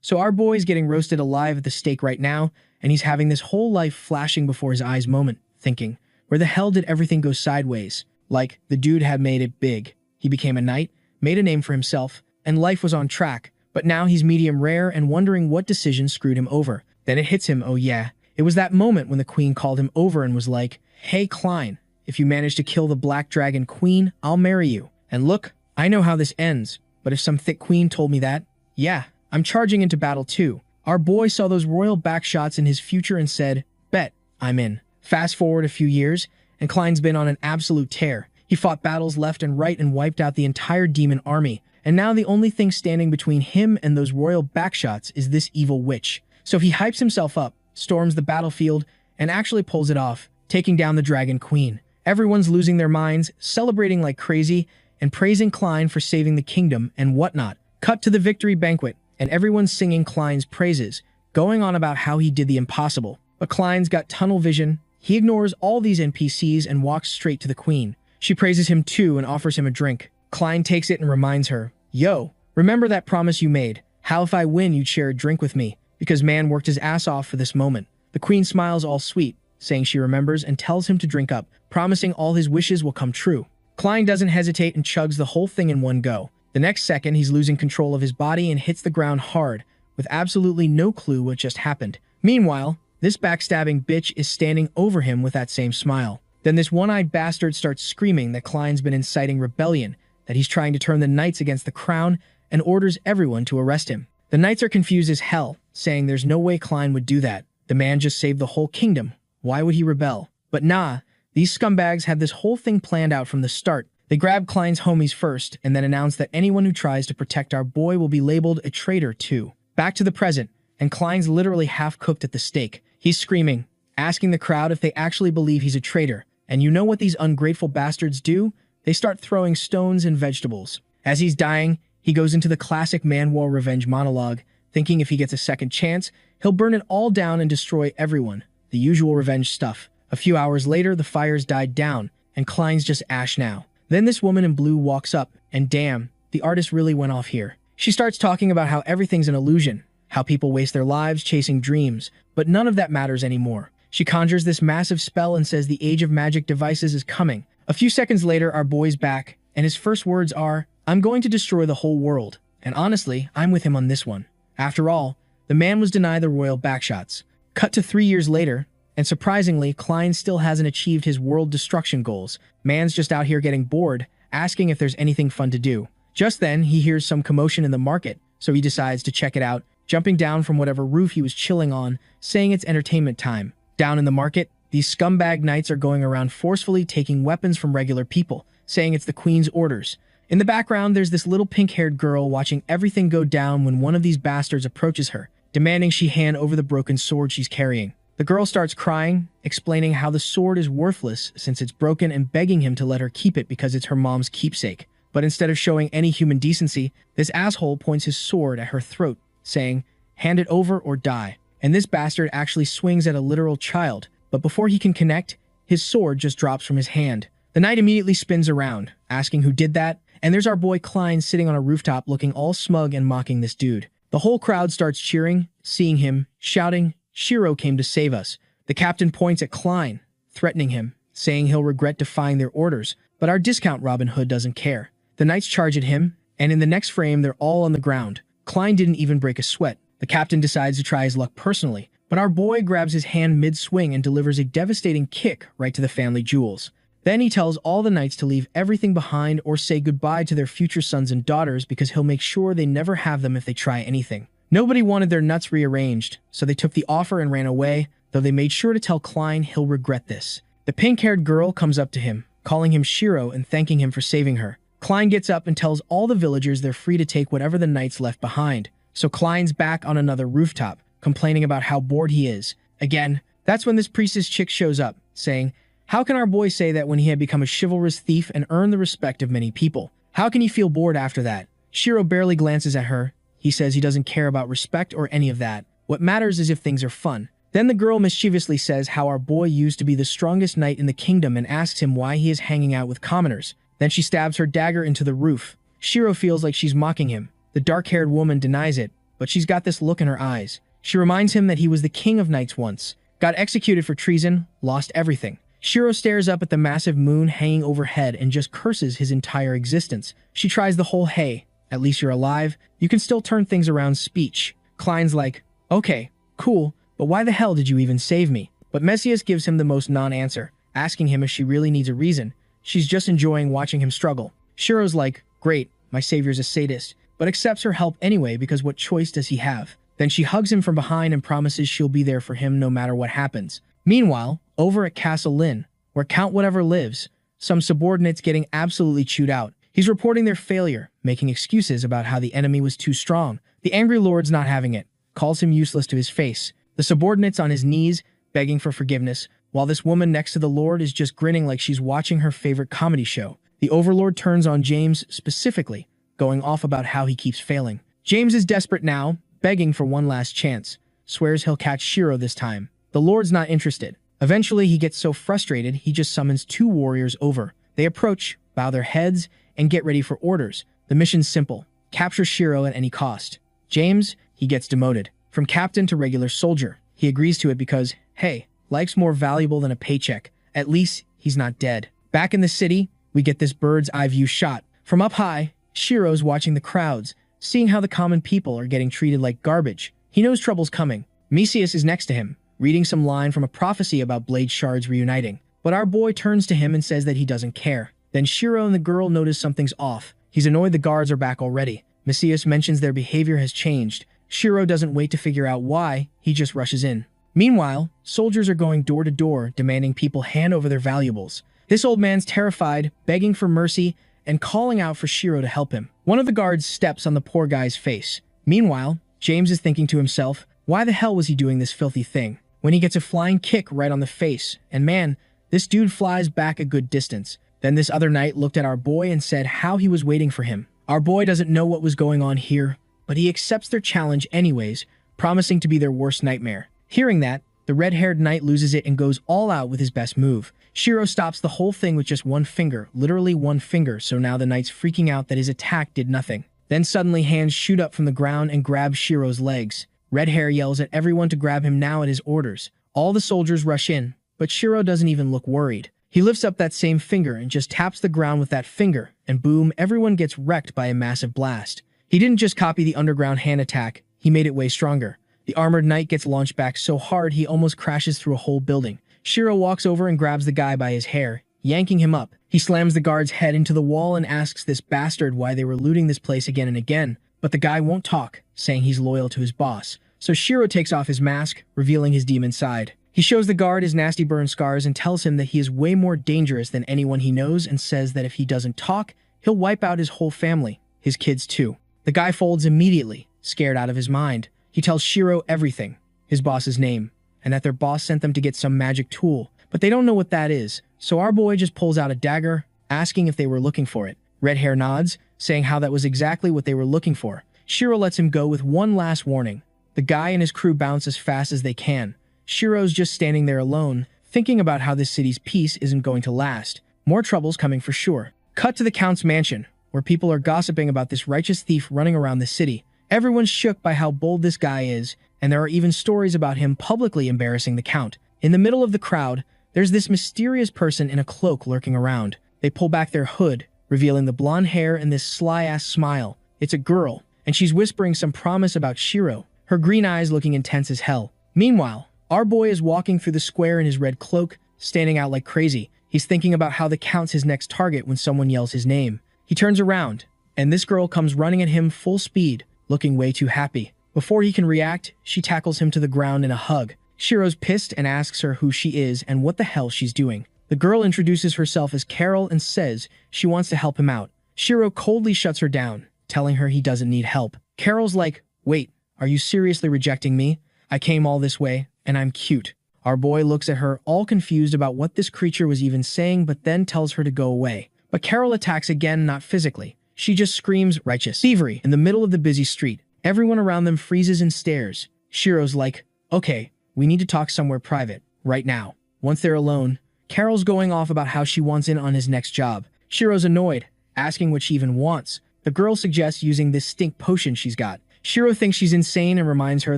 So our boy's getting roasted alive at the stake right now, and he's having this whole life flashing before his eyes moment, thinking, where the hell did everything go sideways? Like, the dude had made it big. He became a knight, made a name for himself, and life was on track. But now he's medium rare and wondering what decision screwed him over. Then it hits him, oh yeah. It was that moment when the queen called him over and was like, "Hey Klein, if you manage to kill the Black Dragon Queen, I'll marry you. And look, I know how this ends, but if some thick queen told me that, yeah, I'm charging into battle too." Our boy saw those royal backshots in his future and said, "Bet, I'm in." Fast forward a few years, and Klein's been on an absolute tear. He fought battles left and right and wiped out the entire demon army. And now the only thing standing between him and those royal backshots is this evil witch. So he hypes himself up, storms the battlefield, and actually pulls it off, taking down the Dragon Queen. Everyone's losing their minds, celebrating like crazy, and praising Klein for saving the kingdom and whatnot. Cut to the victory banquet, and everyone's singing Klein's praises, going on about how he did the impossible. But Klein's got tunnel vision. He ignores all these NPCs and walks straight to the queen. She praises him too and offers him a drink. Klein takes it and reminds her, "Yo, remember that promise you made? How if I win you'd share a drink with me?" Because man worked his ass off for this moment. The queen smiles all sweet, saying she remembers and tells him to drink up, promising all his wishes will come true. Klein doesn't hesitate and chugs the whole thing in one go. The next second, he's losing control of his body and hits the ground hard, with absolutely no clue what just happened. Meanwhile, this backstabbing bitch is standing over him with that same smile. Then this one-eyed bastard starts screaming that Klein's been inciting rebellion, that he's trying to turn the knights against the crown, and orders everyone to arrest him. The knights are confused as hell, saying there's no way Klein would do that. The man just saved the whole kingdom. Why would he rebel? But nah, these scumbags had this whole thing planned out from the start. They grab Klein's homies first, and then announce that anyone who tries to protect our boy will be labeled a traitor too. Back to the present, and Klein's literally half-cooked at the stake. He's screaming, asking the crowd if they actually believe he's a traitor. And you know what these ungrateful bastards do? They start throwing stones and vegetables. As he's dying, he goes into the classic Manhwa revenge monologue, thinking if he gets a second chance, he'll burn it all down and destroy everyone. The usual revenge stuff. A few hours later, the fires died down, and Klein's just ash now. Then this woman in blue walks up, and damn, the artist really went off here. She starts talking about how everything's an illusion, how people waste their lives chasing dreams, but none of that matters anymore. She conjures this massive spell and says the age of magic devices is coming. A few seconds later, our boy's back, and his first words are, "I'm going to destroy the whole world." And honestly, I'm with him on this one. After all, the man was denied the royal backshots. Cut to 3 years later, and surprisingly, Klein still hasn't achieved his world destruction goals. Man's just out here getting bored, asking if there's anything fun to do. Just then, he hears some commotion in the market, so he decides to check it out, jumping down from whatever roof he was chilling on, saying it's entertainment time. Down in the market, these scumbag knights are going around forcefully taking weapons from regular people, saying it's the queen's orders. In the background, there's this little pink-haired girl watching everything go down when one of these bastards approaches her, demanding she hand over the broken sword she's carrying. The girl starts crying, explaining how the sword is worthless since it's broken and begging him to let her keep it because it's her mom's keepsake. But instead of showing any human decency, this asshole points his sword at her throat, saying, "Hand it over or die." And this bastard actually swings at a literal child, but before he can connect, his sword just drops from his hand. The knight immediately spins around, asking who did that, and there's our boy Klein sitting on a rooftop looking all smug and mocking this dude. The whole crowd starts cheering, seeing him, shouting, "Shiro came to save us." The captain points at Klein, threatening him, saying he'll regret defying their orders, but our discount Robin Hood doesn't care. The knights charge at him, and in the next frame they're all on the ground. Klein didn't even break a sweat. The captain decides to try his luck personally, but our boy grabs his hand mid-swing and delivers a devastating kick right to the family jewels. Then he tells all the knights to leave everything behind or say goodbye to their future sons and daughters because he'll make sure they never have them if they try anything. Nobody wanted their nuts rearranged, so they took the offer and ran away, though they made sure to tell Klein he'll regret this. The pink-haired girl comes up to him, calling him Shiro and thanking him for saving her. Klein gets up and tells all the villagers they're free to take whatever the knights left behind. So Klein's back on another rooftop, complaining about how bored he is. Again, that's when this priestess chick shows up, saying, "How can our boy say that when he had become a chivalrous thief and earned the respect of many people? How can he feel bored after that?" Shiro barely glances at her. He says he doesn't care about respect or any of that. What matters is if things are fun. Then the girl mischievously says how our boy used to be the strongest knight in the kingdom and asks him why he is hanging out with commoners. Then she stabs her dagger into the roof. Shiro feels like she's mocking him. The dark-haired woman denies it, but she's got this look in her eyes. She reminds him that he was the king of knights once, got executed for treason, lost everything. Shiro stares up at the massive moon hanging overhead and just curses his entire existence. She tries the whole "hey, at least you're alive, you can still turn things around" speech. Klein's like, "Okay, cool, but why the hell did you even save me?" But Messias gives him the most non-answer, asking him if she really needs a reason. She's just enjoying watching him struggle. Shiro's like, "Great, my savior's a sadist," but accepts her help anyway because what choice does he have? Then she hugs him from behind and promises she'll be there for him no matter what happens. Meanwhile, over at Castle Lin, where Count Whatever lives, some subordinates getting absolutely chewed out. He's reporting their failure, making excuses about how the enemy was too strong. The angry lord's not having it, calls him useless to his face. The subordinate's on his knees, begging for forgiveness, while this woman next to the lord is just grinning like she's watching her favorite comedy show. The overlord turns on James specifically, going off about how he keeps failing. James is desperate now, begging for one last chance, swears he'll catch Shiro this time. The lord's not interested. Eventually, he gets so frustrated, he just summons 2 warriors over. They approach, bow their heads, and get ready for orders. The mission's simple: capture Shiro at any cost. James, he gets demoted from captain to regular soldier. He agrees to it because, hey, life's more valuable than a paycheck. At least, he's not dead. Back in the city, we get this bird's eye view shot. From up high, Shiro's watching the crowds, seeing how the common people are getting treated like garbage. He knows trouble's coming. Messias is next to him, reading some line from a prophecy about blade shards reuniting. But our boy turns to him and says that he doesn't care. Then Shiro and the girl notice something's off. He's annoyed the guards are back already. Messias mentions their behavior has changed. Shiro doesn't wait to figure out why, he just rushes in. Meanwhile, soldiers are going door to door, demanding people hand over their valuables. This old man's terrified, begging for mercy, and calling out for Shiro to help him. One of the guards steps on the poor guy's face. Meanwhile, James is thinking to himself, why the hell was he doing this filthy thing? When he gets a flying kick right on the face, and man, this dude flies back a good distance. Then this other knight looked at our boy and said how he was waiting for him. Our boy doesn't know what was going on here, but he accepts their challenge anyways, promising to be their worst nightmare. Hearing that, the red-haired knight loses it and goes all out with his best move. Shiro stops the whole thing with just one finger, literally one finger, so now the knight's freaking out that his attack did nothing. Then suddenly hands shoot up from the ground and grab Shiro's legs. Red Hair yells at everyone to grab him now at his orders. All the soldiers rush in, but Shiro doesn't even look worried. He lifts up that same finger and just taps the ground with that finger, and boom, everyone gets wrecked by a massive blast. He didn't just copy the underground hand attack, he made it way stronger. The armored knight gets launched back so hard he almost crashes through a whole building. Shiro walks over and grabs the guy by his hair, yanking him up. He slams the guard's head into the wall and asks this bastard why they were looting this place again and again, but the guy won't talk, saying he's loyal to his boss. So Shiro takes off his mask, revealing his demon side. He shows the guard his nasty burn scars and tells him that he is way more dangerous than anyone he knows and says that if he doesn't talk, he'll wipe out his whole family, his kids too. The guy folds immediately, scared out of his mind. He tells Shiro everything, his boss's name, and that their boss sent them to get some magic tool, but they don't know what that is, so our boy just pulls out a dagger, asking if they were looking for it. Red Hair nods, saying how that was exactly what they were looking for. Shiro lets him go with one last warning. The guy and his crew bounce as fast as they can. Shiro's just standing there alone, thinking about how this city's peace isn't going to last. More trouble's coming for sure. Cut to the Count's mansion, where people are gossiping about this righteous thief running around the city. Everyone's shook by how bold this guy is, and there are even stories about him publicly embarrassing the Count. In the middle of the crowd, there's this mysterious person in a cloak lurking around. They pull back their hood, revealing the blonde hair and this sly-ass smile. It's a girl, and she's whispering some promise about Shiro, her green eyes looking intense as hell. Meanwhile, our boy is walking through the square in his red cloak, standing out like crazy. He's thinking about how the Count's his next target when someone yells his name. He turns around, and this girl comes running at him full speed, looking way too happy. Before he can react, she tackles him to the ground in a hug. Shiro's pissed and asks her who she is and what the hell she's doing. The girl introduces herself as Carol and says she wants to help him out. Shiro coldly shuts her down, telling her he doesn't need help. Carol's like, wait, are you seriously rejecting me? I came all this way, and I'm cute. Our boy looks at her, all confused about what this creature was even saying, but then tells her to go away. But Carol attacks again, not physically. She just screams righteous thievery in the middle of the busy street. Everyone around them freezes and stares. Shiro's like, okay, we need to talk somewhere private, right now. Once they're alone, Carol's going off about how she wants in on his next job. Shiro's annoyed, asking what she even wants. The girl suggests using this stink potion she's got. Shiro thinks she's insane and reminds her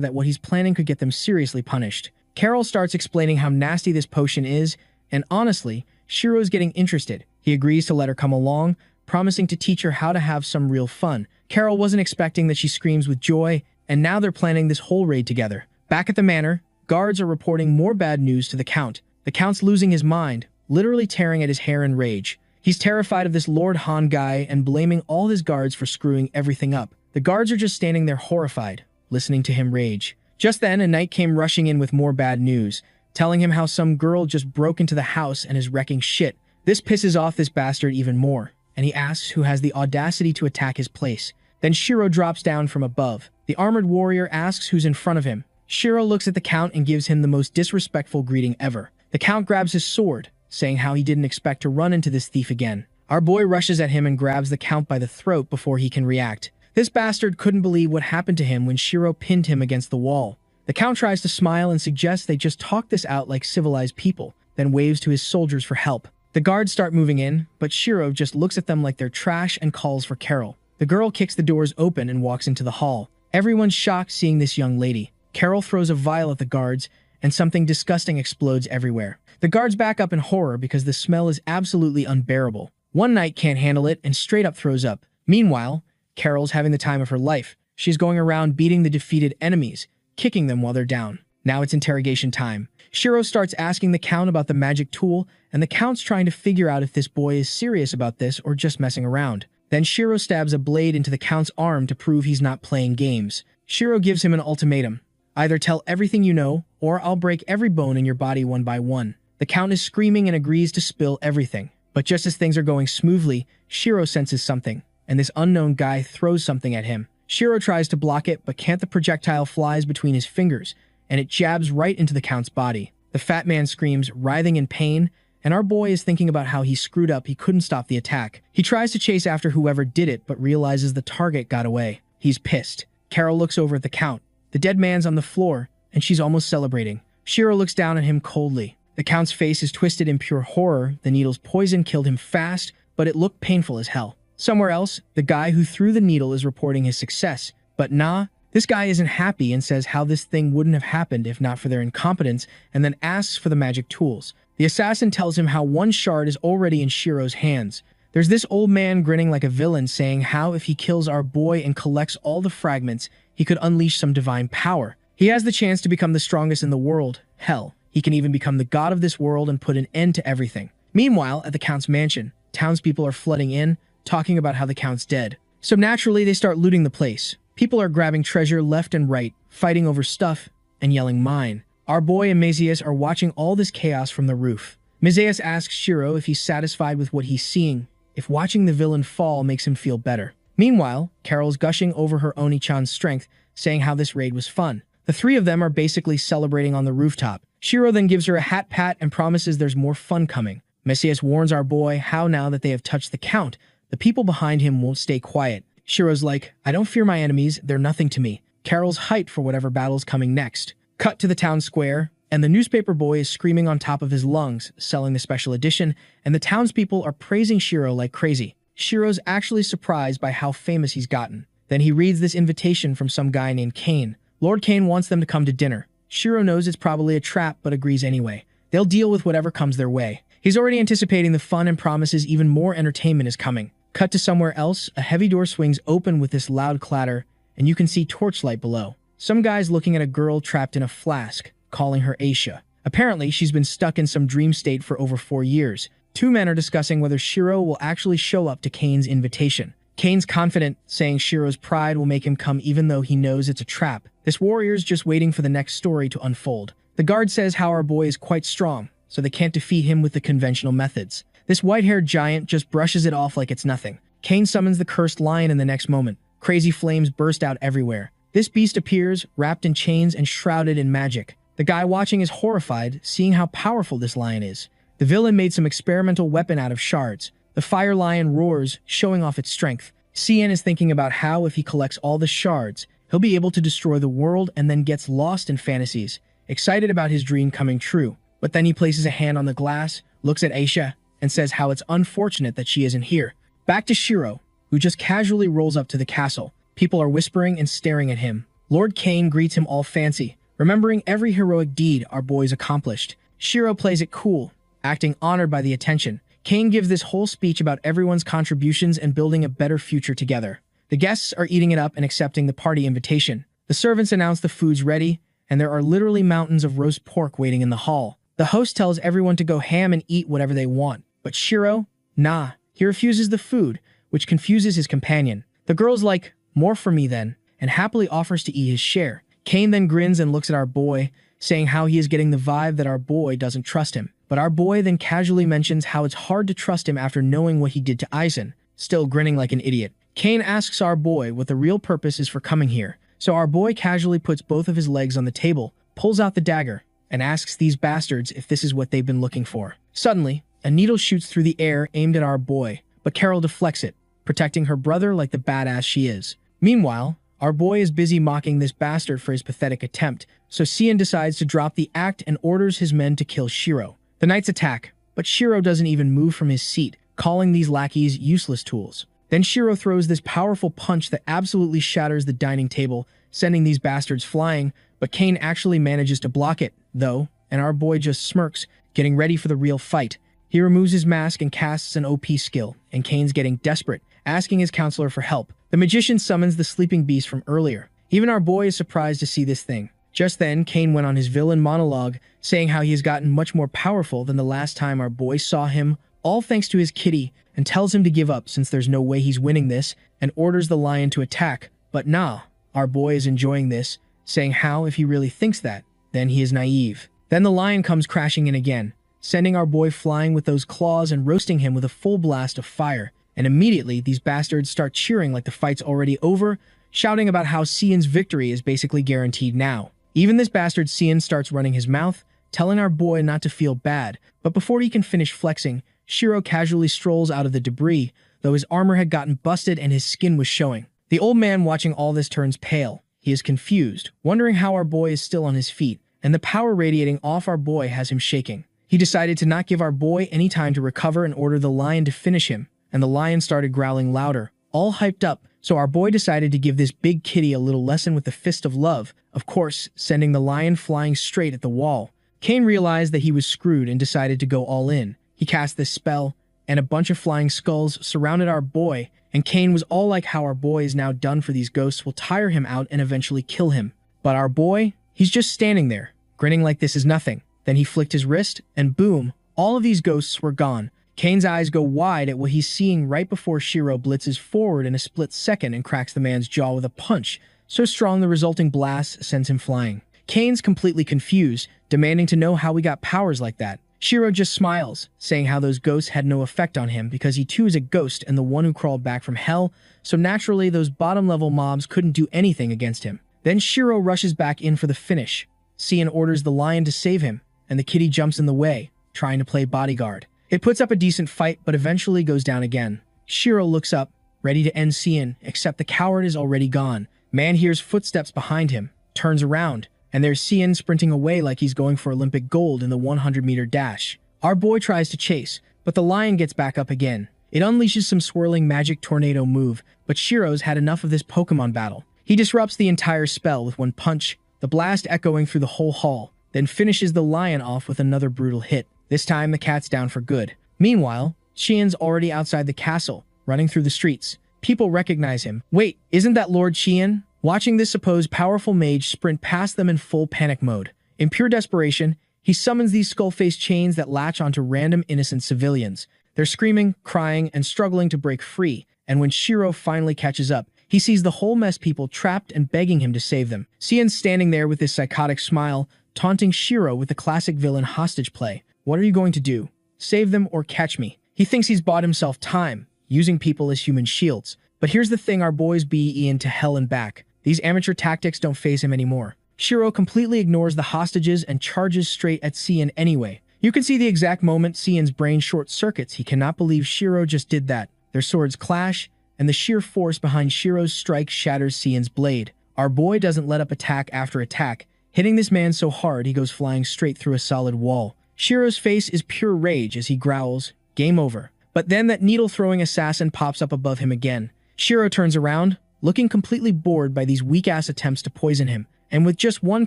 that what he's planning could get them seriously punished. Carol starts explaining how nasty this potion is, and honestly, Shiro's getting interested. He agrees to let her come along, promising to teach her how to have some real fun. Carol wasn't expecting that she screams with joy, and now they're planning this whole raid together. Back at the manor, guards are reporting more bad news to the Count. The Count's losing his mind, literally tearing at his hair in rage. He's terrified of this Lord Han guy and blaming all his guards for screwing everything up. The guards are just standing there horrified, listening to him rage. Just then, a knight came rushing in with more bad news, telling him how some girl just broke into the house and is wrecking shit. This pisses off this bastard even more, and he asks who has the audacity to attack his place. Then Shiro drops down from above. The armored warrior asks who's in front of him. Shiro looks at the Count and gives him the most disrespectful greeting ever. The Count grabs his sword, saying how he didn't expect to run into this thief again. Our boy rushes at him and grabs the Count by the throat before he can react. This bastard couldn't believe what happened to him when Shiro pinned him against the wall. The Count tries to smile and suggests they just talk this out like civilized people, then waves to his soldiers for help. The guards start moving in, but Shiro just looks at them like they're trash and calls for Carol. The girl kicks the doors open and walks into the hall. Everyone's shocked seeing this young lady. Carol throws a vial at the guards, and something disgusting explodes everywhere. The guards back up in horror because the smell is absolutely unbearable. One knight can't handle it and straight up throws up. Meanwhile, Carol's having the time of her life. She's going around beating the defeated enemies, kicking them while they're down. Now it's interrogation time. Shiro starts asking the Count about the magic tool, and the Count's trying to figure out if this boy is serious about this or just messing around. Then Shiro stabs a blade into the Count's arm to prove he's not playing games. Shiro gives him an ultimatum. Either tell everything you know, or I'll break every bone in your body one by one. The Count is screaming and agrees to spill everything. But just as things are going smoothly, Shiro senses something, and this unknown guy throws something at him. Shiro tries to block it, but can't. The projectile flies between his fingers, and it jabs right into the Count's body. The fat man screams, writhing in pain, and our boy is thinking about how he screwed up. He couldn't stop the attack. He tries to chase after whoever did it, but realizes the target got away. He's pissed. Carol looks over at the Count. The dead man's on the floor, and she's almost celebrating. Shiro looks down at him coldly. The Count's face is twisted in pure horror. The needle's poison killed him fast, but it looked painful as hell. Somewhere else, the guy who threw the needle is reporting his success. But nah, this guy isn't happy and says how this thing wouldn't have happened if not for their incompetence, and then asks for the magic tools. The assassin tells him how one shard is already in Shiro's hands. There's this old man grinning like a villain saying how if he kills our boy and collects all the fragments, he could unleash some divine power. He has the chance to become the strongest in the world. Hell, he can even become the god of this world and put an end to everything. Meanwhile, at the Count's mansion, townspeople are flooding in, talking about how the Count's dead. So naturally, they start looting the place. People are grabbing treasure left and right, fighting over stuff, and yelling mine. Our boy and Mazias are watching all this chaos from the roof. Mazias asks Shiro if he's satisfied with what he's seeing, if watching the villain fall makes him feel better. Meanwhile, Carol's gushing over her Oni-chan's strength, saying how this raid was fun. The three of them are basically celebrating on the rooftop. Shiro then gives her a hat pat and promises there's more fun coming. Messias warns our boy how now that they have touched the Count, the people behind him won't stay quiet. Shiro's like, I don't fear my enemies, they're nothing to me. Carol's hyped for whatever battle's coming next. Cut to the town square, and the newspaper boy is screaming on top of his lungs, selling the special edition, and the townspeople are praising Shiro like crazy. Shiro's actually surprised by how famous he's gotten. Then he reads this invitation from some guy named Kane. Lord Kane wants them to come to dinner. Shiro knows it's probably a trap, but agrees anyway. They'll deal with whatever comes their way. He's already anticipating the fun and promises even more entertainment is coming. Cut to somewhere else, a heavy door swings open with this loud clatter, and you can see torchlight below. Some guy's looking at a girl trapped in a flask, calling her Aisha. Apparently, she's been stuck in some dream state for over 4 years. Two men are discussing whether Shiro will actually show up to Kane's invitation. Kane's confident, saying Shiro's pride will make him come even though he knows it's a trap. This warrior's just waiting for the next story to unfold. The guard says how our boy is quite strong, so they can't defeat him with the conventional methods. This white-haired giant just brushes it off like it's nothing. Kane summons the cursed lion in the next moment. Crazy flames burst out everywhere. This beast appears, wrapped in chains and shrouded in magic. The guy watching is horrified, seeing how powerful this lion is. The villain made some experimental weapon out of shards. The fire lion roars, showing off its strength. Cien is thinking about how if he collects all the shards, he'll be able to destroy the world and then gets lost in fantasies, excited about his dream coming true. But then he places a hand on the glass, looks at Aisha, and says how it's unfortunate that she isn't here. Back to Shiro, who just casually rolls up to the castle. People are whispering and staring at him. Lord Kane greets him all fancy, remembering every heroic deed our boys accomplished. Shiro plays it cool, acting honored by the attention. Kane gives this whole speech about everyone's contributions and building a better future together. The guests are eating it up and accepting the party invitation. The servants announce the food's ready, and there are literally mountains of roast pork waiting in the hall. The host tells everyone to go ham and eat whatever they want. But Shiro? Nah, he refuses the food, which confuses his companion. The girl's like, more for me then, and happily offers to eat his share. Kane then grins and looks at our boy, saying how he is getting the vibe that our boy doesn't trust him. But our boy then casually mentions how it's hard to trust him after knowing what he did to Aizen, still grinning like an idiot. Kane asks our boy what the real purpose is for coming here, so our boy casually puts both of his legs on the table, pulls out the dagger, and asks these bastards if this is what they've been looking for. Suddenly, a needle shoots through the air aimed at our boy, but Carol deflects it, protecting her brother like the badass she is. Meanwhile, our boy is busy mocking this bastard for his pathetic attempt, so Cian decides to drop the act and orders his men to kill Shiro. The knights attack, but Shiro doesn't even move from his seat, calling these lackeys useless tools. Then Shiro throws this powerful punch that absolutely shatters the dining table, sending these bastards flying, but Kane actually manages to block it, though, and our boy just smirks, getting ready for the real fight. He removes his mask and casts an OP skill, and Kane's getting desperate, asking his counselor for help. The magician summons the sleeping beast from earlier. Even our boy is surprised to see this thing. Just then, Kane went on his villain monologue, saying how he has gotten much more powerful than the last time our boy saw him, all thanks to his kitty, and tells him to give up since there's no way he's winning this, and orders the lion to attack. But nah, our boy is enjoying this, saying how if he really thinks that, then he is naive. Then the lion comes crashing in again, sending our boy flying with those claws and roasting him with a full blast of fire. And immediately, these bastards start cheering like the fight's already over, shouting about how Cian's victory is basically guaranteed now. Even this bastard Cian starts running his mouth, telling our boy not to feel bad, but before he can finish flexing, Shiro casually strolls out of the debris, though his armor had gotten busted and his skin was showing. The old man watching all this turns pale. He is confused, wondering how our boy is still on his feet, and the power radiating off our boy has him shaking. He decided to not give our boy any time to recover and order the lion to finish him, and the lion started growling louder, all hyped up, so our boy decided to give this big kitty a little lesson with the fist of love, of course, sending the lion flying straight at the wall. Kane realized that he was screwed and decided to go all in. He cast this spell, and a bunch of flying skulls surrounded our boy, and Kane was all like how our boy is now done for these ghosts will tire him out and eventually kill him. But our boy, he's just standing there, grinning like this is nothing. Then he flicked his wrist, and boom, all of these ghosts were gone. Kane's eyes go wide at what he's seeing right before Shiro blitzes forward in a split second and cracks the man's jaw with a punch, so strong the resulting blast sends him flying. Kane's completely confused, demanding to know how we got powers like that. Shiro just smiles, saying how those ghosts had no effect on him because he too is a ghost and the one who crawled back from hell, so naturally those bottom-level mobs couldn't do anything against him. Then Shiro rushes back in for the finish. Cian orders the lion to save him, and the kitty jumps in the way, trying to play bodyguard. It puts up a decent fight, but eventually goes down again. Shiro looks up, ready to end Cian, except the coward is already gone. Man hears footsteps behind him, turns around, and there's Cian sprinting away like he's going for Olympic gold in the 100-meter dash. Our boy tries to chase, but the lion gets back up again. It unleashes some swirling magic tornado move, but Shiro's had enough of this Pokemon battle. He disrupts the entire spell with one punch, the blast echoing through the whole hall, then finishes the lion off with another brutal hit. This time, the cat's down for good. Meanwhile, Qian's already outside the castle, running through the streets. People recognize him. Wait, isn't that Lord Qian? Watching this supposed powerful mage sprint past them in full panic mode. In pure desperation, he summons these skull-faced chains that latch onto random innocent civilians. They're screaming, crying, and struggling to break free, and when Shiro finally catches up, he sees the whole mess people trapped and begging him to save them. Qian's standing there with his psychotic smile, taunting Shiro with the classic villain hostage play. What are you going to do? Save them or catch me? He thinks he's bought himself time, using people as human shields. But here's the thing, our boys beat Ian to hell and back. These amateur tactics don't faze him anymore. Shiro completely ignores the hostages and charges straight at Cian anyway. You can see the exact moment Cian's brain short-circuits. He cannot believe Shiro just did that. Their swords clash, and the sheer force behind Shiro's strike shatters Cian's blade. Our boy doesn't let up attack after attack, hitting this man so hard he goes flying straight through a solid wall. Shiro's face is pure rage as he growls, "Game over." But then that needle-throwing assassin pops up above him again. Shiro turns around, looking completely bored by these weak-ass attempts to poison him. And with just one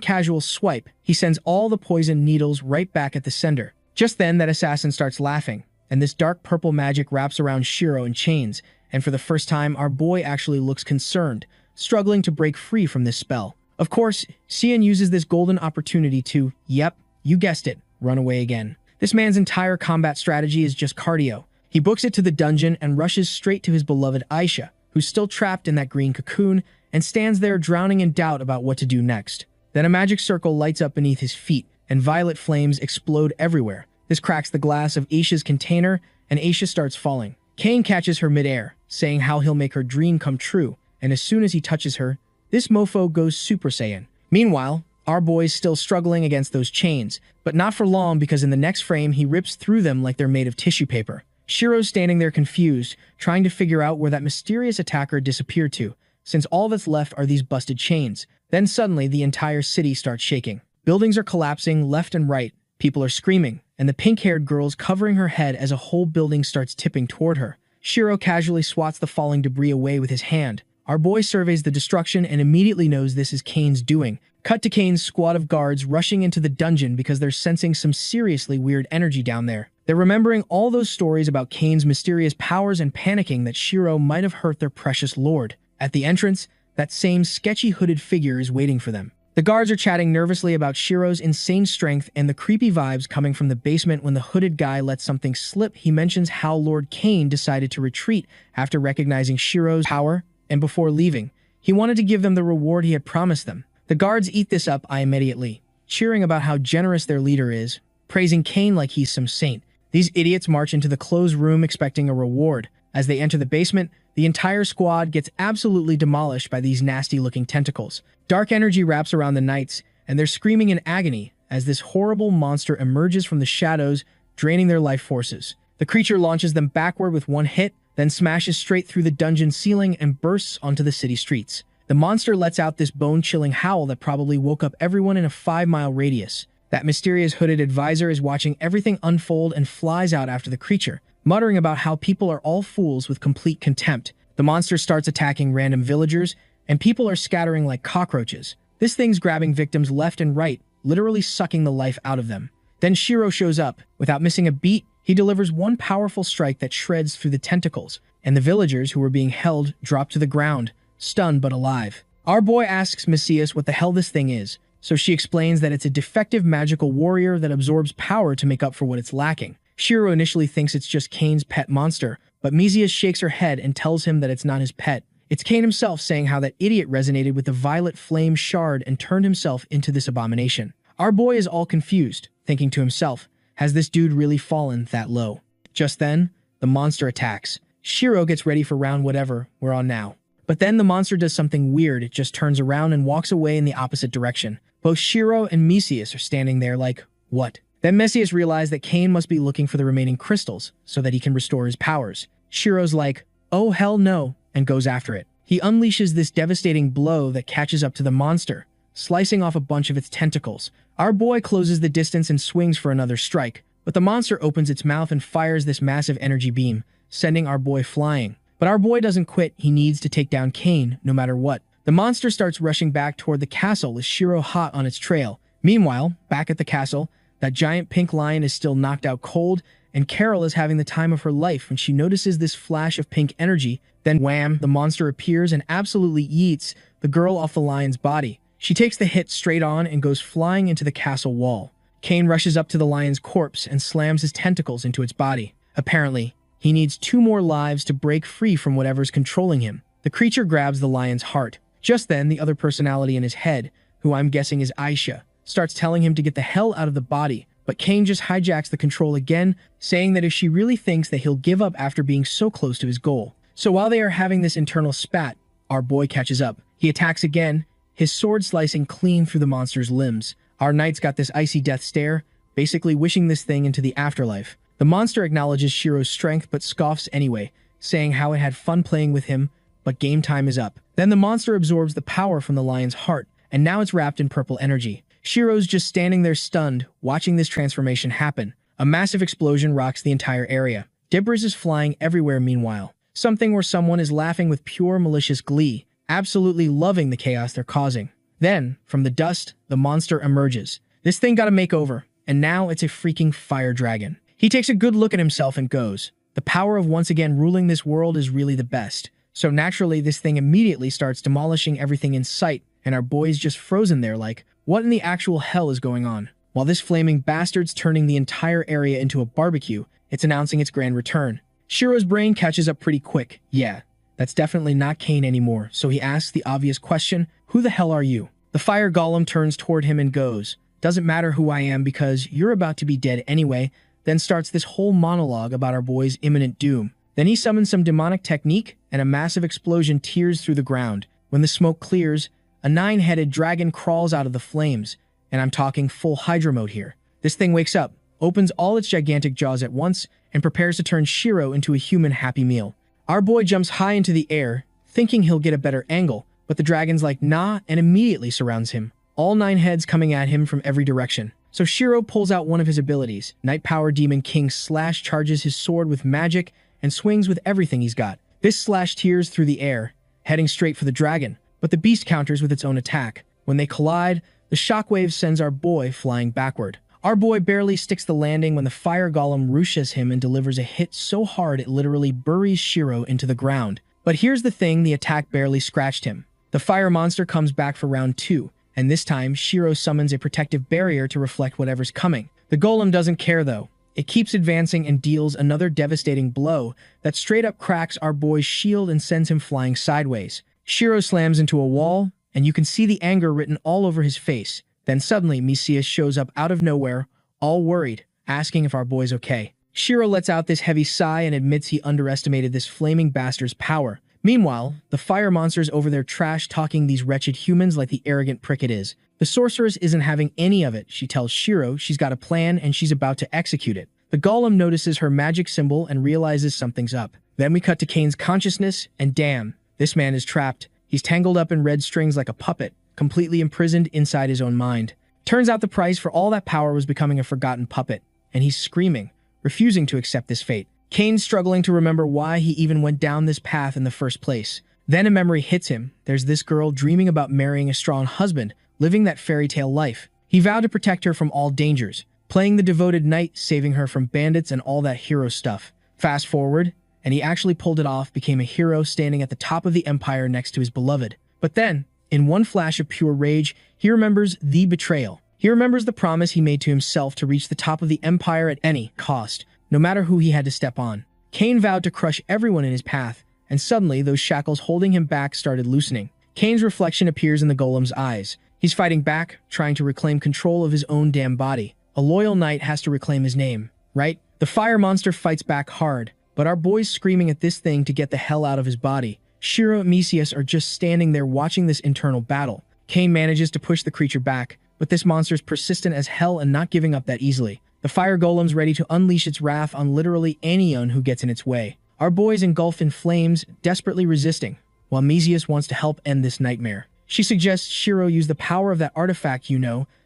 casual swipe, he sends all the poison needles right back at the sender. Just then, that assassin starts laughing, and this dark purple magic wraps around Shiro in chains, and for the first time, our boy actually looks concerned, struggling to break free from this spell. Of course, Xian uses this golden opportunity to, yep, you guessed it, run away again. This man's entire combat strategy is just cardio. He books it to the dungeon and rushes straight to his beloved Aisha, who's still trapped in that green cocoon and stands there drowning in doubt about what to do next. Then a magic circle lights up beneath his feet, and violet flames explode everywhere. This cracks the glass of Aisha's container, and Aisha starts falling. Cain catches her midair, saying how he'll make her dream come true, and as soon as he touches her, this mofo goes Super Saiyan. Meanwhile, our boy's still struggling against those chains, but not for long because in the next frame he rips through them like they're made of tissue paper. Shiro's standing there confused, trying to figure out where that mysterious attacker disappeared to, since all that's left are these busted chains. Then suddenly, the entire city starts shaking. Buildings are collapsing left and right, people are screaming, and the pink-haired girl's covering her head as a whole building starts tipping toward her. Shiro casually swats the falling debris away with his hand. Our boy surveys the destruction and immediately knows this is Cain's doing. Cut to Cain's squad of guards rushing into the dungeon because they're sensing some seriously weird energy down there. They're remembering all those stories about Cain's mysterious powers and panicking that Shiro might have hurt their precious lord. At the entrance, that same sketchy hooded figure is waiting for them. The guards are chatting nervously about Shiro's insane strength and the creepy vibes coming from the basement when the hooded guy lets something slip. He mentions how Lord Cain decided to retreat after recognizing Shiro's power, and before leaving, he wanted to give them the reward he had promised them. The guards eat this up immediately, cheering about how generous their leader is, praising Cain like he's some saint. These idiots march into the closed room expecting a reward. As they enter the basement, the entire squad gets absolutely demolished by these nasty-looking tentacles. Dark energy wraps around the knights, and they're screaming in agony as this horrible monster emerges from the shadows, draining their life forces. The creature launches them backward with one hit, then smashes straight through the dungeon ceiling and bursts onto the city streets. The monster lets out this bone-chilling howl that probably woke up everyone in a 5-mile radius. That mysterious hooded advisor is watching everything unfold and flies out after the creature, muttering about how people are all fools with complete contempt. The monster starts attacking random villagers, and people are scattering like cockroaches. This thing's grabbing victims left and right, literally sucking the life out of them. Then Shiro shows up. Without missing a beat, he delivers one powerful strike that shreds through the tentacles, and the villagers who were being held drop to the ground, stunned but alive. Our boy asks Messias what the hell this thing is, so she explains that it's a defective magical warrior that absorbs power to make up for what it's lacking. Shiro initially thinks it's just Cain's pet monster, but Messias shakes her head and tells him that it's not his pet. It's Cain himself saying how that idiot resonated with the violet flame shard and turned himself into this abomination. Our boy is all confused, thinking to himself, has this dude really fallen that low? Just then, the monster attacks. Shiro gets ready for round whatever we're on now. But then the monster does something weird. It just turns around and walks away in the opposite direction. Both Shiro and Messias are standing there like, what? Then Messias realizes that Cain must be looking for the remaining crystals so that he can restore his powers. Shiro's like, oh hell no, and goes after it. He unleashes this devastating blow that catches up to the monster, slicing off a bunch of its tentacles. Our boy closes the distance and swings for another strike, but the monster opens its mouth and fires this massive energy beam, sending our boy flying. But our boy doesn't quit. He needs to take down Cain no matter what. The monster starts rushing back toward the castle with Shiro hot on its trail. Meanwhile, back at the castle, that giant pink lion is still knocked out cold, and Carol is having the time of her life when she notices this flash of pink energy. Then wham, the monster appears and absolutely yeets the girl off the lion's body. She takes the hit straight on and goes flying into the castle wall. Cain rushes up to the lion's corpse and slams his tentacles into its body. Apparently, he needs 2 more lives to break free from whatever's controlling him. The creature grabs the lion's heart. Just then, the other personality in his head, who I'm guessing is Aisha, starts telling him to get the hell out of the body, but Cain just hijacks the control again, saying that if she really thinks that he'll give up after being so close to his goal. So while they are having this internal spat, our boy catches up. He attacks again, his sword slicing clean through the monster's limbs. Our knight's got this icy death stare, basically wishing this thing into the afterlife. The monster acknowledges Shiro's strength but scoffs anyway, saying how it had fun playing with him, but game time is up. Then the monster absorbs the power from the lion's heart, and now it's wrapped in purple energy. Shiro's just standing there stunned, watching this transformation happen. A massive explosion rocks the entire area. Debris is flying everywhere meanwhile, something where someone is laughing with pure malicious glee. absolutely loving the chaos they're causing. Then, from the dust, the monster emerges. This thing got a makeover, and now it's a freaking fire dragon. He takes a good look at himself and goes, "The power of once again ruling this world is really the best." So naturally, this thing immediately starts demolishing everything in sight, and our boy's just frozen there like, what in the actual hell is going on? While this flaming bastard's turning the entire area into a barbecue, it's announcing its grand return. Shiro's brain catches up pretty quick. Yeah, that's definitely not Kane anymore, so he asks the obvious question, "Who the hell are you?" The fire golem turns toward him and goes, "Doesn't matter who I am because you're about to be dead anyway," then starts this whole monologue about our boy's imminent doom. Then he summons some demonic technique, and a massive explosion tears through the ground. When the smoke clears, a 9-headed dragon crawls out of the flames, and I'm talking full Hydra mode here. This thing wakes up, opens all its gigantic jaws at once, and prepares to turn Shiro into a human Happy Meal. Our boy jumps high into the air, thinking he'll get a better angle, but the dragon's like, nah, and immediately surrounds him. All 9 heads coming at him from every direction. So Shiro pulls out one of his abilities. Night Power Demon King Slash charges his sword with magic and swings with everything he's got. This slash tears through the air, heading straight for the dragon, but the beast counters with its own attack. When they collide, the shockwave sends our boy flying backward. Our boy barely sticks the landing when the fire golem rushes him and delivers a hit so hard it literally buries Shiro into the ground. But here's the thing, the attack barely scratched him. The fire monster comes back for round 2, and this time Shiro summons a protective barrier to reflect whatever's coming. The golem doesn't care though. It keeps advancing and deals another devastating blow that straight up cracks our boy's shield and sends him flying sideways. Shiro slams into a wall, and you can see the anger written all over his face. Then suddenly, Mesias shows up out of nowhere, all worried, asking if our boy's okay. Shiro lets out this heavy sigh and admits he underestimated this flaming bastard's power. Meanwhile, the fire monster's over there trash-talking these wretched humans like the arrogant prick it is. The sorceress isn't having any of it. She tells Shiro she's got a plan and she's about to execute it. The golem notices her magic symbol and realizes something's up. Then we cut to Kane's consciousness, and damn, this man is trapped. He's tangled up in red strings like a puppet, completely imprisoned inside his own mind. Turns out the price for all that power was becoming a forgotten puppet, and he's screaming, refusing to accept this fate. Kane's struggling to remember why he even went down this path in the first place. Then a memory hits him. There's this girl dreaming about marrying a strong husband, living that fairy tale life. He vowed to protect her from all dangers, playing the devoted knight, saving her from bandits and all that hero stuff. Fast forward, and he actually pulled it off, became a hero standing at the top of the empire next to his beloved. But then, in one flash of pure rage, he remembers the betrayal. He remembers the promise he made to himself to reach the top of the empire at any cost, no matter who he had to step on. Kane vowed to crush everyone in his path, and suddenly those shackles holding him back started loosening. Kane's reflection appears in the golem's eyes. He's fighting back, trying to reclaim control of his own damn body. A loyal knight has to reclaim his name, right? The fire monster fights back hard, but our boy's screaming at this thing to get the hell out of his body. Shiro and Mesias are just standing there watching this internal battle. Kane manages to push the creature back, but this monster's persistent as hell and not giving up that easily. The fire golem's ready to unleash its wrath on literally anyone who gets in its way. Our boy's engulfed in flames, desperately resisting, while Mesias wants to help end this nightmare. She suggests Shiro use the power of that artifact,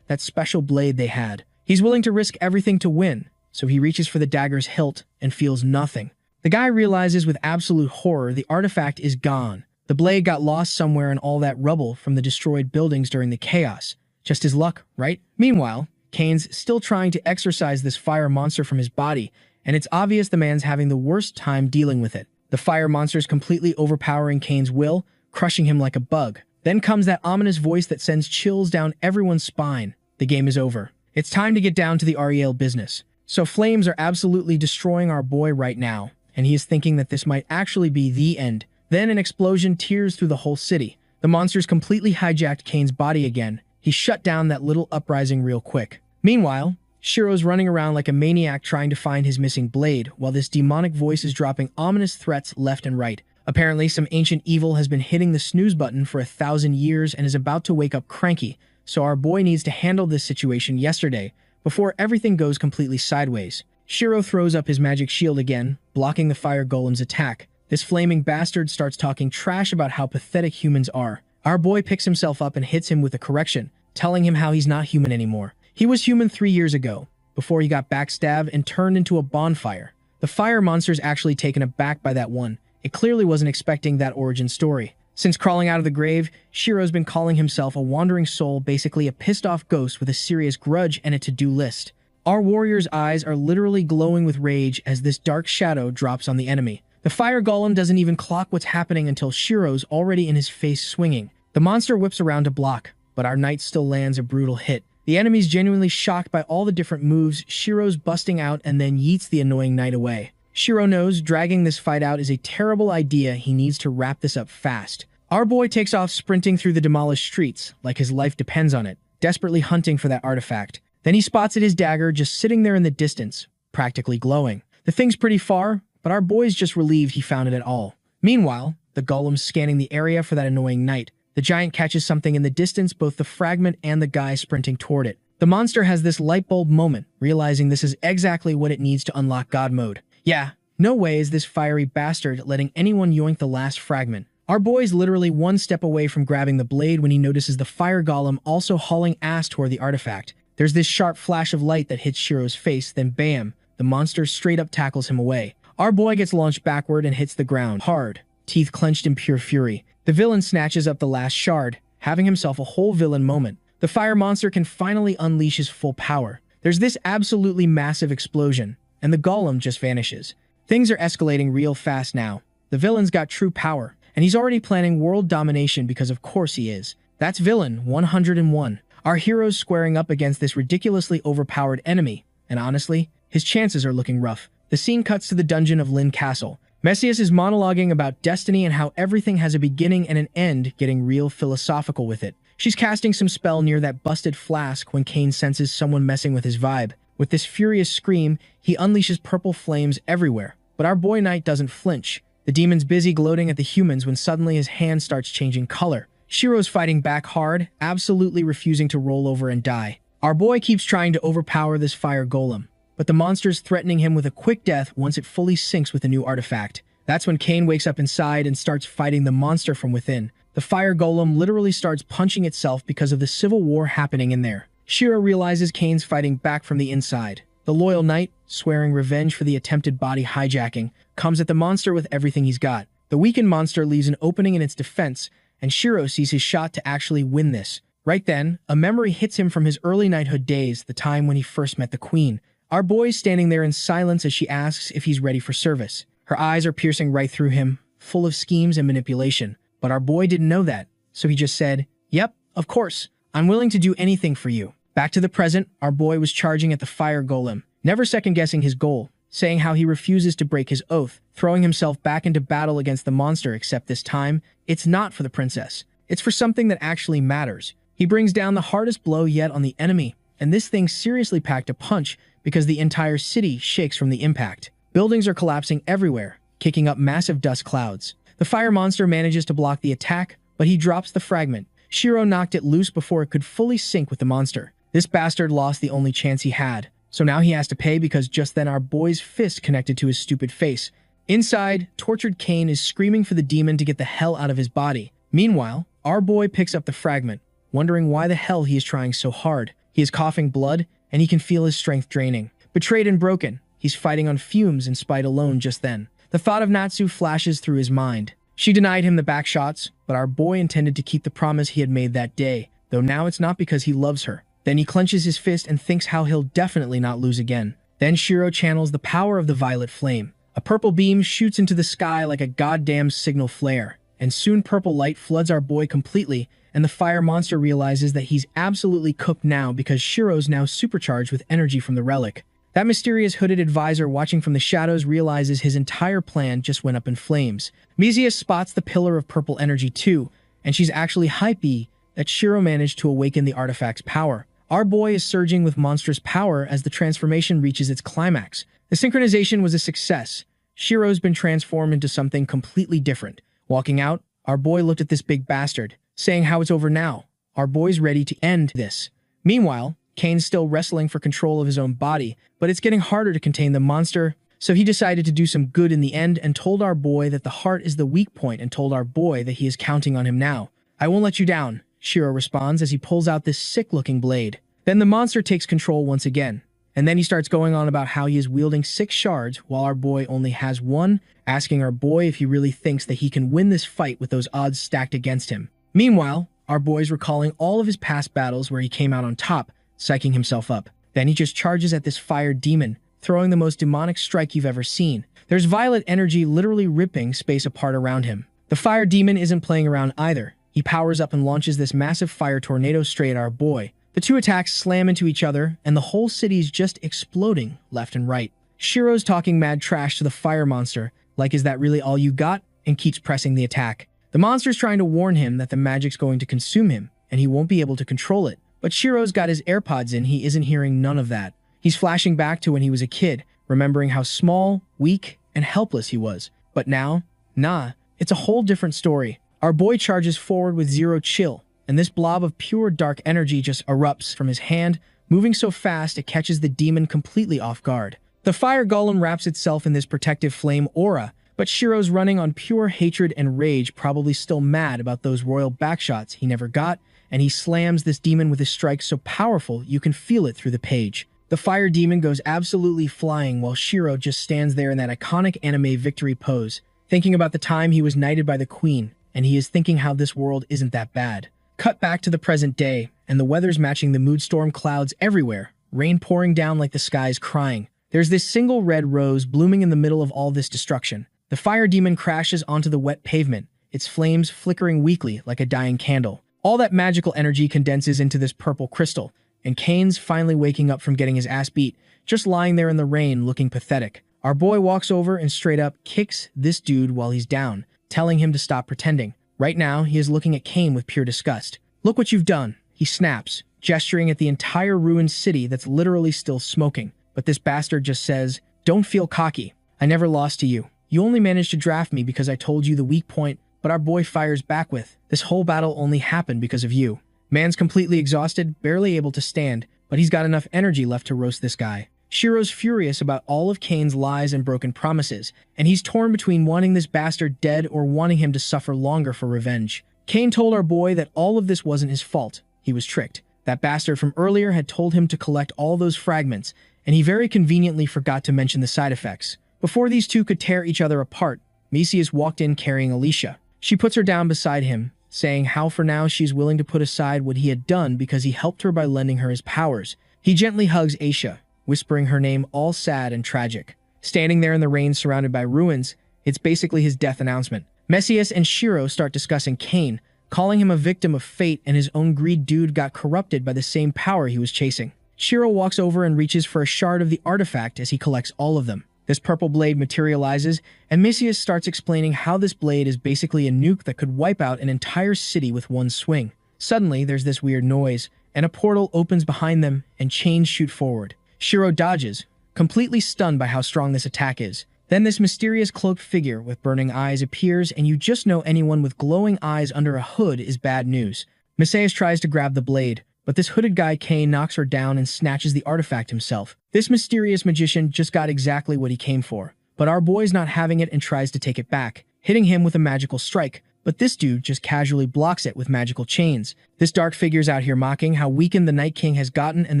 that special blade they had. He's willing to risk everything to win, so he reaches for the dagger's hilt and feels nothing. The guy realizes with absolute horror the artifact is gone. The blade got lost somewhere in all that rubble from the destroyed buildings during the chaos. Just his luck, right? Meanwhile, Kane's still trying to exorcise this fire monster from his body, and it's obvious the man's having the worst time dealing with it. The fire monster's completely overpowering Kane's will, crushing him like a bug. Then comes that ominous voice that sends chills down everyone's spine. The game is over. It's time to get down to the real business. So flames are absolutely destroying our boy right now, and he is thinking that this might actually be the end. Then an explosion tears through the whole city. The monsters completely hijacked Kane's body again. He shut down that little uprising real quick. Meanwhile, Shiro's running around like a maniac trying to find his missing blade, while this demonic voice is dropping ominous threats left and right. Apparently, some ancient evil has been hitting the snooze button for 1,000 years and is about to wake up cranky, so our boy needs to handle this situation yesterday, before everything goes completely sideways. Shiro throws up his magic shield again, blocking the fire golem's attack. This flaming bastard starts talking trash about how pathetic humans are. Our boy picks himself up and hits him with a correction, telling him how he's not human anymore. He was human 3 years ago, before he got backstabbed and turned into a bonfire. The fire monster's actually taken aback by that one. It clearly wasn't expecting that origin story. Since crawling out of the grave, Shiro's been calling himself a wandering soul, basically a pissed-off ghost with a serious grudge and a to-do list. Our warrior's eyes are literally glowing with rage as this dark shadow drops on the enemy. The fire golem doesn't even clock what's happening until Shiro's already in his face swinging. The monster whips around to block, but our knight still lands a brutal hit. The enemy's genuinely shocked by all the different moves. Shiro's busting out and then yeets the annoying knight away. Shiro knows dragging this fight out is a terrible idea. He needs to wrap this up fast. Our boy takes off sprinting through the demolished streets, like his life depends on it, desperately hunting for that artifact. Then he spots his dagger just sitting there in the distance, practically glowing. The thing's pretty far, but our boy's just relieved he found it at all. Meanwhile, the golem's scanning the area for that annoying knight. The giant catches something in the distance, both the fragment and the guy sprinting toward it. The monster has this light bulb moment, realizing this is exactly what it needs to unlock God mode. Yeah, no way is this fiery bastard letting anyone yoink the last fragment. Our boy's literally one step away from grabbing the blade when he notices the fire golem also hauling ass toward the artifact. There's this sharp flash of light that hits Shiro's face, then bam, the monster straight up tackles him away. Our boy gets launched backward and hits the ground hard, teeth clenched in pure fury. The villain snatches up the last shard, having himself a whole villain moment. The fire monster can finally unleash his full power. There's this absolutely massive explosion, and the golem just vanishes. Things are escalating real fast now. The villain's got true power, and he's already planning world domination because of course he is. That's villain 101. Our hero's squaring up against this ridiculously overpowered enemy, and honestly, his chances are looking rough. The scene cuts to the dungeon of Lin Castle. Messias is monologuing about destiny and how everything has a beginning and an end, getting real philosophical with it. She's casting some spell near that busted flask when Kane senses someone messing with his vibe. With this furious scream, he unleashes purple flames everywhere. But our boy knight doesn't flinch. The demon's busy gloating at the humans when suddenly his hand starts changing color. Shiro's fighting back hard, absolutely refusing to roll over and die. Our boy keeps trying to overpower this fire golem, but the monster's threatening him with a quick death once it fully syncs with the new artifact. That's when Kane wakes up inside and starts fighting the monster from within. The fire golem literally starts punching itself because of the civil war happening in there. Shiro realizes Kane's fighting back from the inside. The loyal knight, swearing revenge for the attempted body hijacking, comes at the monster with everything he's got. The weakened monster leaves an opening in its defense, and Shiro sees his shot to actually win this. Right then, a memory hits him from his early knighthood days, the time when he first met the queen. Our boy's standing there in silence as she asks if he's ready for service. Her eyes are piercing right through him, full of schemes and manipulation. But our boy didn't know that, so he just said, "Yep, of course. I'm willing to do anything for you." Back to the present, our boy was charging at the fire golem, never second-guessing his goal, saying how he refuses to break his oath, throwing himself back into battle against the monster, except this time, it's not for the princess. It's for something that actually matters. He brings down the hardest blow yet on the enemy, and this thing seriously packed a punch because the entire city shakes from the impact. Buildings are collapsing everywhere, kicking up massive dust clouds. The fire monster manages to block the attack, but he drops the fragment. Shiro knocked it loose before it could fully sync with the monster. This bastard lost the only chance he had, so now he has to pay because just then our boy's fist connected to his stupid face. Inside, tortured Kane is screaming for the demon to get the hell out of his body. Meanwhile, our boy picks up the fragment, wondering why the hell he is trying so hard. He is coughing blood, and he can feel his strength draining. Betrayed and broken, he's fighting on fumes in spite alone just then. The thought of Natsu flashes through his mind. She denied him the back shots, but our boy intended to keep the promise he had made that day, though now it's not because he loves her. Then he clenches his fist and thinks how he'll definitely not lose again. Then Shiro channels the power of the violet flame. A purple beam shoots into the sky like a goddamn signal flare, and soon purple light floods our boy completely, and the fire monster realizes that he's absolutely cooked now because Shiro's now supercharged with energy from the relic. That mysterious hooded advisor watching from the shadows realizes his entire plan just went up in flames. Mizia spots the pillar of purple energy too, and she's actually hypey that Shiro managed to awaken the artifact's power. Our boy is surging with monstrous power as the transformation reaches its climax. The synchronization was a success. Shiro's been transformed into something completely different. Walking out, our boy looked at this big bastard, saying how it's over now. Our boy's ready to end this. Meanwhile, Kane's still wrestling for control of his own body, but it's getting harder to contain the monster, so he decided to do some good in the end and told our boy that the heart is the weak point and told our boy that he is counting on him now. "I won't let you down," Shiro responds as he pulls out this sick-looking blade. Then the monster takes control once again, And then he starts going on about how he is wielding 6 shards while our boy only has 1, asking our boy if he really thinks that he can win this fight with those odds stacked against him. Meanwhile, our boy's recalling all of his past battles where he came out on top, psyching himself up. Then he just charges at this fire demon, throwing the most demonic strike you've ever seen. There's violet energy literally ripping space apart around him. The fire demon isn't playing around either. He powers up and launches this massive fire tornado straight at our boy. The two attacks slam into each other, and the whole city's just exploding left and right. Shiro's talking mad trash to the fire monster, like, is that really all you got? And keeps pressing the attack. The monster's trying to warn him that the magic's going to consume him, and he won't be able to control it. But Shiro's got his AirPods in, he isn't hearing none of that. He's flashing back to when he was a kid, remembering how small, weak, and helpless he was. But now, nah, it's a whole different story. Our boy charges forward with zero chill, and this blob of pure dark energy just erupts from his hand, moving so fast it catches the demon completely off guard. The fire golem wraps itself in this protective flame aura, but Shiro's running on pure hatred and rage, probably still mad about those royal backshots he never got, and he slams this demon with his strike so powerful you can feel it through the page. The fire demon goes absolutely flying while Shiro just stands there in that iconic anime victory pose, thinking about the time he was knighted by the queen, and he is thinking how this world isn't that bad. Cut back to the present day, and the weather's matching the mood storm clouds everywhere, rain pouring down like the sky's crying. There's this single red rose blooming in the middle of all this destruction. The fire demon crashes onto the wet pavement, its flames flickering weakly like a dying candle. All that magical energy condenses into this purple crystal, and Kane's finally waking up from getting his ass beat, just lying there in the rain looking pathetic. Our boy walks over and straight up kicks this dude while he's down, telling him to stop pretending. Right now, he is looking at Kane with pure disgust. "Look what you've done," he snaps, gesturing at the entire ruined city that's literally still smoking. But this bastard just says, "Don't feel cocky. I never lost to you. You only managed to draft me because I told you the weak point," but our boy fires back with, "This whole battle only happened because of you." Man's completely exhausted, barely able to stand, but he's got enough energy left to roast this guy. Shiro's furious about all of Kane's lies and broken promises, and he's torn between wanting this bastard dead or wanting him to suffer longer for revenge. Kane told our boy that all of this wasn't his fault. He was tricked. That bastard from earlier had told him to collect all those fragments, and he very conveniently forgot to mention the side effects. Before these two could tear each other apart, Mesias walked in carrying Alicia. She puts her down beside him, saying how for now she's willing to put aside what he had done because he helped her by lending her his powers. He gently hugs Aisha, whispering her name all sad and tragic. Standing there in the rain surrounded by ruins, it's basically his death announcement. Mesias and Shiro start discussing Kane, calling him a victim of fate and his own greed. Dude got corrupted by the same power he was chasing. Shiro walks over and reaches for a shard of the artifact as he collects all of them. This purple blade materializes, and Mesias starts explaining how this blade is basically a nuke that could wipe out an entire city with one swing. Suddenly, there's this weird noise, and a portal opens behind them, and chains shoot forward. Shiro dodges, completely stunned by how strong this attack is. Then this mysterious cloaked figure with burning eyes appears, and you just know anyone with glowing eyes under a hood is bad news. Mesias tries to grab the blade, but this hooded guy Kane knocks her down and snatches the artifact himself. This mysterious magician just got exactly what he came for, but our boy's not having it and tries to take it back, hitting him with a magical strike, but this dude just casually blocks it with magical chains. This dark figure's out here mocking how weakened the Night King has gotten and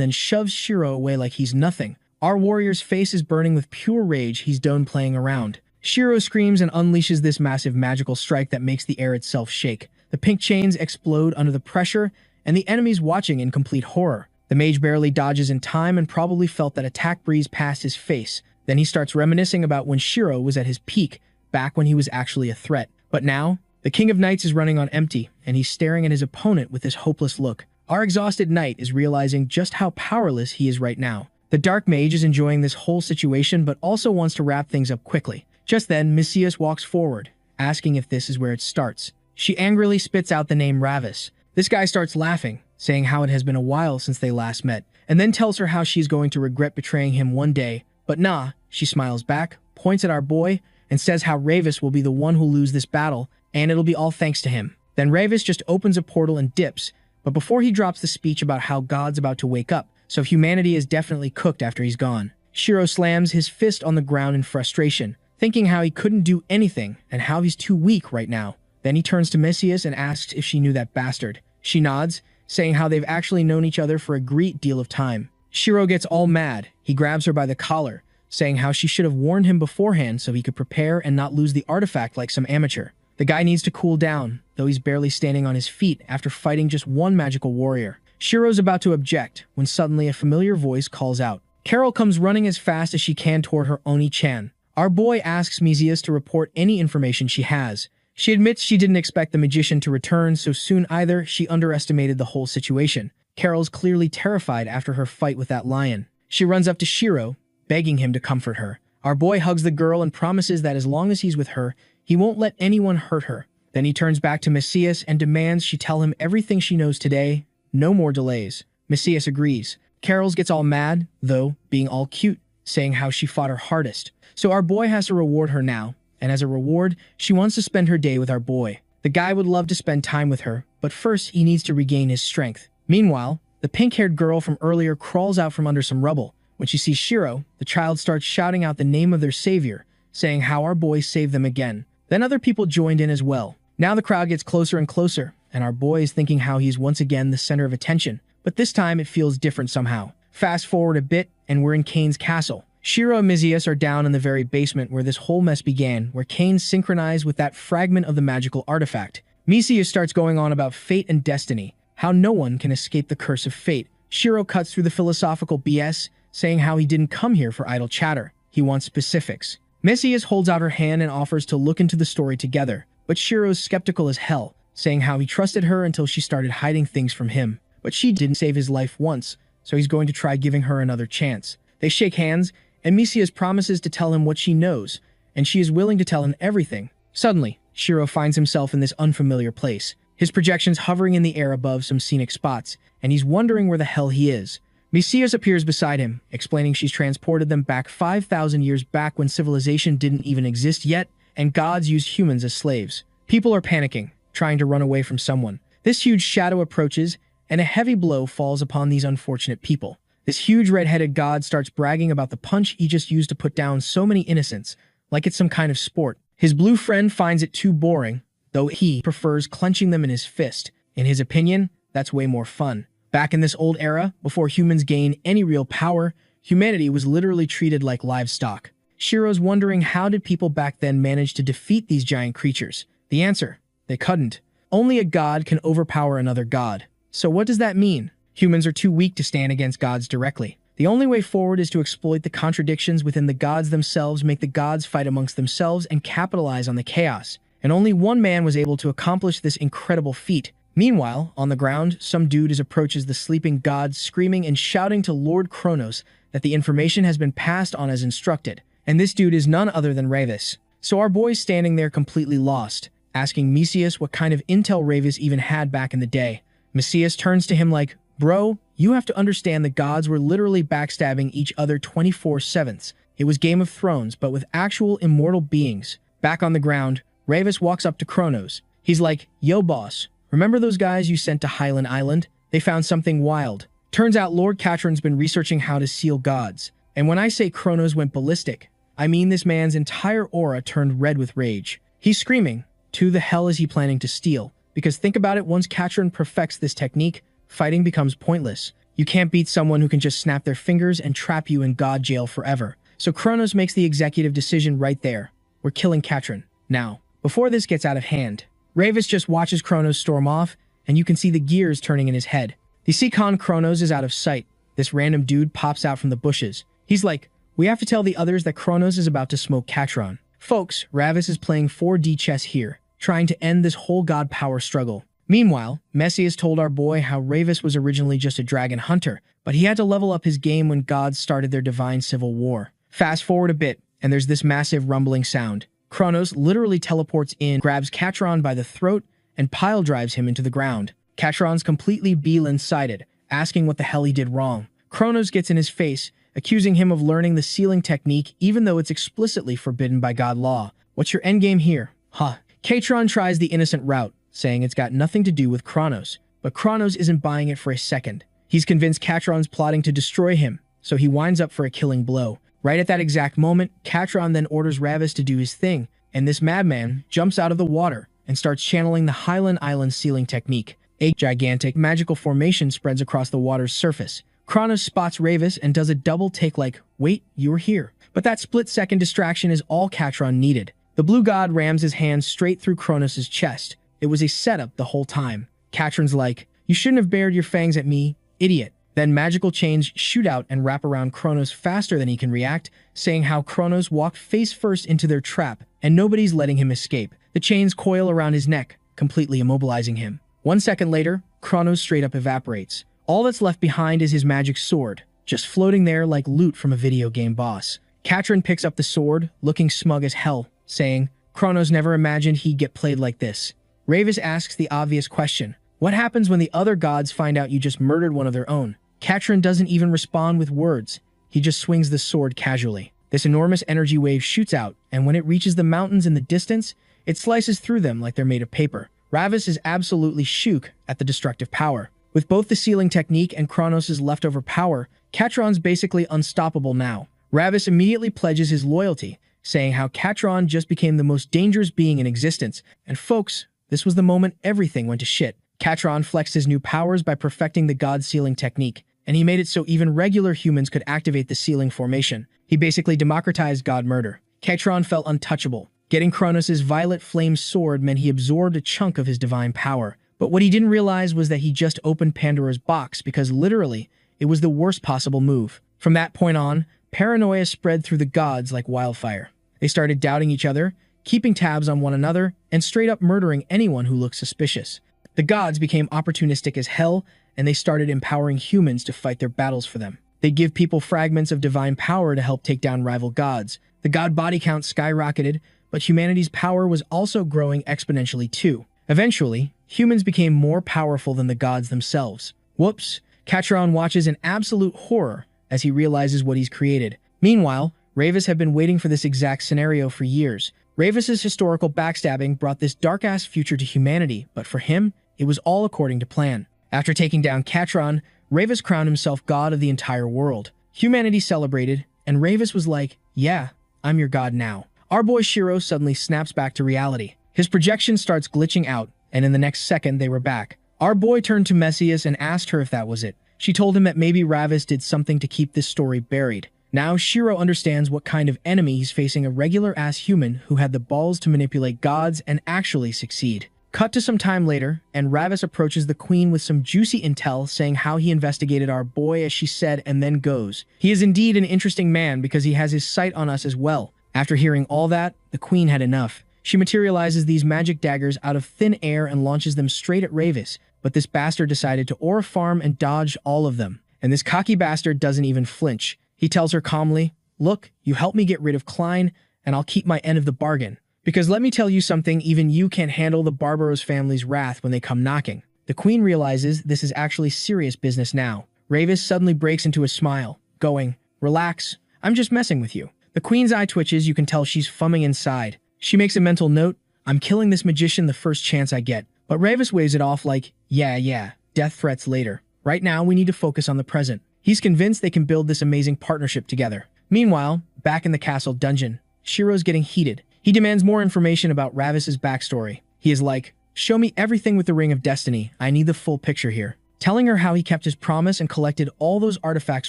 then shoves Shiro away like he's nothing. Our warrior's face is burning with pure rage. He's done playing around. Shiro screams and unleashes this massive magical strike that makes the air itself shake. The pink chains explode under the pressure, and the enemies watching in complete horror. The mage barely dodges in time and probably felt that attack breeze past his face. Then he starts reminiscing about when Shiro was at his peak, back when he was actually a threat. But now, the King of Knights is running on empty, and he's staring at his opponent with this hopeless look. Our exhausted knight is realizing just how powerless he is right now. The Dark Mage is enjoying this whole situation, but also wants to wrap things up quickly. Just then, Mesias walks forward, asking if this is where it starts. She angrily spits out the name Ravis. This guy starts laughing, saying how it has been a while since they last met, and then tells her how she's going to regret betraying him one day. But nah, she smiles back, points at our boy, and says how Ravis will be the one who'll lose this battle, and it'll be all thanks to him. Then Ravis just opens a portal and dips, but before he drops the speech about how God's about to wake up, so humanity is definitely cooked after he's gone. Shiro slams his fist on the ground in frustration, thinking how he couldn't do anything and how he's too weak right now. Then he turns to Mesias and asks if she knew that bastard. She nods, saying how they've actually known each other for a great deal of time. Shiro gets all mad. He grabs her by the collar, saying how she should have warned him beforehand so he could prepare and not lose the artifact like some amateur. The guy needs to cool down, though he's barely standing on his feet after fighting just one magical warrior. Shiro's about to object when suddenly a familiar voice calls out. Carol comes running as fast as she can toward her Oni-chan. Our boy asks Mizius to report any information she has. She admits she didn't expect the magician to return so soon either. She underestimated the whole situation. Carol's clearly terrified after her fight with that lion. She runs up to Shiro, begging him to comfort her. Our boy hugs the girl and promises that as long as he's with her, he won't let anyone hurt her. Then he turns back to Mizius and demands she tell him everything she knows today. No more delays. Mizius agrees. Carol gets all mad, though, being all cute, saying how she fought her hardest. So our boy has to reward her now, and as a reward, she wants to spend her day with our boy. The guy would love to spend time with her, but first he needs to regain his strength. Meanwhile, the pink-haired girl from earlier crawls out from under some rubble. When she sees Shiro, the child starts shouting out the name of their savior, saying how our boy saved them again. Then other people joined in as well. Now the crowd gets closer and closer, and our boy is thinking how he's once again the center of attention. But this time it feels different somehow. Fast forward a bit, and we're in Kane's castle. Shiro and Mizius are down in the very basement where this whole mess began, where Kane synchronized with that fragment of the magical artifact. Mizius starts going on about fate and destiny, how no one can escape the curse of fate. Shiro cuts through the philosophical BS, saying how he didn't come here for idle chatter. He wants specifics. Mizius holds out her hand and offers to look into the story together, but Shiro's skeptical as hell, saying how he trusted her until she started hiding things from him. But she didn't save his life once, so he's going to try giving her another chance. They shake hands, and Mizius promises to tell him what she knows, and she is willing to tell him everything. Suddenly, Shiro finds himself in this unfamiliar place, his projections hovering in the air above some scenic spots, and he's wondering where the hell he is. Mizius appears beside him, explaining she's transported them back 5,000 years back when civilization didn't even exist yet, and gods used humans as slaves. People are panicking, trying to run away from someone. This huge shadow approaches, and a heavy blow falls upon these unfortunate people. This huge red-headed god starts bragging about the punch he just used to put down so many innocents, like it's some kind of sport. His blue friend finds it too boring, though he prefers clenching them in his fist. In his opinion, that's way more fun. Back in this old era, before humans gained any real power, humanity was literally treated like livestock. Shiro's wondering how did people back then manage to defeat these giant creatures? The answer, they couldn't. Only a god can overpower another god. So what does that mean? Humans are too weak to stand against gods directly. The only way forward is to exploit the contradictions within the gods themselves, make the gods fight amongst themselves, and capitalize on the chaos. And only one man was able to accomplish this incredible feat. Meanwhile, on the ground, some dude approaches the sleeping gods, screaming and shouting to Lord Kronos that the information has been passed on as instructed. And this dude is none other than Ravis. So our boy's standing there completely lost, asking Mizius what kind of intel Ravis even had back in the day. Mizius turns to him like, "Bro, you have to understand the gods were literally backstabbing each other 24/7. It was Game of Thrones, but with actual immortal beings." Back on the ground, Ravis walks up to Kronos. He's like, "Yo boss, remember those guys you sent to Highland Island? They found something wild. Turns out Lord Katrin's been researching how to seal gods." And when I say Kronos went ballistic, I mean this man's entire aura turned red with rage. He's screaming, "To the hell is he planning to steal?" Because think about it, once Katrin perfects this technique, fighting becomes pointless. You can't beat someone who can just snap their fingers and trap you in god jail forever. So Kronos makes the executive decision right there. We're killing Katrin. Now, before this gets out of hand, Ravis just watches Kronos storm off, and you can see the gears turning in his head. The Seacon Kronos is out of sight. This random dude pops out from the bushes. He's like, "We have to tell the others that Kronos is about to smoke Katron." Folks, Ravis is playing 4D chess here, trying to end this whole god power struggle. Meanwhile, Messi has told our boy how Ravis was originally just a dragon hunter, but he had to level up his game when gods started their divine civil war. Fast forward a bit, and there's this massive rumbling sound. Kronos literally teleports in, grabs Katron by the throat, and pile drives him into the ground. Katron's completely Beelan-sided, asking what the hell he did wrong. Kronos gets in his face, accusing him of learning the sealing technique even though it's explicitly forbidden by god law. What's your endgame here? Huh. Katron tries the innocent route, saying it's got nothing to do with Kronos, but Kronos isn't buying it for a second. He's convinced Katron's plotting to destroy him, so he winds up for a killing blow. Right at that exact moment, Katron then orders Ravis to do his thing, and this madman jumps out of the water and starts channeling the Highland Island sealing technique. A gigantic magical formation spreads across the water's surface, Kronos spots Ravis and does a double take like, wait, you were here. But that split-second distraction is all Catron needed. The blue god rams his hand straight through Kronos' chest. It was a setup the whole time. Catron's like, you shouldn't have bared your fangs at me, idiot. Then magical chains shoot out and wrap around Kronos faster than he can react, saying how Kronos walked face first into their trap, and nobody's letting him escape. The chains coil around his neck, completely immobilizing him. 1 second later, Kronos straight up evaporates. All that's left behind is his magic sword, just floating there like loot from a video game boss. Catron picks up the sword, looking smug as hell, saying, Kronos never imagined he'd get played like this. Ravis asks the obvious question, what happens when the other gods find out you just murdered one of their own? Catron doesn't even respond with words. He just swings the sword casually. This enormous energy wave shoots out, and when it reaches the mountains in the distance, it slices through them like they're made of paper. Ravis is absolutely shook at the destructive power. With both the sealing technique and Kronos' leftover power, Catron's basically unstoppable now. Ravis immediately pledges his loyalty, saying how Catron just became the most dangerous being in existence. And folks, this was the moment everything went to shit. Catron flexed his new powers by perfecting the god sealing technique, and he made it so even regular humans could activate the sealing formation. He basically democratized god murder. Catron felt untouchable. Getting Kronos' violet flame sword meant he absorbed a chunk of his divine power. But what he didn't realize was that he just opened Pandora's box because literally, it was the worst possible move. From that point on, paranoia spread through the gods like wildfire. They started doubting each other, keeping tabs on one another, and straight up murdering anyone who looked suspicious. The gods became opportunistic as hell, and they started empowering humans to fight their battles for them. They'd give people fragments of divine power to help take down rival gods. The god body count skyrocketed, but humanity's power was also growing exponentially too. Eventually, humans became more powerful than the gods themselves. Whoops, Catron watches in absolute horror as he realizes what he's created. Meanwhile, Ravis had been waiting for this exact scenario for years. Ravis's historical backstabbing brought this dark-ass future to humanity, but for him, it was all according to plan. After taking down Catron, Ravis crowned himself god of the entire world. Humanity celebrated, and Ravis was like, yeah, I'm your god now. Our boy Shiro suddenly snaps back to reality. His projection starts glitching out, and in the next second they were back. Our boy turned to Messias and asked her if that was it. She told him that maybe Ravis did something to keep this story buried. Now Shiro understands what kind of enemy he's facing, a regular-ass human who had the balls to manipulate gods and actually succeed. Cut to some time later, and Ravis approaches the queen with some juicy intel saying how he investigated our boy as she said and then goes. He is indeed an interesting man because he has his sight on us as well. After hearing all that, the queen had enough. She materializes these magic daggers out of thin air and launches them straight at Ravis, but this bastard decided to aura farm and dodge all of them. And this cocky bastard doesn't even flinch. He tells her calmly, look, you helped me get rid of Klein, and I'll keep my end of the bargain. Because let me tell you something, even you can't handle the Barbaros family's wrath when they come knocking. The queen realizes this is actually serious business now. Ravis suddenly breaks into a smile, going, relax, I'm just messing with you. The queen's eye twitches, you can tell she's fumming inside. She makes a mental note, I'm killing this magician the first chance I get. But Ravis waves it off like, yeah, death threats later. Right now, we need to focus on the present. He's convinced they can build this amazing partnership together. Meanwhile, back in the castle dungeon, Shiro's getting heated. He demands more information about Ravis's backstory. He is like, show me everything with the Ring of Destiny. I need the full picture here. Telling her how he kept his promise and collected all those artifacts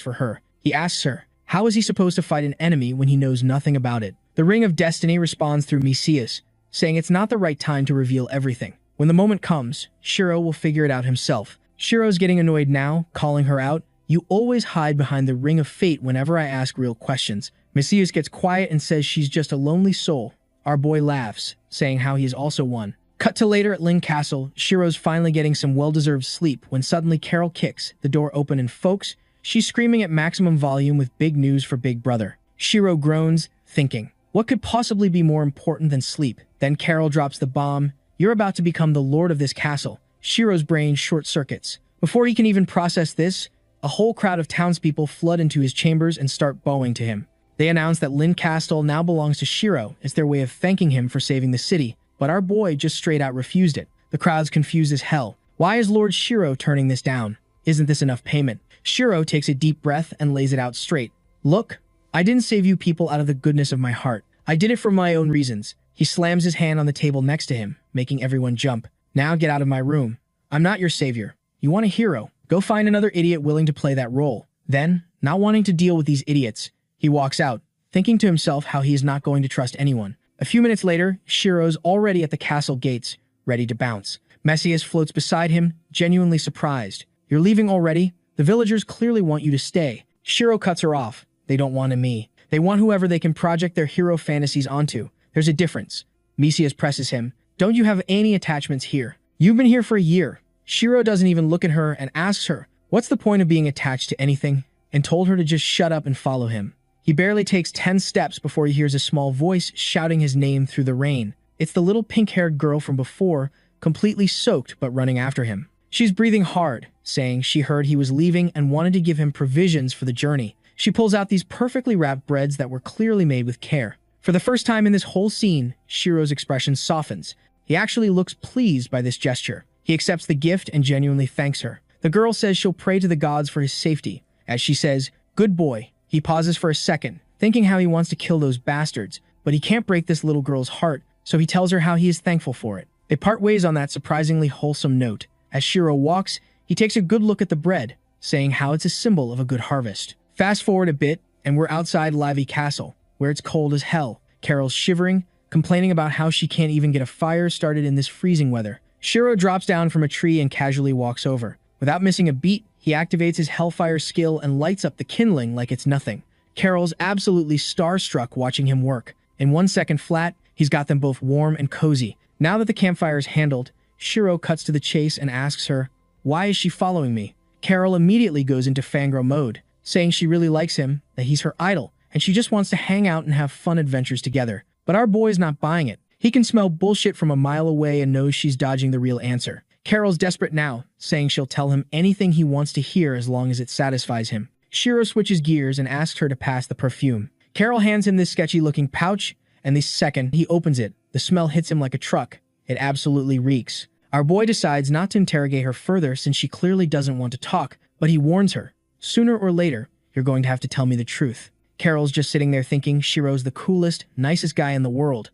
for her. He asks her, how is he supposed to fight an enemy when he knows nothing about it? The Ring of Destiny responds through Messias, saying it's not the right time to reveal everything. When the moment comes, Shiro will figure it out himself. Shiro's getting annoyed now, calling her out, you always hide behind the Ring of Fate whenever I ask real questions. Messias gets quiet and says she's just a lonely soul. Our boy laughs, saying how he is also one. Cut to later at Lin Castle, Shiro's finally getting some well-deserved sleep when suddenly Carol kicks the door open and folks, she's screaming at maximum volume with big news for Big Brother. Shiro groans, thinking, what could possibly be more important than sleep? Then Carol drops the bomb, you're about to become the lord of this castle. Shiro's brain short-circuits. Before he can even process this, a whole crowd of townspeople flood into his chambers and start bowing to him. They announce that Lin Castle now belongs to Shiro as their way of thanking him for saving the city, but our boy just straight out refused it. The crowd's confused as hell. Why is Lord Shiro turning this down? Isn't this enough payment? Shiro takes a deep breath and lays it out straight. Look, I didn't save you people out of the goodness of my heart. I did it for my own reasons. He slams his hand on the table next to him, making everyone jump. Now get out of my room. I'm not your savior. You want a hero? Go find another idiot willing to play that role. Then, not wanting to deal with these idiots, he walks out, thinking to himself how he is not going to trust anyone. A few minutes later, Shiro's already at the castle gates, ready to bounce. Messias floats beside him, genuinely surprised. "You're leaving already? The villagers clearly want you to stay." Shiro cuts her off. "They don't want me. They want whoever they can project their hero fantasies onto. There's a difference." Messias presses him. "Don't you have any attachments here? You've been here for a year." Shiro doesn't even look at her and asks her, "What's the point of being attached to anything?" and told her to just shut up and follow him. He barely takes 10 steps before he hears a small voice shouting his name through the rain. It's the little pink-haired girl from before, completely soaked but running after him. She's breathing hard, saying she heard he was leaving and wanted to give him provisions for the journey. She pulls out these perfectly wrapped breads that were clearly made with care. For the first time in this whole scene, Shiro's expression softens. He actually looks pleased by this gesture. He accepts the gift and genuinely thanks her. The girl says she'll pray to the gods for his safety. As she says, "Good boy," he pauses for a second, thinking how he wants to kill those bastards, but he can't break this little girl's heart, so he tells her how he is thankful for it. They part ways on that surprisingly wholesome note. As Shiro walks, he takes a good look at the bread, saying how it's a symbol of a good harvest. Fast forward a bit, and we're outside Lavi Castle, where it's cold as hell. Carol's shivering, complaining about how she can't even get a fire started in this freezing weather. Shiro drops down from a tree and casually walks over. Without missing a beat, he activates his Hellfire skill and lights up the kindling like it's nothing. Carol's absolutely starstruck watching him work. In 1 second flat, he's got them both warm and cozy. Now that the campfire is handled, Shiro cuts to the chase and asks her, "Why is she following me?" Carol immediately goes into fangirl mode, saying she really likes him, that he's her idol, and she just wants to hang out and have fun adventures together. But our boy's not buying it. He can smell bullshit from a mile away and knows she's dodging the real answer. Carol's desperate now, saying she'll tell him anything he wants to hear as long as it satisfies him. Shiro switches gears and asks her to pass the perfume. Carol hands him this sketchy-looking pouch, and the second he opens it, the smell hits him like a truck. It absolutely reeks. Our boy decides not to interrogate her further since she clearly doesn't want to talk, but he warns her, "Sooner or later, you're going to have to tell me the truth." Carol's just sitting there thinking Shiro's the coolest, nicest guy in the world.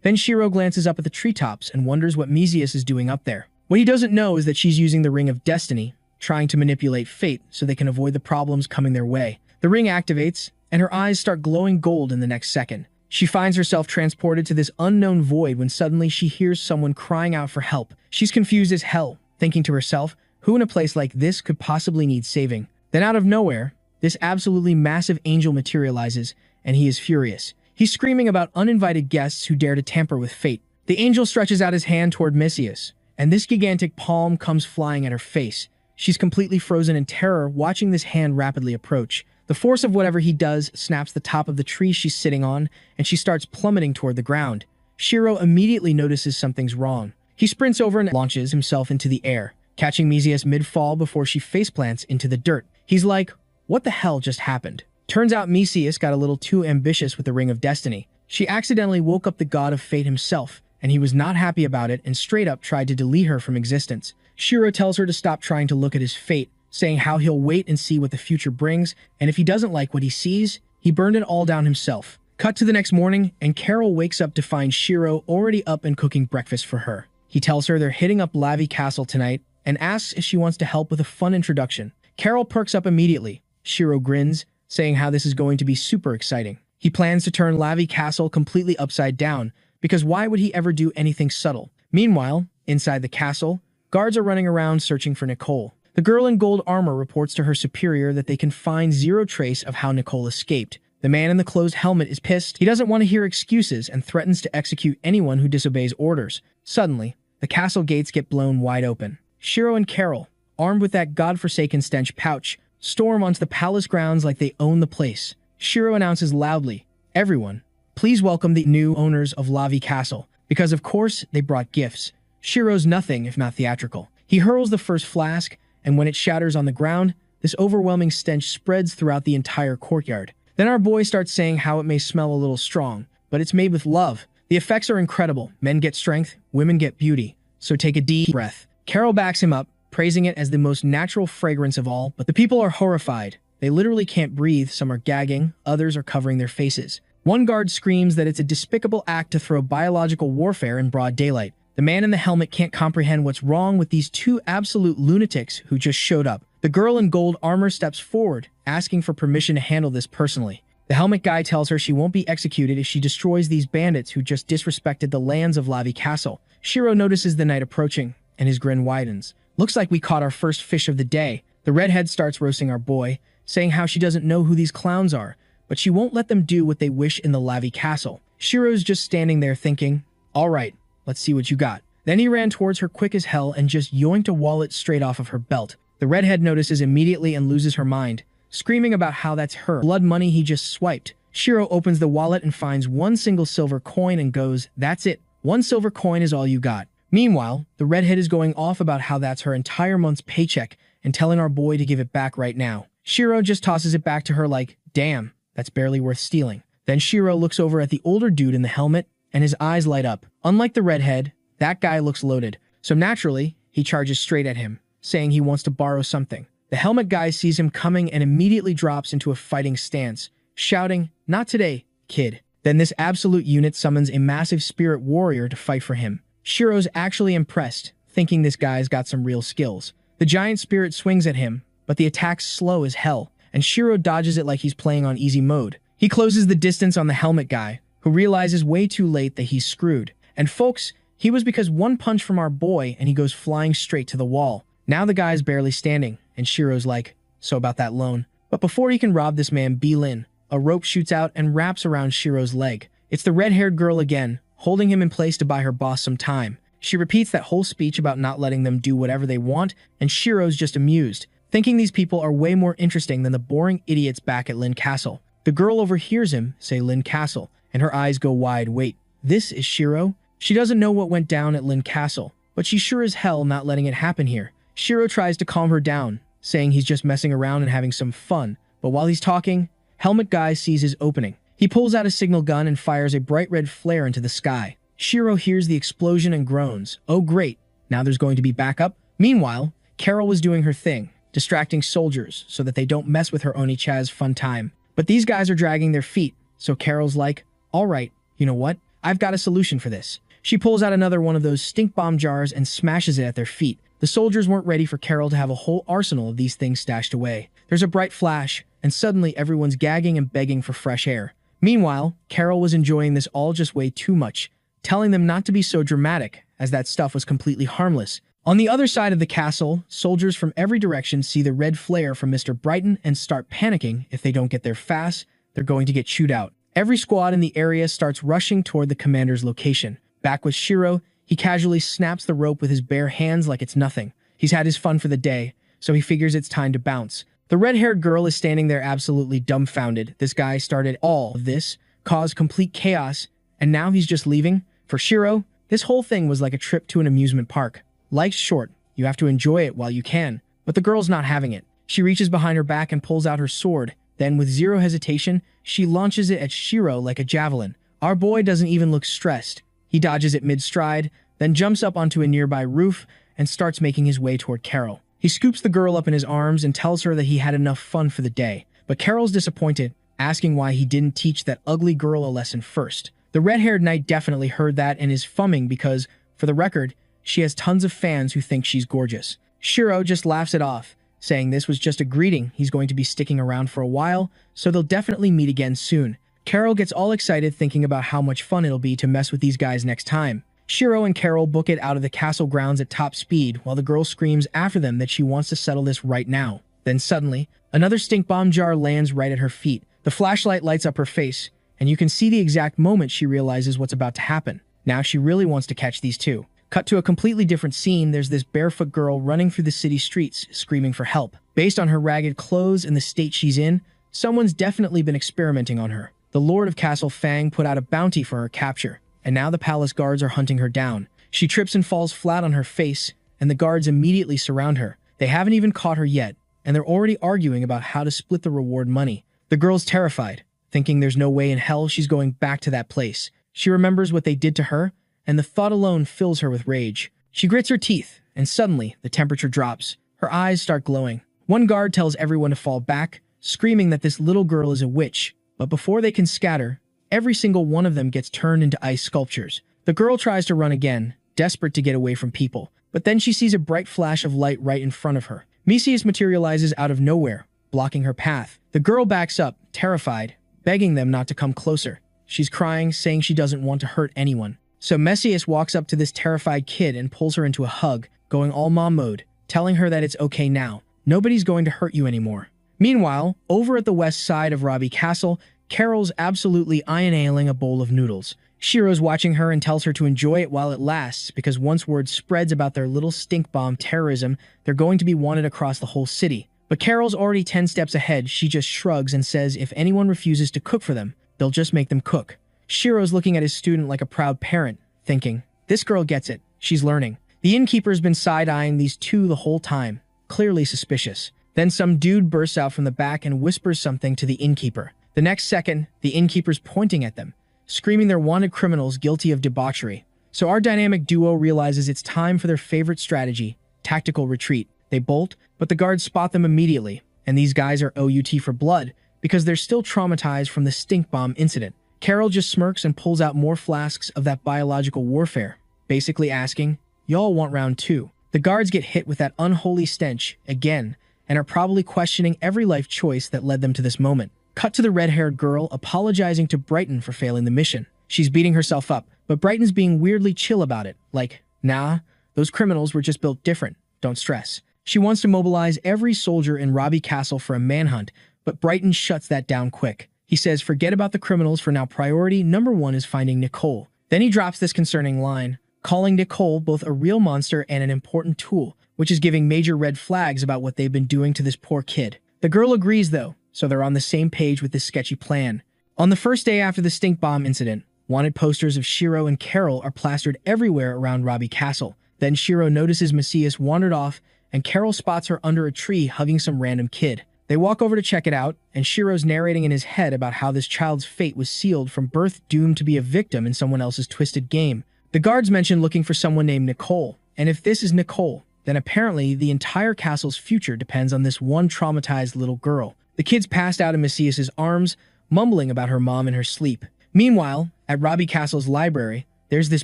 Then Shiro glances up at the treetops and wonders what Mesias is doing up there. What he doesn't know is that she's using the Ring of Destiny, trying to manipulate fate so they can avoid the problems coming their way. The ring activates, and her eyes start glowing gold in the next second. She finds herself transported to this unknown void when suddenly she hears someone crying out for help. She's confused as hell, thinking to herself, who in a place like this could possibly need saving? Then out of nowhere, this absolutely massive angel materializes, and he is furious. He's screaming about uninvited guests who dare to tamper with fate. The angel stretches out his hand toward Messias, and this gigantic palm comes flying at her face. She's completely frozen in terror, watching this hand rapidly approach. The force of whatever he does snaps the top of the tree she's sitting on, and she starts plummeting toward the ground. Shiro immediately notices something's wrong. He sprints over and launches himself into the air, catching Mesias mid-fall before she faceplants into the dirt. He's like, what the hell just happened? Turns out Mesias got a little too ambitious with the Ring of Destiny. She accidentally woke up the god of fate himself, and he was not happy about it and straight up tried to delete her from existence. Shiro tells her to stop trying to look at his fate, saying how he'll wait and see what the future brings, and if he doesn't like what he sees, he burned it all down himself. Cut to the next morning, and Carol wakes up to find Shiro already up and cooking breakfast for her. He tells her they're hitting up Lavi Castle tonight, and asks if she wants to help with a fun introduction. Carol perks up immediately. Shiro grins, saying how this is going to be super exciting. He plans to turn Lavi Castle completely upside down, because why would he ever do anything subtle? Meanwhile, inside the castle, guards are running around searching for Nicole. The girl in gold armor reports to her superior that they can find zero trace of how Nicole escaped. The man in the closed helmet is pissed. He doesn't want to hear excuses and threatens to execute anyone who disobeys orders. Suddenly, the castle gates get blown wide open. Shiro and Carol, armed with that godforsaken stench pouch, storm onto the palace grounds like they own the place. Shiro announces loudly, "Everyone, please welcome the new owners of Lavi Castle," because of course they brought gifts. Shiro's nothing if not theatrical. He hurls the first flask, and when it shatters on the ground, this overwhelming stench spreads throughout the entire courtyard. Then our boy starts saying how it may smell a little strong, but it's made with love. The effects are incredible. Men get strength, women get beauty. So take a deep breath. Carol backs him up, praising it as the most natural fragrance of all, but the people are horrified. They literally can't breathe, some are gagging, others are covering their faces. One guard screams that it's a despicable act to throw biological warfare in broad daylight. The man in the helmet can't comprehend what's wrong with these two absolute lunatics who just showed up. The girl in gold armor steps forward, asking for permission to handle this personally. The helmet guy tells her she won't be executed if she destroys these bandits who just disrespected the lands of Lavi Castle. Shiro notices the night approaching, and his grin widens. Looks like we caught our first fish of the day. The redhead starts roasting our boy, saying how she doesn't know who these clowns are, but she won't let them do what they wish in the Lavi Castle. Shiro's just standing there thinking, all right, let's see what you got. Then he ran towards her quick as hell and just yoinked a wallet straight off of her belt. The redhead notices immediately and loses her mind, screaming about how that's her blood money he just swiped. Shiro opens the wallet and finds one single silver coin and goes, that's it. 1 silver coin is all you got. Meanwhile, the redhead is going off about how that's her entire month's paycheck and telling our boy to give it back right now. Shiro just tosses it back to her like, damn, that's barely worth stealing. Then Shiro looks over at the older dude in the helmet and his eyes light up. Unlike the redhead, that guy looks loaded. So naturally, he charges straight at him, saying he wants to borrow something. The helmet guy sees him coming and immediately drops into a fighting stance, shouting, not today, kid. Then this absolute unit summons a massive spirit warrior to fight for him. Shiro's actually impressed, thinking this guy's got some real skills. The giant spirit swings at him, but the attack's slow as hell, and Shiro dodges it like he's playing on easy mode. He closes the distance on the helmet guy, who realizes way too late that he's screwed. And folks, he was because one punch from our boy and he goes flying straight to the wall. Now the guy's barely standing, and Shiro's like, so about that loan. But before he can rob this man Lin, a rope shoots out and wraps around Shiro's leg. It's the red-haired girl again, holding him in place to buy her boss some time. She repeats that whole speech about not letting them do whatever they want, and Shiro's just amused, thinking these people are way more interesting than the boring idiots back at Lin Castle. The girl overhears him say Lin Castle, and her eyes go wide. Wait, this is Shiro? She doesn't know what went down at Lin Castle, but she's sure as hell not letting it happen here. Shiro tries to calm her down, saying he's just messing around and having some fun, but while he's talking, Helmet Guy sees his opening. He pulls out a signal gun and fires a bright red flare into the sky. Shiro hears the explosion and groans. Oh great, now there's going to be backup? Meanwhile, Carol was doing her thing, distracting soldiers so that they don't mess with her Oni-chan's fun time. But these guys are dragging their feet, so Carol's like, alright, you know what? I've got a solution for this. She pulls out another one of those stink bomb jars and smashes it at their feet. The soldiers weren't ready for Carol to have a whole arsenal of these things stashed away. There's a bright flash, and suddenly everyone's gagging and begging for fresh air. Meanwhile, Carol was enjoying this all just way too much, telling them not to be so dramatic, as that stuff was completely harmless. On the other side of the castle, soldiers from every direction see the red flare from Mr. Brighton and start panicking. If they don't get there fast, they're going to get chewed out. Every squad in the area starts rushing toward the commander's location. Back with Shiro, he casually snaps the rope with his bare hands like it's nothing. He's had his fun for the day, so he figures it's time to bounce. The red-haired girl is standing there absolutely dumbfounded. This guy started all of this, caused complete chaos, and now he's just leaving? For Shiro, this whole thing was like a trip to an amusement park. Life's short, you have to enjoy it while you can, but the girl's not having it. She reaches behind her back and pulls out her sword. Then, with zero hesitation, she launches it at Shiro like a javelin. Our boy doesn't even look stressed. He dodges it mid-stride, then jumps up onto a nearby roof and starts making his way toward Carol. He scoops the girl up in his arms and tells her that he had enough fun for the day. But Carol's disappointed, asking why he didn't teach that ugly girl a lesson first. The red-haired knight definitely heard that and is fumming because, for the record, she has tons of fans who think she's gorgeous. Shiro just laughs it off, saying this was just a greeting. He's going to be sticking around for a while, so they'll definitely meet again soon. Carol gets all excited thinking about how much fun it'll be to mess with these guys next time. Shiro and Carol book it out of the castle grounds at top speed while the girl screams after them that she wants to settle this right now. Then suddenly, another stink bomb jar lands right at her feet. The flashlight lights up her face, and you can see the exact moment she realizes what's about to happen. Now she really wants to catch these two. Cut to a completely different scene. There's this barefoot girl running through the city streets, screaming for help. Based on her ragged clothes and the state she's in, someone's definitely been experimenting on her. The Lord of Castle Fang put out a bounty for her capture, and now the palace guards are hunting her down. She trips and falls flat on her face, and the guards immediately surround her. They haven't even caught her yet, and they're already arguing about how to split the reward money. The girl's terrified, thinking there's no way in hell she's going back to that place. She remembers what they did to her, and the thought alone fills her with rage. She grits her teeth, and suddenly, the temperature drops. Her eyes start glowing. One guard tells everyone to fall back, screaming that this little girl is a witch. But before they can scatter, every single one of them gets turned into ice sculptures. The girl tries to run again, desperate to get away from people. But then she sees a bright flash of light right in front of her. Mesias materializes out of nowhere, blocking her path. The girl backs up, terrified, begging them not to come closer. She's crying, saying she doesn't want to hurt anyone. So Mesias walks up to this terrified kid and pulls her into a hug, going all mom mode, telling her that it's okay now. Nobody's going to hurt you anymore. Meanwhile, over at the west side of Robbie Castle, Carol's absolutely inhaling a bowl of noodles. Shiro's watching her and tells her to enjoy it while it lasts, because once word spreads about their little stink bomb terrorism, they're going to be wanted across the whole city. But Carol's already 10 steps ahead. She just shrugs and says if anyone refuses to cook for them, they'll just make them cook. Shiro's looking at his student like a proud parent, thinking, this girl gets it. She's learning. The innkeeper's been side-eyeing these two the whole time, clearly suspicious. Then some dude bursts out from the back and whispers something to the innkeeper. The next second, the innkeeper's pointing at them, screaming they're wanted criminals guilty of debauchery. So our dynamic duo realizes it's time for their favorite strategy, tactical retreat. They bolt, but the guards spot them immediately, and these guys are OUT for blood because they're still traumatized from the stink bomb incident. Carol just smirks and pulls out more flasks of that biological warfare, basically asking, y'all want round two? The guards get hit with that unholy stench again and are probably questioning every life choice that led them to this moment. Cut to the red-haired girl apologizing to Brighton for failing the mission. She's beating herself up, but Brighton's being weirdly chill about it, like, nah, those criminals were just built different, don't stress. She wants to mobilize every soldier in Robbie Castle for a manhunt, but Brighton shuts that down quick. He says forget about the criminals for now, priority number one is finding Nicole. Then he drops this concerning line, calling Nicole both a real monster and an important tool, which is giving major red flags about what they've been doing to this poor kid. The girl agrees though, so they're on the same page with this sketchy plan. On the first day after the stink bomb incident, wanted posters of Shiro and Carol are plastered everywhere around Robbie Castle. Then Shiro notices Mesias wandered off, and Carol spots her under a tree hugging some random kid. They walk over to check it out, and Shiro's narrating in his head about how this child's fate was sealed from birth, doomed to be a victim in someone else's twisted game. The guards mention looking for someone named Nicole, and if this is Nicole, then apparently the entire castle's future depends on this one traumatized little girl. The kid's passed out in Mesias' arms, mumbling about her mom in her sleep. Meanwhile, at Robbie Castle's library, there's this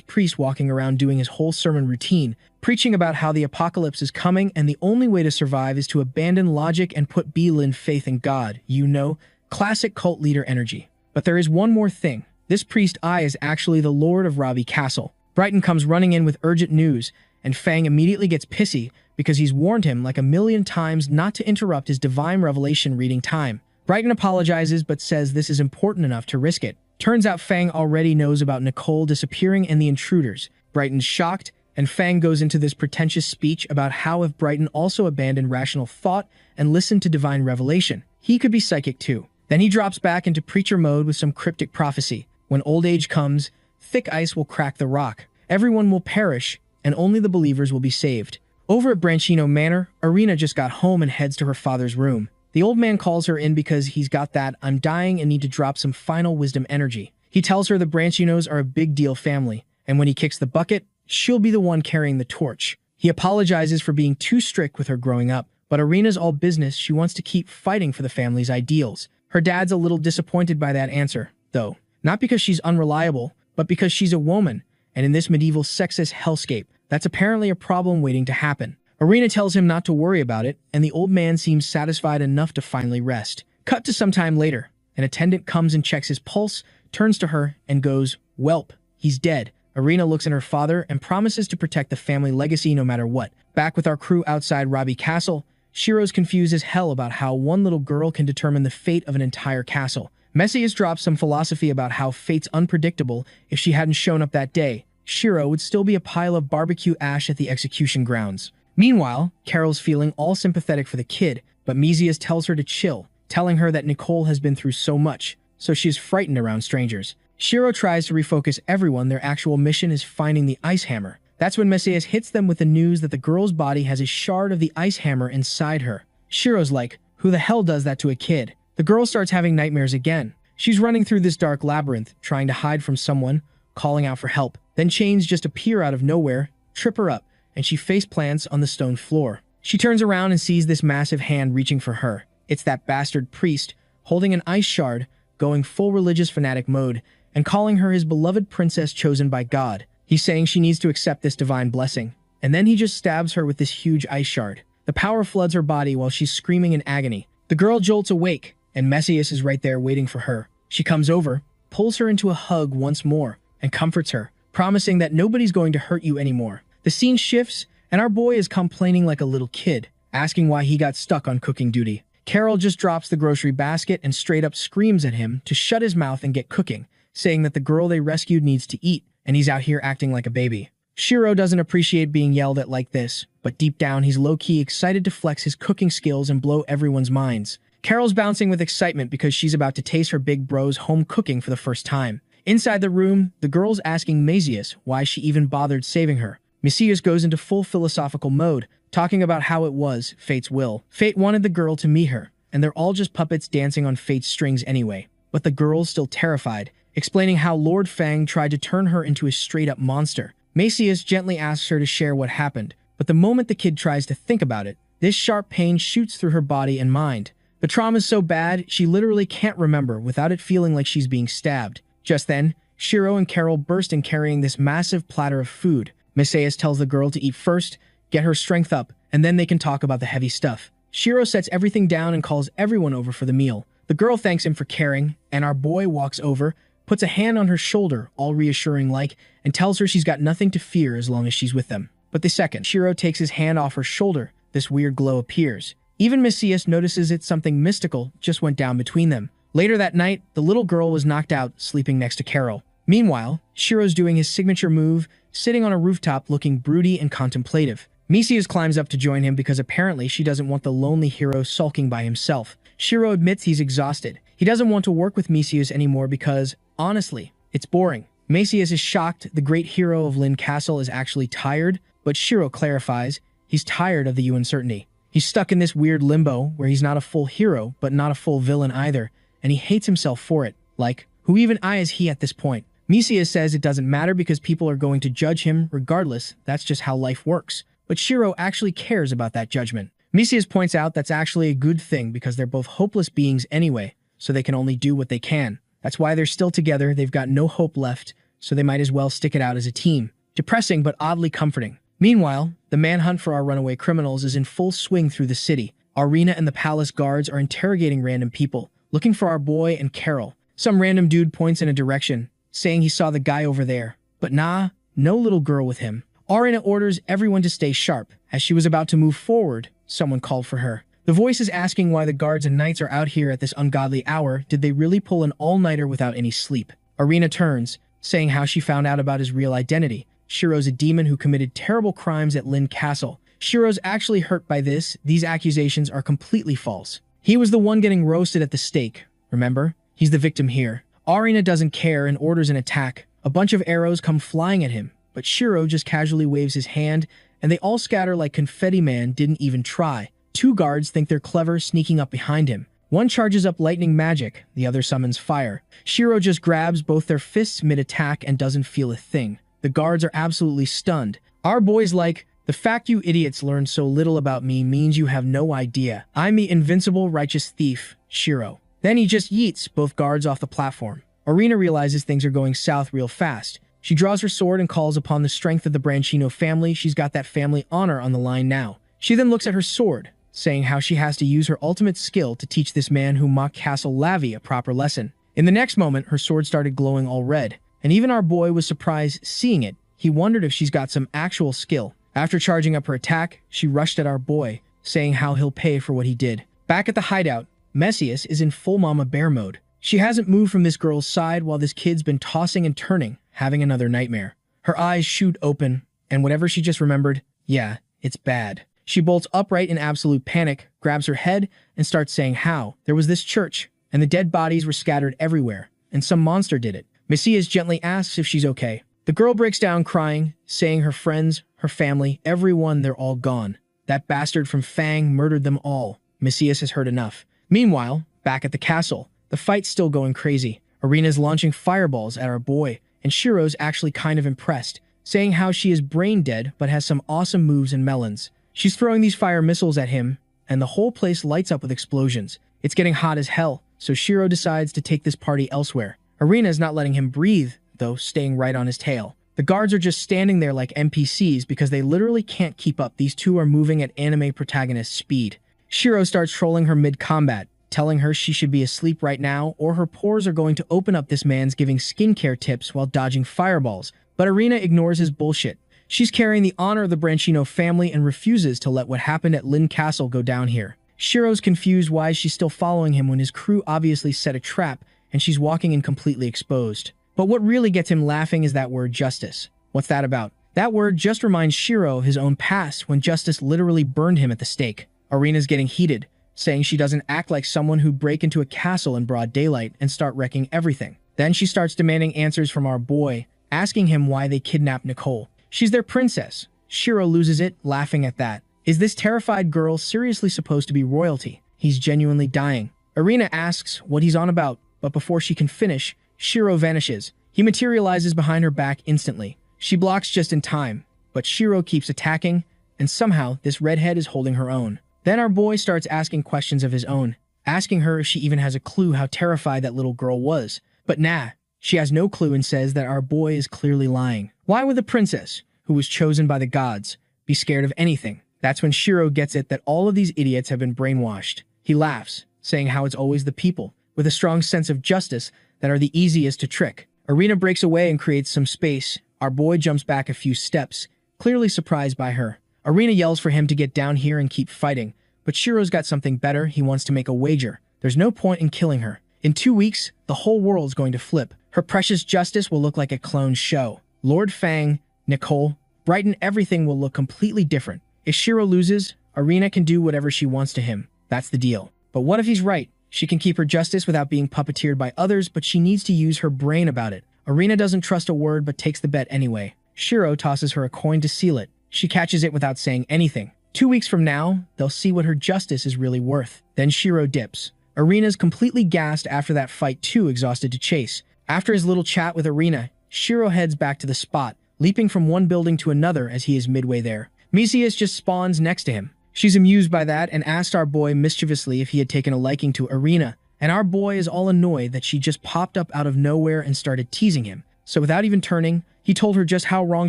priest walking around doing his whole sermon routine, preaching about how the apocalypse is coming and the only way to survive is to abandon logic and put blind faith in God. You know, classic cult leader energy. But there is one more thing. This priest I is actually the Lord of Robbie Castle. Brighton comes running in with urgent news, and Fang immediately gets pissy because he's warned him like a million times not to interrupt his divine revelation reading time. Brighton apologizes but says this is important enough to risk it. Turns out Fang already knows about Nicole disappearing and the intruders. Brighton's shocked, and Fang goes into this pretentious speech about how if Brighton also abandoned rational thought and listened to divine revelation, he could be psychic too. Then he drops back into preacher mode with some cryptic prophecy. When old age comes, thick ice will crack the rock. Everyone will perish, and only the believers will be saved. Over at Branchino Manor, Irina just got home and heads to her father's room. The old man calls her in because he's got that I'm dying and need to drop some final wisdom energy. He tells her the Branchinos are a big deal family, and when he kicks the bucket, she'll be the one carrying the torch. He apologizes for being too strict with her growing up, but Irina's all business. She wants to keep fighting for the family's ideals. Her dad's a little disappointed by that answer, though. Not because she's unreliable, but because she's a woman, and in this medieval sexist hellscape, that's apparently a problem waiting to happen. Irina tells him not to worry about it, and the old man seems satisfied enough to finally rest. Cut to some time later. An attendant comes and checks his pulse, turns to her, and goes, "Welp, he's dead." Irina looks at her father and promises to protect the family legacy no matter what. Back with our crew outside Robbie Castle, Shiro's confused as hell about how one little girl can determine the fate of an entire castle. Mesias drops some philosophy about how fate's unpredictable. If she hadn't shown up that day, Shiro would still be a pile of barbecue ash at the execution grounds. Meanwhile, Carol's feeling all sympathetic for the kid, but Mesias tells her to chill, telling her that Nicole has been through so much, so she's frightened around strangers. Shiro tries to refocus everyone. Their actual mission is finding the ice hammer. That's when Mesias hits them with the news that the girl's body has a shard of the ice hammer inside her. Shiro's like, who the hell does that to a kid? The girl starts having nightmares again. She's running through this dark labyrinth, trying to hide from someone, calling out for help. Then chains just appear out of nowhere, trip her up, and she face plants on the stone floor. She turns around and sees this massive hand reaching for her. It's that bastard priest, holding an ice shard, going full religious fanatic mode, and calling her his beloved princess chosen by God. He's saying she needs to accept this divine blessing, and then he just stabs her with this huge ice shard. The power floods her body while she's screaming in agony. The girl jolts awake, and Messias is right there waiting for her. She comes over, pulls her into a hug once more, and comforts her, promising that nobody's going to hurt you anymore. The scene shifts, and our boy is complaining like a little kid, asking why he got stuck on cooking duty. Carol just drops the grocery basket and straight up screams at him to shut his mouth and get cooking, saying that the girl they rescued needs to eat, and he's out here acting like a baby. Shiro doesn't appreciate being yelled at like this, but deep down he's low-key excited to flex his cooking skills and blow everyone's minds. Carol's bouncing with excitement because she's about to taste her big bro's home cooking for the first time. Inside the room, the girl's asking Messias why she even bothered saving her. Messias goes into full philosophical mode, talking about how it was fate's will. Fate wanted the girl to meet her, and they're all just puppets dancing on fate's strings anyway. But the girl's still terrified, explaining how Lord Fang tried to turn her into a straight-up monster. Messias gently asks her to share what happened, but the moment the kid tries to think about it, this sharp pain shoots through her body and mind. The trauma's so bad, she literally can't remember without it feeling like she's being stabbed. Just then, Shiro and Carol burst in carrying this massive platter of food. Messias tells the girl to eat first, get her strength up, and then they can talk about the heavy stuff. Shiro sets everything down and calls everyone over for the meal. The girl thanks him for caring, and our boy walks over, puts a hand on her shoulder, all reassuring like, and tells her she's got nothing to fear as long as she's with them. But the second Shiro takes his hand off her shoulder, this weird glow appears. Even Messias notices it's something mystical just went down between them. Later that night, the little girl was knocked out, sleeping next to Carol. Meanwhile, Shiro's doing his signature move, sitting on a rooftop looking broody and contemplative. Messias climbs up to join him because apparently she doesn't want the lonely hero sulking by himself. Shiro admits he's exhausted. He doesn't want to work with Messias anymore because, honestly, it's boring. Messias is shocked the great hero of Lin Castle is actually tired, but Shiro clarifies he's tired of the uncertainty. He's stuck in this weird limbo where he's not a full hero, but not a full villain either, and he hates himself for it. Like, who even is he at this point? Messias says it doesn't matter because people are going to judge him regardless, that's just how life works. But Shiro actually cares about that judgment. Messias points out that's actually a good thing because they're both hopeless beings anyway, so they can only do what they can. That's why they're still together, they've got no hope left, so they might as well stick it out as a team. Depressing but oddly comforting. Meanwhile, the manhunt for our runaway criminals is in full swing through the city. Arena and the palace guards are interrogating random people, looking for our boy and Carol. Some random dude points in a direction, saying he saw the guy over there. But nah, no little girl with him. Arena orders everyone to stay sharp. As she was about to move forward, someone called for her. The voice is asking why the guards and knights are out here at this ungodly hour. Did they really pull an all-nighter without any sleep? Arena turns, saying how she found out about his real identity. Shiro's a demon who committed terrible crimes at Lin Castle. Shiro's actually hurt by this. These accusations are completely false. He was the one getting roasted at the stake, remember? He's the victim here. Arena doesn't care and orders an attack. A bunch of arrows come flying at him, but Shiro just casually waves his hand, and they all scatter like confetti. Man didn't even try. Two guards think they're clever, sneaking up behind him. One charges up lightning magic, the other summons fire. Shiro just grabs both their fists mid-attack and doesn't feel a thing. The guards are absolutely stunned. Our boy's like, the fact you idiots learned so little about me means you have no idea. I'm the invincible righteous thief, Shiro. Then he just yeets both guards off the platform. Arena realizes things are going south real fast. She draws her sword and calls upon the strength of the Branchino family. She's got that family honor on the line now. She then looks at her sword, saying how she has to use her ultimate skill to teach this man who mocked Castle Lavi a proper lesson. In the next moment, her sword started glowing all red, and even our boy was surprised seeing it. He wondered if she's got some actual skill. After charging up her attack, she rushed at our boy, saying how he'll pay for what he did. Back at the hideout, Messias is in full mama bear mode. She hasn't moved from this girl's side while this kid's been tossing and turning, having another nightmare. Her eyes shoot open, and whatever she just remembered, yeah, it's bad. She bolts upright in absolute panic, grabs her head, and starts saying how there was this church, and the dead bodies were scattered everywhere, and some monster did it. Messias gently asks if she's okay. The girl breaks down crying, saying her friends, her family, everyone, they're all gone. That bastard from Fang murdered them all. Messias has heard enough. Meanwhile, back at the castle, the fight's still going crazy. Arena's launching fireballs at our boy, and Shiro's actually kind of impressed, saying how she is brain dead but has some awesome moves and melons. She's throwing these fire missiles at him, and the whole place lights up with explosions. It's getting hot as hell, so Shiro decides to take this party elsewhere. Arena's not letting him breathe, though, staying right on his tail. The guards are just standing there like NPCs because they literally can't keep up. These two are moving at anime protagonist speed. Shiro starts trolling her mid-combat, telling her she should be asleep right now or her pores are going to open up. This man's giving skincare tips while dodging fireballs, but Arena ignores his bullshit. She's carrying the honor of the Branchino family and refuses to let what happened at Lin Castle go down here. Shiro's confused why she's still following him when his crew obviously set a trap and she's walking in completely exposed. But what really gets him laughing is that word justice. What's that about? That word just reminds Shiro of his own past when justice literally burned him at the stake. Arena's getting heated, saying she doesn't act like someone who'd break into a castle in broad daylight and start wrecking everything. Then she starts demanding answers from our boy, asking him why they kidnapped Nicole. She's their princess. Shiro loses it, laughing at that. Is this terrified girl seriously supposed to be royalty? He's genuinely dying. Arena asks what he's on about, but before she can finish, Shiro vanishes. He materializes behind her back instantly. She blocks just in time, but Shiro keeps attacking, and somehow this redhead is holding her own. Then our boy starts asking questions of his own, asking her if she even has a clue how terrified that little girl was. But nah, she has no clue and says that our boy is clearly lying. Why would the princess, who was chosen by the gods, be scared of anything? That's when Shiro gets it that all of these idiots have been brainwashed. He laughs, saying how it's always the people, with a strong sense of justice, that are the easiest to trick. Arena breaks away and creates some space. Our boy jumps back a few steps, clearly surprised by her. Arena yells for him to get down here and keep fighting, but Shiro's got something better. He wants to make a wager. There's no point in killing her. In 2 weeks, the whole world's going to flip. Her precious justice will look like a clone show. Lord Fang, Nicole, Brighton, everything will look completely different. If Shiro loses, Arena can do whatever she wants to him. That's the deal. But what if he's right? She can keep her justice without being puppeteered by others, but she needs to use her brain about it. Arena doesn't trust a word but takes the bet anyway. Shiro tosses her a coin to seal it. She catches it without saying anything. 2 weeks from now, they'll see what her justice is really worth. Then Shiro dips. Arena's completely gassed after that fight, too exhausted to chase. After his little chat with Arena, Shiro heads back to the spot, leaping from one building to another as he is midway there. Misius just spawns next to him. She's amused by that and asked our boy mischievously if he had taken a liking to Arena, and our boy is all annoyed that she just popped up out of nowhere and started teasing him. So without even turning, he told her just how wrong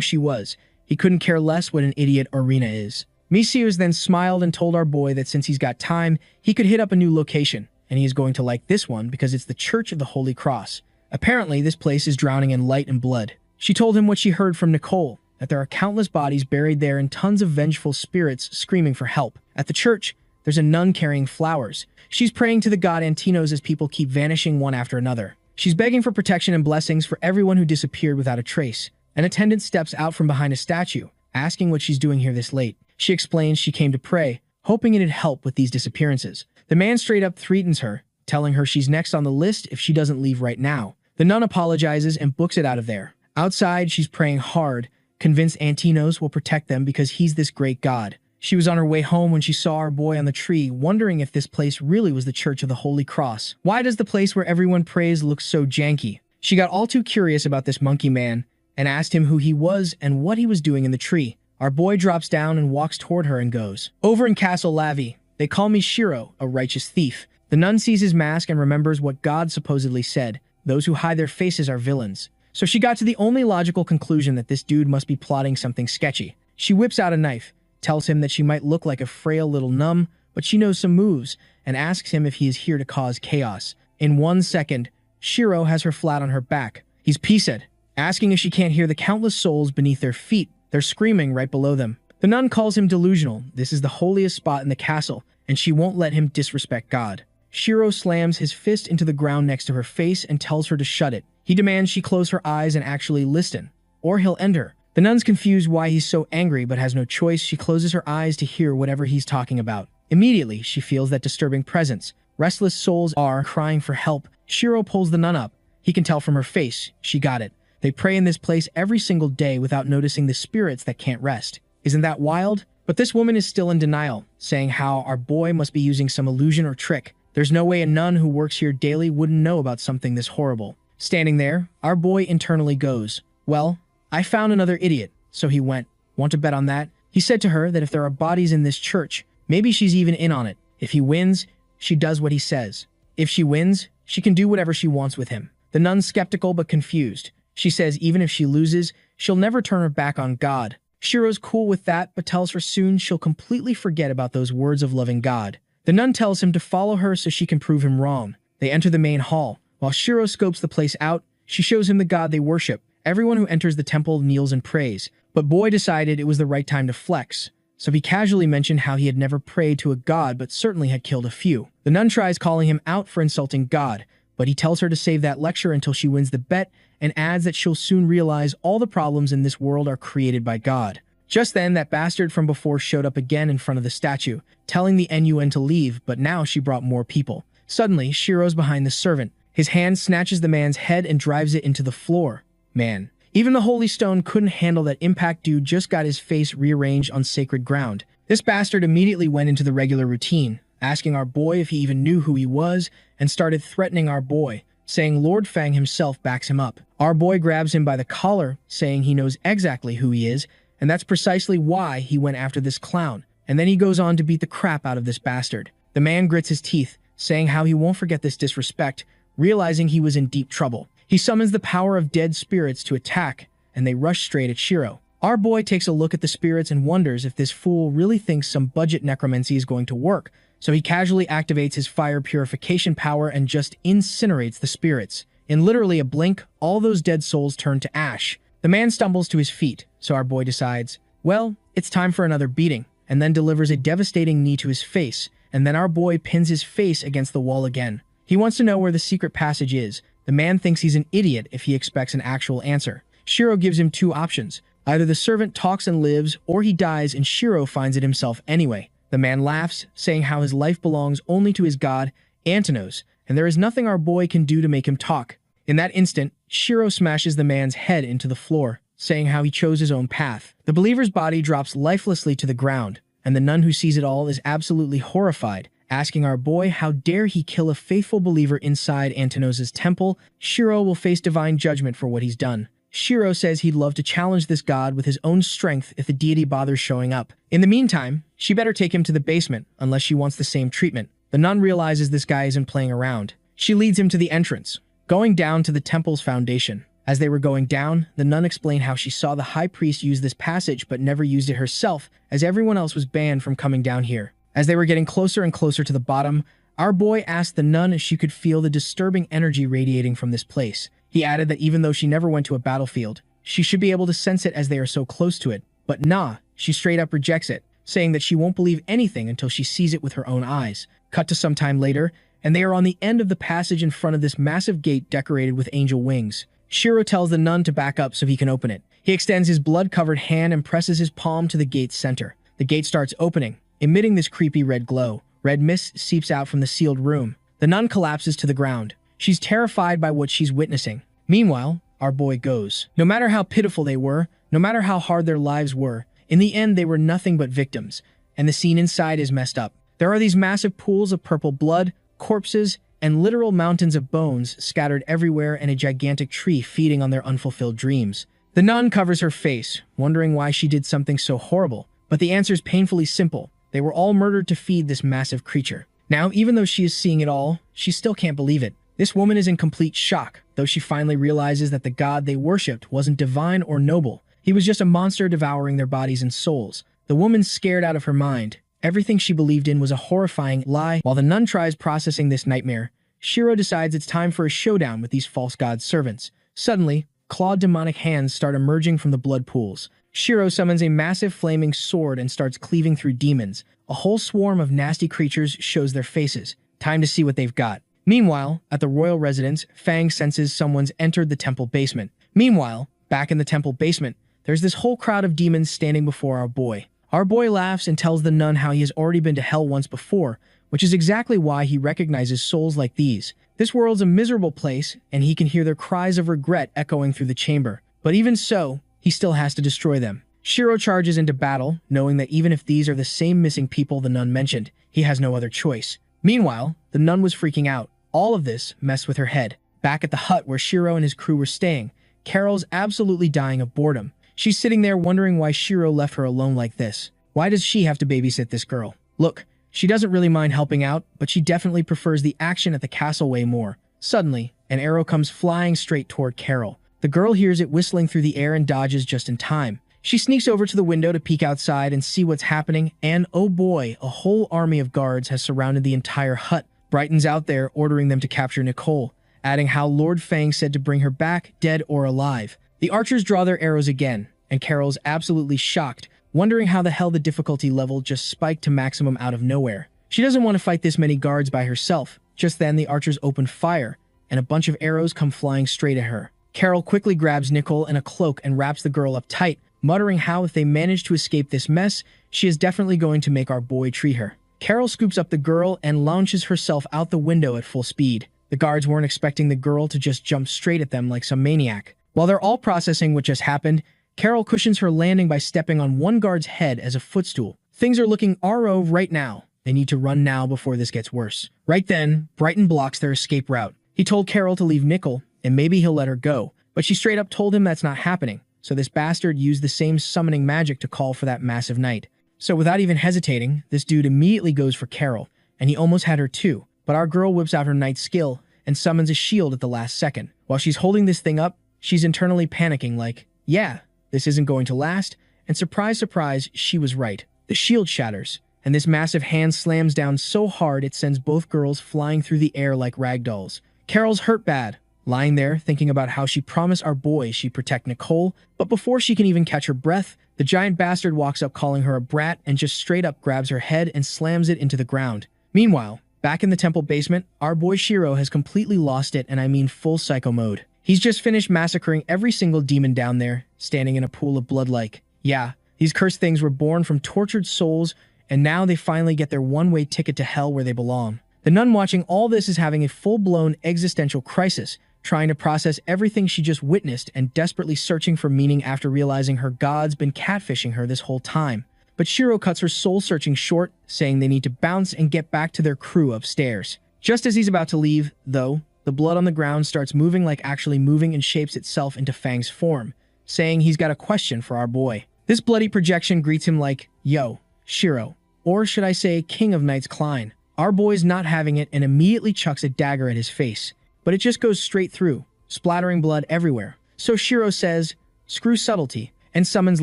she was. He couldn't care less what an idiot Arena is. Misius then smiled and told our boy that since he's got time, he could hit up a new location, and he is going to like this one because it's the Church of the Holy Cross. Apparently, this place is drowning in light and blood. She told him what she heard from Nicole, that there are countless bodies buried there and tons of vengeful spirits screaming for help. At the church, there's a nun carrying flowers. She's praying to the god Antinos as people keep vanishing one after another. She's begging for protection and blessings for everyone who disappeared without a trace. An attendant steps out from behind a statue, asking what she's doing here this late. She explains she came to pray, hoping it'd help with these disappearances. The man straight up threatens her, telling her she's next on the list if she doesn't leave right now. The nun apologizes and books it out of there. Outside, she's praying hard, convinced Antinos will protect them because he's this great god. She was on her way home when she saw our boy on the tree, wondering if this place really was the Church of the Holy Cross. Why does the place where everyone prays look so janky? She got all too curious about this monkey man and asked him who he was and what he was doing in the tree. Our boy drops down and walks toward her and goes, "Over in Castle Lavi, they call me Shiro, a righteous thief." The nun sees his mask and remembers what God supposedly said. Those who hide their faces are villains. So she got to the only logical conclusion that this dude must be plotting something sketchy. She whips out a knife, tells him that she might look like a frail little gnome, but she knows some moves, and asks him if he is here to cause chaos. In 1 second, Shiro has her flat on her back. He's pissed, asking if she can't hear the countless souls beneath their feet. They're screaming right below them. The nun calls him delusional. This is the holiest spot in the castle, and she won't let him disrespect God. Shiro slams his fist into the ground next to her face and tells her to shut it. He demands she close her eyes and actually listen, or he'll end her. The nun's confused why he's so angry but has no choice. She closes her eyes to hear whatever he's talking about. Immediately, she feels that disturbing presence. Restless souls are crying for help. Shiro pulls the nun up. He can tell from her face. She got it. They pray in this place every single day without noticing the spirits that can't rest. Isn't that wild? But this woman is still in denial, saying how our boy must be using some illusion or trick. There's no way a nun who works here daily wouldn't know about something this horrible. Standing there, our boy internally goes, "Well, I found another idiot." So he went. "Want to bet on that?" He said to her that if there are bodies in this church, maybe she's even in on it. If he wins, she does what he says. If she wins, she can do whatever she wants with him. The nun's skeptical but confused. She says even if she loses, she'll never turn her back on God. Shiro's cool with that, but tells her soon she'll completely forget about those words of loving God. The nun tells him to follow her so she can prove him wrong. They enter the main hall. While Shiro scopes the place out, she shows him the god they worship. Everyone who enters the temple kneels and prays, but Boy decided it was the right time to flex. So he casually mentioned how he had never prayed to a god but certainly had killed a few. The nun tries calling him out for insulting God, but he tells her to save that lecture until she wins the bet and adds that she'll soon realize all the problems in this world are created by God. Just then, that bastard from before showed up again in front of the statue, telling the NUN to leave, but now she brought more people. Suddenly, Shiro's behind the servant. His hand snatches the man's head and drives it into the floor. Man. Even the Holy Stone couldn't handle that impact. Dude just got his face rearranged on sacred ground. This bastard immediately went into the regular routine, asking our boy if he even knew who he was, and started threatening our boy, saying Lord Fang himself backs him up. Our boy grabs him by the collar, saying he knows exactly who he is, and that's precisely why he went after this clown. And then he goes on to beat the crap out of this bastard. The man grits his teeth, saying how he won't forget this disrespect, realizing he was in deep trouble. He summons the power of dead spirits to attack, and they rush straight at Shiro. Our boy takes a look at the spirits and wonders if this fool really thinks some budget necromancy is going to work, so he casually activates his fire purification power and just incinerates the spirits. In literally a blink, all those dead souls turn to ash. The man stumbles to his feet, so our boy decides, well, it's time for another beating, and then delivers a devastating knee to his face, and then our boy pins his face against the wall again. He wants to know where the secret passage is. The man thinks he's an idiot if he expects an actual answer. Shiro gives him two options. Either the servant talks and lives, or he dies and Shiro finds it himself anyway. The man laughs, saying how his life belongs only to his god, Antinos, and there is nothing our boy can do to make him talk. In that instant, Shiro smashes the man's head into the floor, saying how he chose his own path. The believer's body drops lifelessly to the ground, and the nun who sees it all is absolutely horrified, asking our boy how dare he kill a faithful believer inside Antinos' temple. Shiro will face divine judgment for what he's done. Shiro says he'd love to challenge this god with his own strength if the deity bothers showing up. In the meantime, she better take him to the basement unless she wants the same treatment. The nun realizes this guy isn't playing around. She leads him to the entrance, going down to the temple's foundation. As they were going down, the nun explained how she saw the high priest use this passage but never used it herself, as everyone else was banned from coming down here. As they were getting closer and closer to the bottom, our boy asked the nun if she could feel the disturbing energy radiating from this place. He added that even though she never went to a battlefield, she should be able to sense it as they are so close to it. But nah, she straight up rejects it, saying that she won't believe anything until she sees it with her own eyes. Cut to some time later, and they are on the end of the passage in front of this massive gate decorated with angel wings. Shiro tells the nun to back up so he can open it. He extends his blood-covered hand and presses his palm to the gate's center. The gate starts opening, emitting this creepy red glow. Red mist seeps out from the sealed room. The nun collapses to the ground. She's terrified by what she's witnessing. Meanwhile, our boy goes. No matter how pitiful they were, no matter how hard their lives were, in the end they were nothing but victims, and the scene inside is messed up. There are these massive pools of purple blood, corpses, and literal mountains of bones scattered everywhere, and a gigantic tree feeding on their unfulfilled dreams. The nun covers her face, wondering why she did something so horrible, but the answer is painfully simple. They were all murdered to feed this massive creature. Now, even though she is seeing it all, she still can't believe it. This woman is in complete shock, though she finally realizes that the god they worshipped wasn't divine or noble. He was just a monster devouring their bodies and souls. The woman's scared out of her mind. Everything she believed in was a horrifying lie. While the nun tries processing this nightmare, Shiro decides it's time for a showdown with these false god servants. Suddenly, clawed demonic hands start emerging from the blood pools. Shiro summons a massive flaming sword and starts cleaving through demons. A whole swarm of nasty creatures shows their faces. Time to see what they've got. Meanwhile, at the royal residence, Fang senses someone's entered the temple basement. Meanwhile, back in the temple basement, there's this whole crowd of demons standing before our boy. Our boy laughs and tells the nun how he has already been to hell once before, which is exactly why he recognizes souls like these. This world's a miserable place, and he can hear their cries of regret echoing through the chamber. But even so, he still has to destroy them. Shiro charges into battle, knowing that even if these are the same missing people the nun mentioned, he has no other choice. Meanwhile, the nun was freaking out. All of this messed with her head. Back at the hut where Shiro and his crew were staying, Carol's absolutely dying of boredom. She's sitting there wondering why Shiro left her alone like this. Why does she have to babysit this girl? Look, she doesn't really mind helping out, but she definitely prefers the action at the castle way more. Suddenly, an arrow comes flying straight toward Carol. The girl hears it whistling through the air and dodges just in time. She sneaks over to the window to peek outside and see what's happening, and oh boy, a whole army of guards has surrounded the entire hut. Brighton's out there ordering them to capture Nicole, adding how Lord Fang said to bring her back, dead or alive. The archers draw their arrows again, and Carol's absolutely shocked, wondering how the hell the difficulty level just spiked to maximum out of nowhere. She doesn't want to fight this many guards by herself. Just then, the archers open fire, and a bunch of arrows come flying straight at her. Carol quickly grabs Nicole in a cloak and wraps the girl up tight, muttering how if they manage to escape this mess, she is definitely going to make our boy tree her. Carol scoops up the girl and launches herself out the window at full speed. The guards weren't expecting the girl to just jump straight at them like some maniac. While they're all processing what just happened, Carol cushions her landing by stepping on one guard's head as a footstool. Things are looking RO right now. They need to run now before this gets worse. Right then, Brighton blocks their escape route. He told Carol to leave Nicole, and maybe he'll let her go, but she straight up told him that's not happening. So this bastard used the same summoning magic to call for that massive night. So without even hesitating, this dude immediately goes for Carol, and he almost had her too. But our girl whips out her knight skill and summons a shield at the last second. While she's holding this thing up, she's internally panicking like, yeah, this isn't going to last, and surprise, surprise, she was right. The shield shatters, and this massive hand slams down so hard it sends both girls flying through the air like ragdolls. Carol's hurt bad, lying there thinking about how she promised our boy she'd protect Nicole, but before she can even catch her breath, the giant bastard walks up calling her a brat and just straight up grabs her head and slams it into the ground. Meanwhile, back in the temple basement, our boy Shiro has completely lost it, and I mean full psycho mode. He's just finished massacring every single demon down there, standing in a pool of blood like, yeah, these cursed things were born from tortured souls, and now they finally get their one-way ticket to hell where they belong. The nun watching all this is having a full-blown existential crisis, trying to process everything she just witnessed and desperately searching for meaning after realizing her god's been catfishing her this whole time. But Shiro cuts her soul-searching short, saying they need to bounce and get back to their crew upstairs. Just as he's about to leave, though, the blood on the ground starts moving like actually moving and shapes itself into Fang's form, saying he's got a question for our boy. This bloody projection greets him like, yo, Shiro, or should I say King of Knights Klein. Our boy's not having it and immediately chucks a dagger at his face, but it just goes straight through, splattering blood everywhere. So Shiro says, screw subtlety, and summons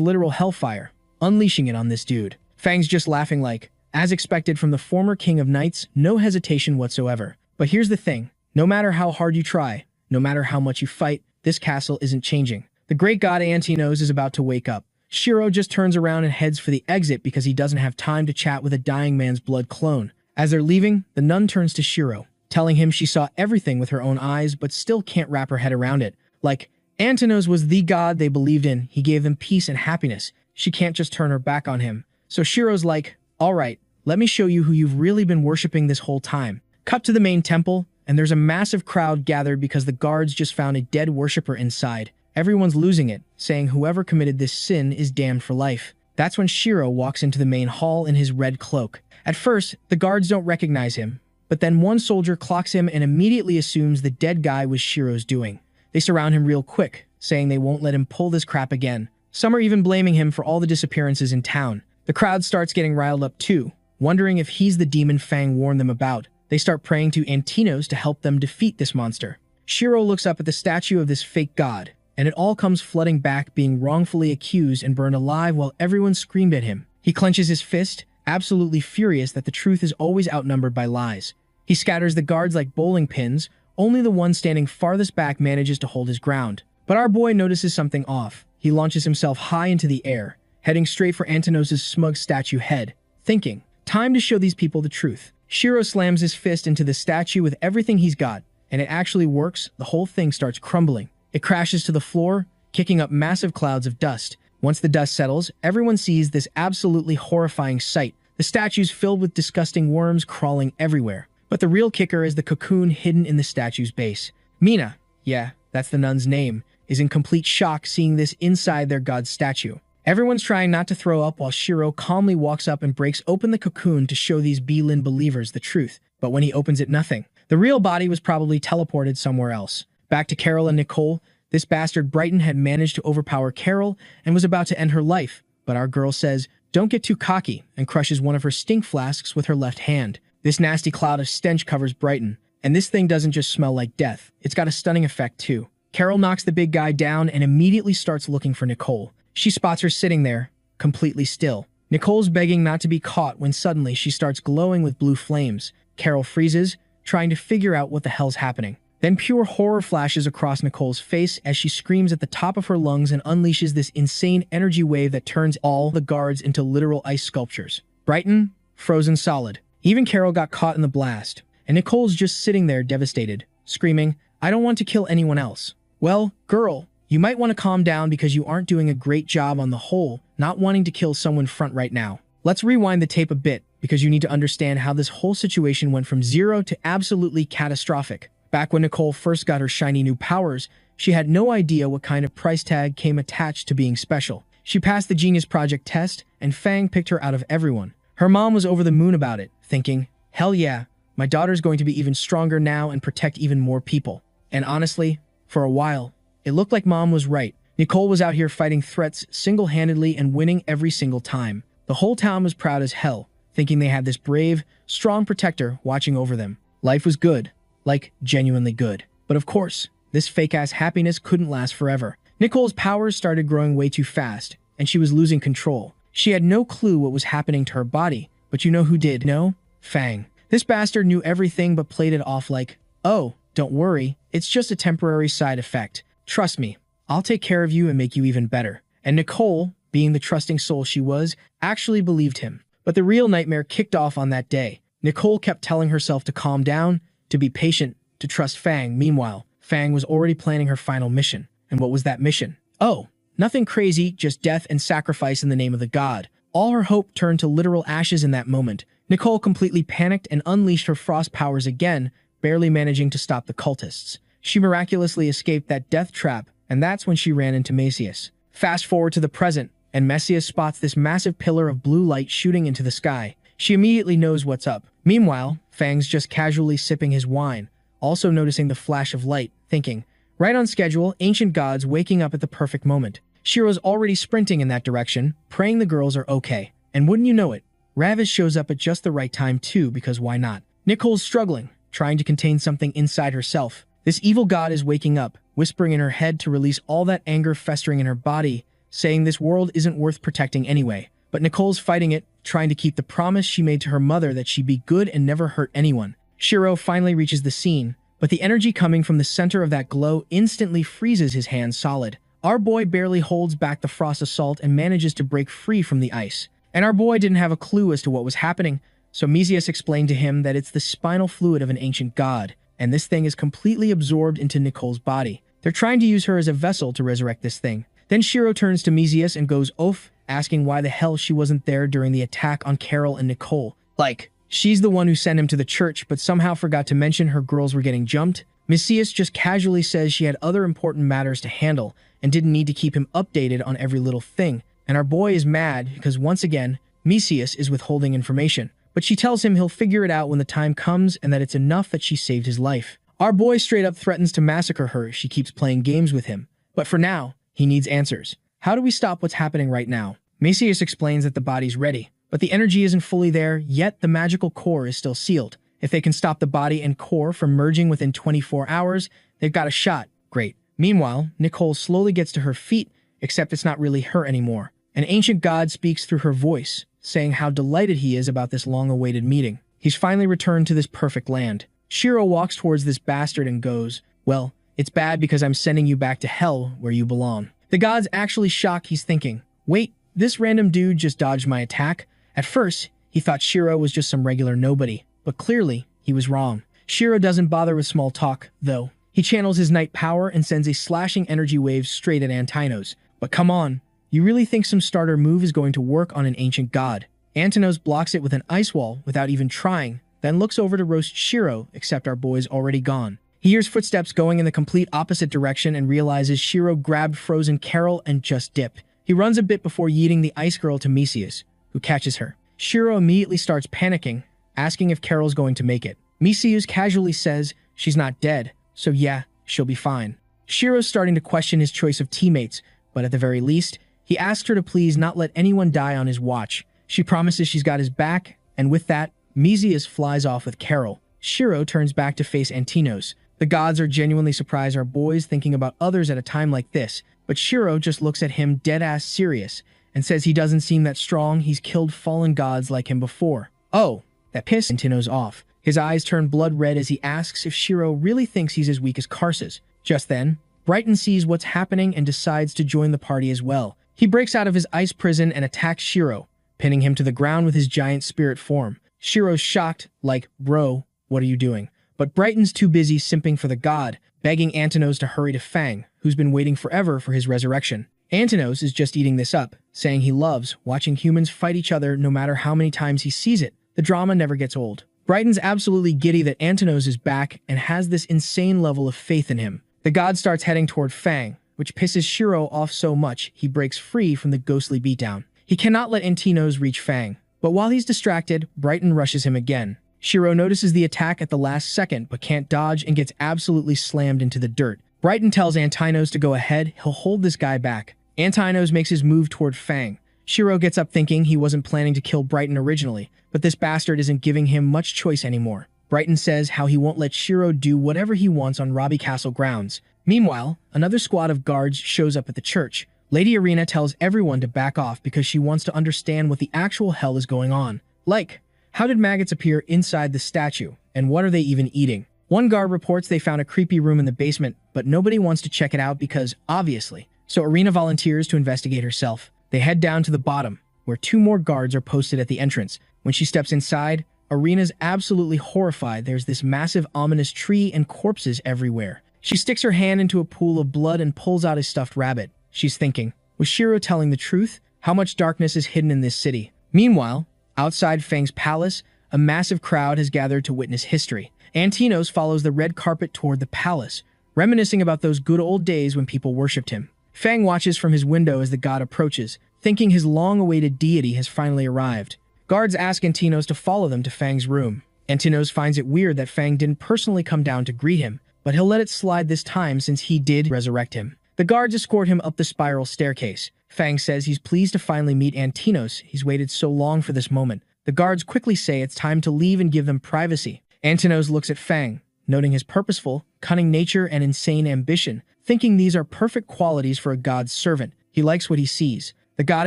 literal hellfire, unleashing it on this dude. Fang's just laughing like, as expected from the former King of Knights, no hesitation whatsoever. But here's the thing, no matter how hard you try, no matter how much you fight, this castle isn't changing. The great god Antinos is about to wake up. Shiro just turns around and heads for the exit because he doesn't have time to chat with a dying man's blood clone. As they're leaving, the nun turns to Shiro, telling him she saw everything with her own eyes but still can't wrap her head around it. Like, Antinos was the god they believed in, he gave them peace and happiness. She can't just turn her back on him. So Shiro's like, alright, let me show you who you've really been worshipping this whole time. Cut to the main temple, and there's a massive crowd gathered because the guards just found a dead worshipper inside. Everyone's losing it, saying whoever committed this sin is damned for life. That's when Shiro walks into the main hall in his red cloak. At first, the guards don't recognize him, but then one soldier clocks him and immediately assumes the dead guy was Shiro's doing. They surround him real quick, saying they won't let him pull this crap again. Some are even blaming him for all the disappearances in town. The crowd starts getting riled up too, wondering if he's the demon Fang warned them about. They start praying to Antinos to help them defeat this monster. Shiro looks up at the statue of this fake god, and it all comes flooding back, being wrongfully accused and burned alive while everyone screamed at him. He clenches his fist, absolutely furious that the truth is always outnumbered by lies. He scatters the guards like bowling pins, only the one standing farthest back manages to hold his ground. But our boy notices something off. He launches himself high into the air, heading straight for Antinos' smug statue head, thinking, time to show these people the truth. Shiro slams his fist into the statue with everything he's got, and it actually works. The whole thing starts crumbling. It crashes to the floor, kicking up massive clouds of dust. Once the dust settles, everyone sees this absolutely horrifying sight. The statue's filled with disgusting worms crawling everywhere. But the real kicker is the cocoon hidden in the statue's base. Mina, yeah, that's the nun's name, is in complete shock seeing this inside their god's statue. Everyone's trying not to throw up while Shiro calmly walks up and breaks open the cocoon to show these Belin believers the truth. But when he opens it, nothing. The real body was probably teleported somewhere else. Back to Carol and Nicole, this bastard Brighton had managed to overpower Carol and was about to end her life. But our girl says, don't get too cocky, and crushes one of her stink flasks with her left hand. This nasty cloud of stench covers Brighton, and this thing doesn't just smell like death. It's got a stunning effect too. Carol knocks the big guy down and immediately starts looking for Nicole. She spots her sitting there, completely still. Nicole's begging not to be caught when suddenly she starts glowing with blue flames. Carol freezes, trying to figure out what the hell's happening. Then pure horror flashes across Nicole's face as she screams at the top of her lungs and unleashes this insane energy wave that turns all the guards into literal ice sculptures. Brighton, frozen solid. Even Carol got caught in the blast, and Nicole's just sitting there devastated, screaming, "I don't want to kill anyone else." Well, girl, you might want to calm down because you aren't doing a great job on the whole, not wanting to kill someone front right now. Let's rewind the tape a bit because you need to understand how this whole situation went from zero to absolutely catastrophic. Back when Nicole first got her shiny new powers, she had no idea what kind of price tag came attached to being special. She passed the Genius Project test, and Fang picked her out of everyone. Her mom was over the moon about it, thinking, hell yeah, my daughter's going to be even stronger now and protect even more people. And honestly, for a while, it looked like mom was right. Nicole was out here fighting threats single-handedly and winning every single time. The whole town was proud as hell, thinking they had this brave, strong protector watching over them. Life was good. Like, genuinely good. But of course, this fake-ass happiness couldn't last forever. Nicole's powers started growing way too fast, and she was losing control. She had no clue what was happening to her body, but you know who did? No? Fang. This bastard knew everything but played it off like, oh, don't worry, it's just a temporary side effect. Trust me, I'll take care of you and make you even better. And Nicole, being the trusting soul she was, actually believed him. But the real nightmare kicked off on that day. Nicole kept telling herself to calm down, to be patient, to trust Fang. Meanwhile, Fang was already planning her final mission. And what was that mission? Oh, nothing crazy, just death and sacrifice in the name of the god. All her hope turned to literal ashes in that moment. Nicole completely panicked and unleashed her frost powers again, barely managing to stop the cultists. She miraculously escaped that death trap, and that's when she ran into Macias. Fast forward to the present, and Messias spots this massive pillar of blue light shooting into the sky. She immediately knows what's up. Meanwhile, Fang's just casually sipping his wine, also noticing the flash of light, thinking, right on schedule, ancient gods waking up at the perfect moment. Shiro's already sprinting in that direction, praying the girls are okay. And wouldn't you know it, Ravis shows up at just the right time too, because why not? Nicole's struggling, trying to contain something inside herself. This evil god is waking up, whispering in her head to release all that anger festering in her body, saying this world isn't worth protecting anyway. But Nicole's fighting it, trying to keep the promise she made to her mother that she'd be good and never hurt anyone. Shiro finally reaches the scene, but the energy coming from the center of that glow instantly freezes his hands solid. Our boy barely holds back the frost assault and manages to break free from the ice. And our boy didn't have a clue as to what was happening, so Mesias explained to him that it's the spinal fluid of an ancient god, and this thing is completely absorbed into Nicole's body. They're trying to use her as a vessel to resurrect this thing. Then Shiro turns to Mesias and goes off, asking why the hell she wasn't there during the attack on Carol and Nicole. Like, she's the one who sent him to the church, but somehow forgot to mention her girls were getting jumped. Mesias just casually says she had other important matters to handle and didn't need to keep him updated on every little thing. And our boy is mad because once again, Mesias is withholding information. But she tells him he'll figure it out when the time comes and that it's enough that she saved his life. Our boy straight up threatens to massacre her if she keeps playing games with him. But for now, he needs answers. How do we stop what's happening right now? Mesias explains that the body's ready, but the energy isn't fully there, yet the magical core is still sealed. If they can stop the body and core from merging within 24 hours, they've got a shot. Great. Meanwhile, Nicole slowly gets to her feet, except it's not really her anymore. An ancient god speaks through her voice, saying how delighted he is about this long-awaited meeting. He's finally returned to this perfect land. Shiro walks towards this bastard and goes, well, it's bad because I'm sending you back to hell where you belong. The god's actually shocked. He's thinking, wait, this random dude just dodged my attack? At first, he thought Shiro was just some regular nobody, but clearly, he was wrong. Shiro doesn't bother with small talk, though. He channels his night power and sends a slashing energy wave straight at Antinos. But come on, you really think some starter move is going to work on an ancient god? Antinos blocks it with an ice wall without even trying, then looks over to roast Shiro, except our boy's already gone. He hears footsteps going in the complete opposite direction and realizes Shiro grabbed frozen Carol and just dipped. He runs a bit before yeeting the ice girl to Mesias, who catches her. Shiro immediately starts panicking, asking if Carol's going to make it. Mesias casually says she's not dead, so yeah, she'll be fine. Shiro's starting to question his choice of teammates, but at the very least, he asks her to please not let anyone die on his watch. She promises she's got his back, and with that, Mesias flies off with Carol. Shiro turns back to face Antinos, The gods are genuinely surprised our boy's thinking about others at a time like this, but Shiro just looks at him dead-ass serious and says he doesn't seem that strong. He's killed fallen gods like him before. Oh, that pisses Antino's off. His eyes turn blood red as he asks if Shiro really thinks he's as weak as Karsus. Just then, Brighton sees what's happening and decides to join the party as well. He breaks out of his ice prison and attacks Shiro, pinning him to the ground with his giant spirit form. Shiro's shocked, like, bro, what are you doing? But Brighton's too busy simping for the god, begging Antinos to hurry to Fang, who's been waiting forever for his resurrection. Antinos is just eating this up, saying he loves watching humans fight each other no matter how many times he sees it. The drama never gets old. Brighton's absolutely giddy that Antinos is back and has this insane level of faith in him. The god starts heading toward Fang, which pisses Shiro off so much he breaks free from the ghostly beatdown. He cannot let Antinos reach Fang, but while he's distracted, Brighton rushes him again. Shiro notices the attack at the last second but can't dodge and gets absolutely slammed into the dirt. Brighton tells Antinos to go ahead, he'll hold this guy back. Antinos makes his move toward Fang. Shiro gets up thinking he wasn't planning to kill Brighton originally, but this bastard isn't giving him much choice anymore. Brighton says how he won't let Shiro do whatever he wants on Robbie Castle grounds. Meanwhile, another squad of guards shows up at the church. Lady Arena tells everyone to back off because she wants to understand what the actual hell is going on. Like, how did maggots appear inside the statue, and what are they even eating? One guard reports they found a creepy room in the basement, but nobody wants to check it out because, obviously. So Arena volunteers to investigate herself. They head down to the bottom, where 2 more guards are posted at the entrance. When she steps inside, Arena's absolutely horrified. There's this massive ominous tree and corpses everywhere. She sticks her hand into a pool of blood and pulls out a stuffed rabbit. She's thinking, was Shiro telling the truth? How much darkness is hidden in this city? Meanwhile, outside Fang's palace, a massive crowd has gathered to witness history. Antinos follows the red carpet toward the palace, reminiscing about those good old days when people worshipped him. Fang watches from his window as the god approaches, thinking his long-awaited deity has finally arrived. Guards ask Antinos to follow them to Fang's room. Antinos finds it weird that Fang didn't personally come down to greet him, but he'll let it slide this time since he did resurrect him. The guards escort him up the spiral staircase. Fang says he's pleased to finally meet Antinos. He's waited so long for this moment. The guards quickly say it's time to leave and give them privacy. Antinos looks at Fang, noting his purposeful, cunning nature and insane ambition, thinking these are perfect qualities for a god's servant. He likes what he sees. The god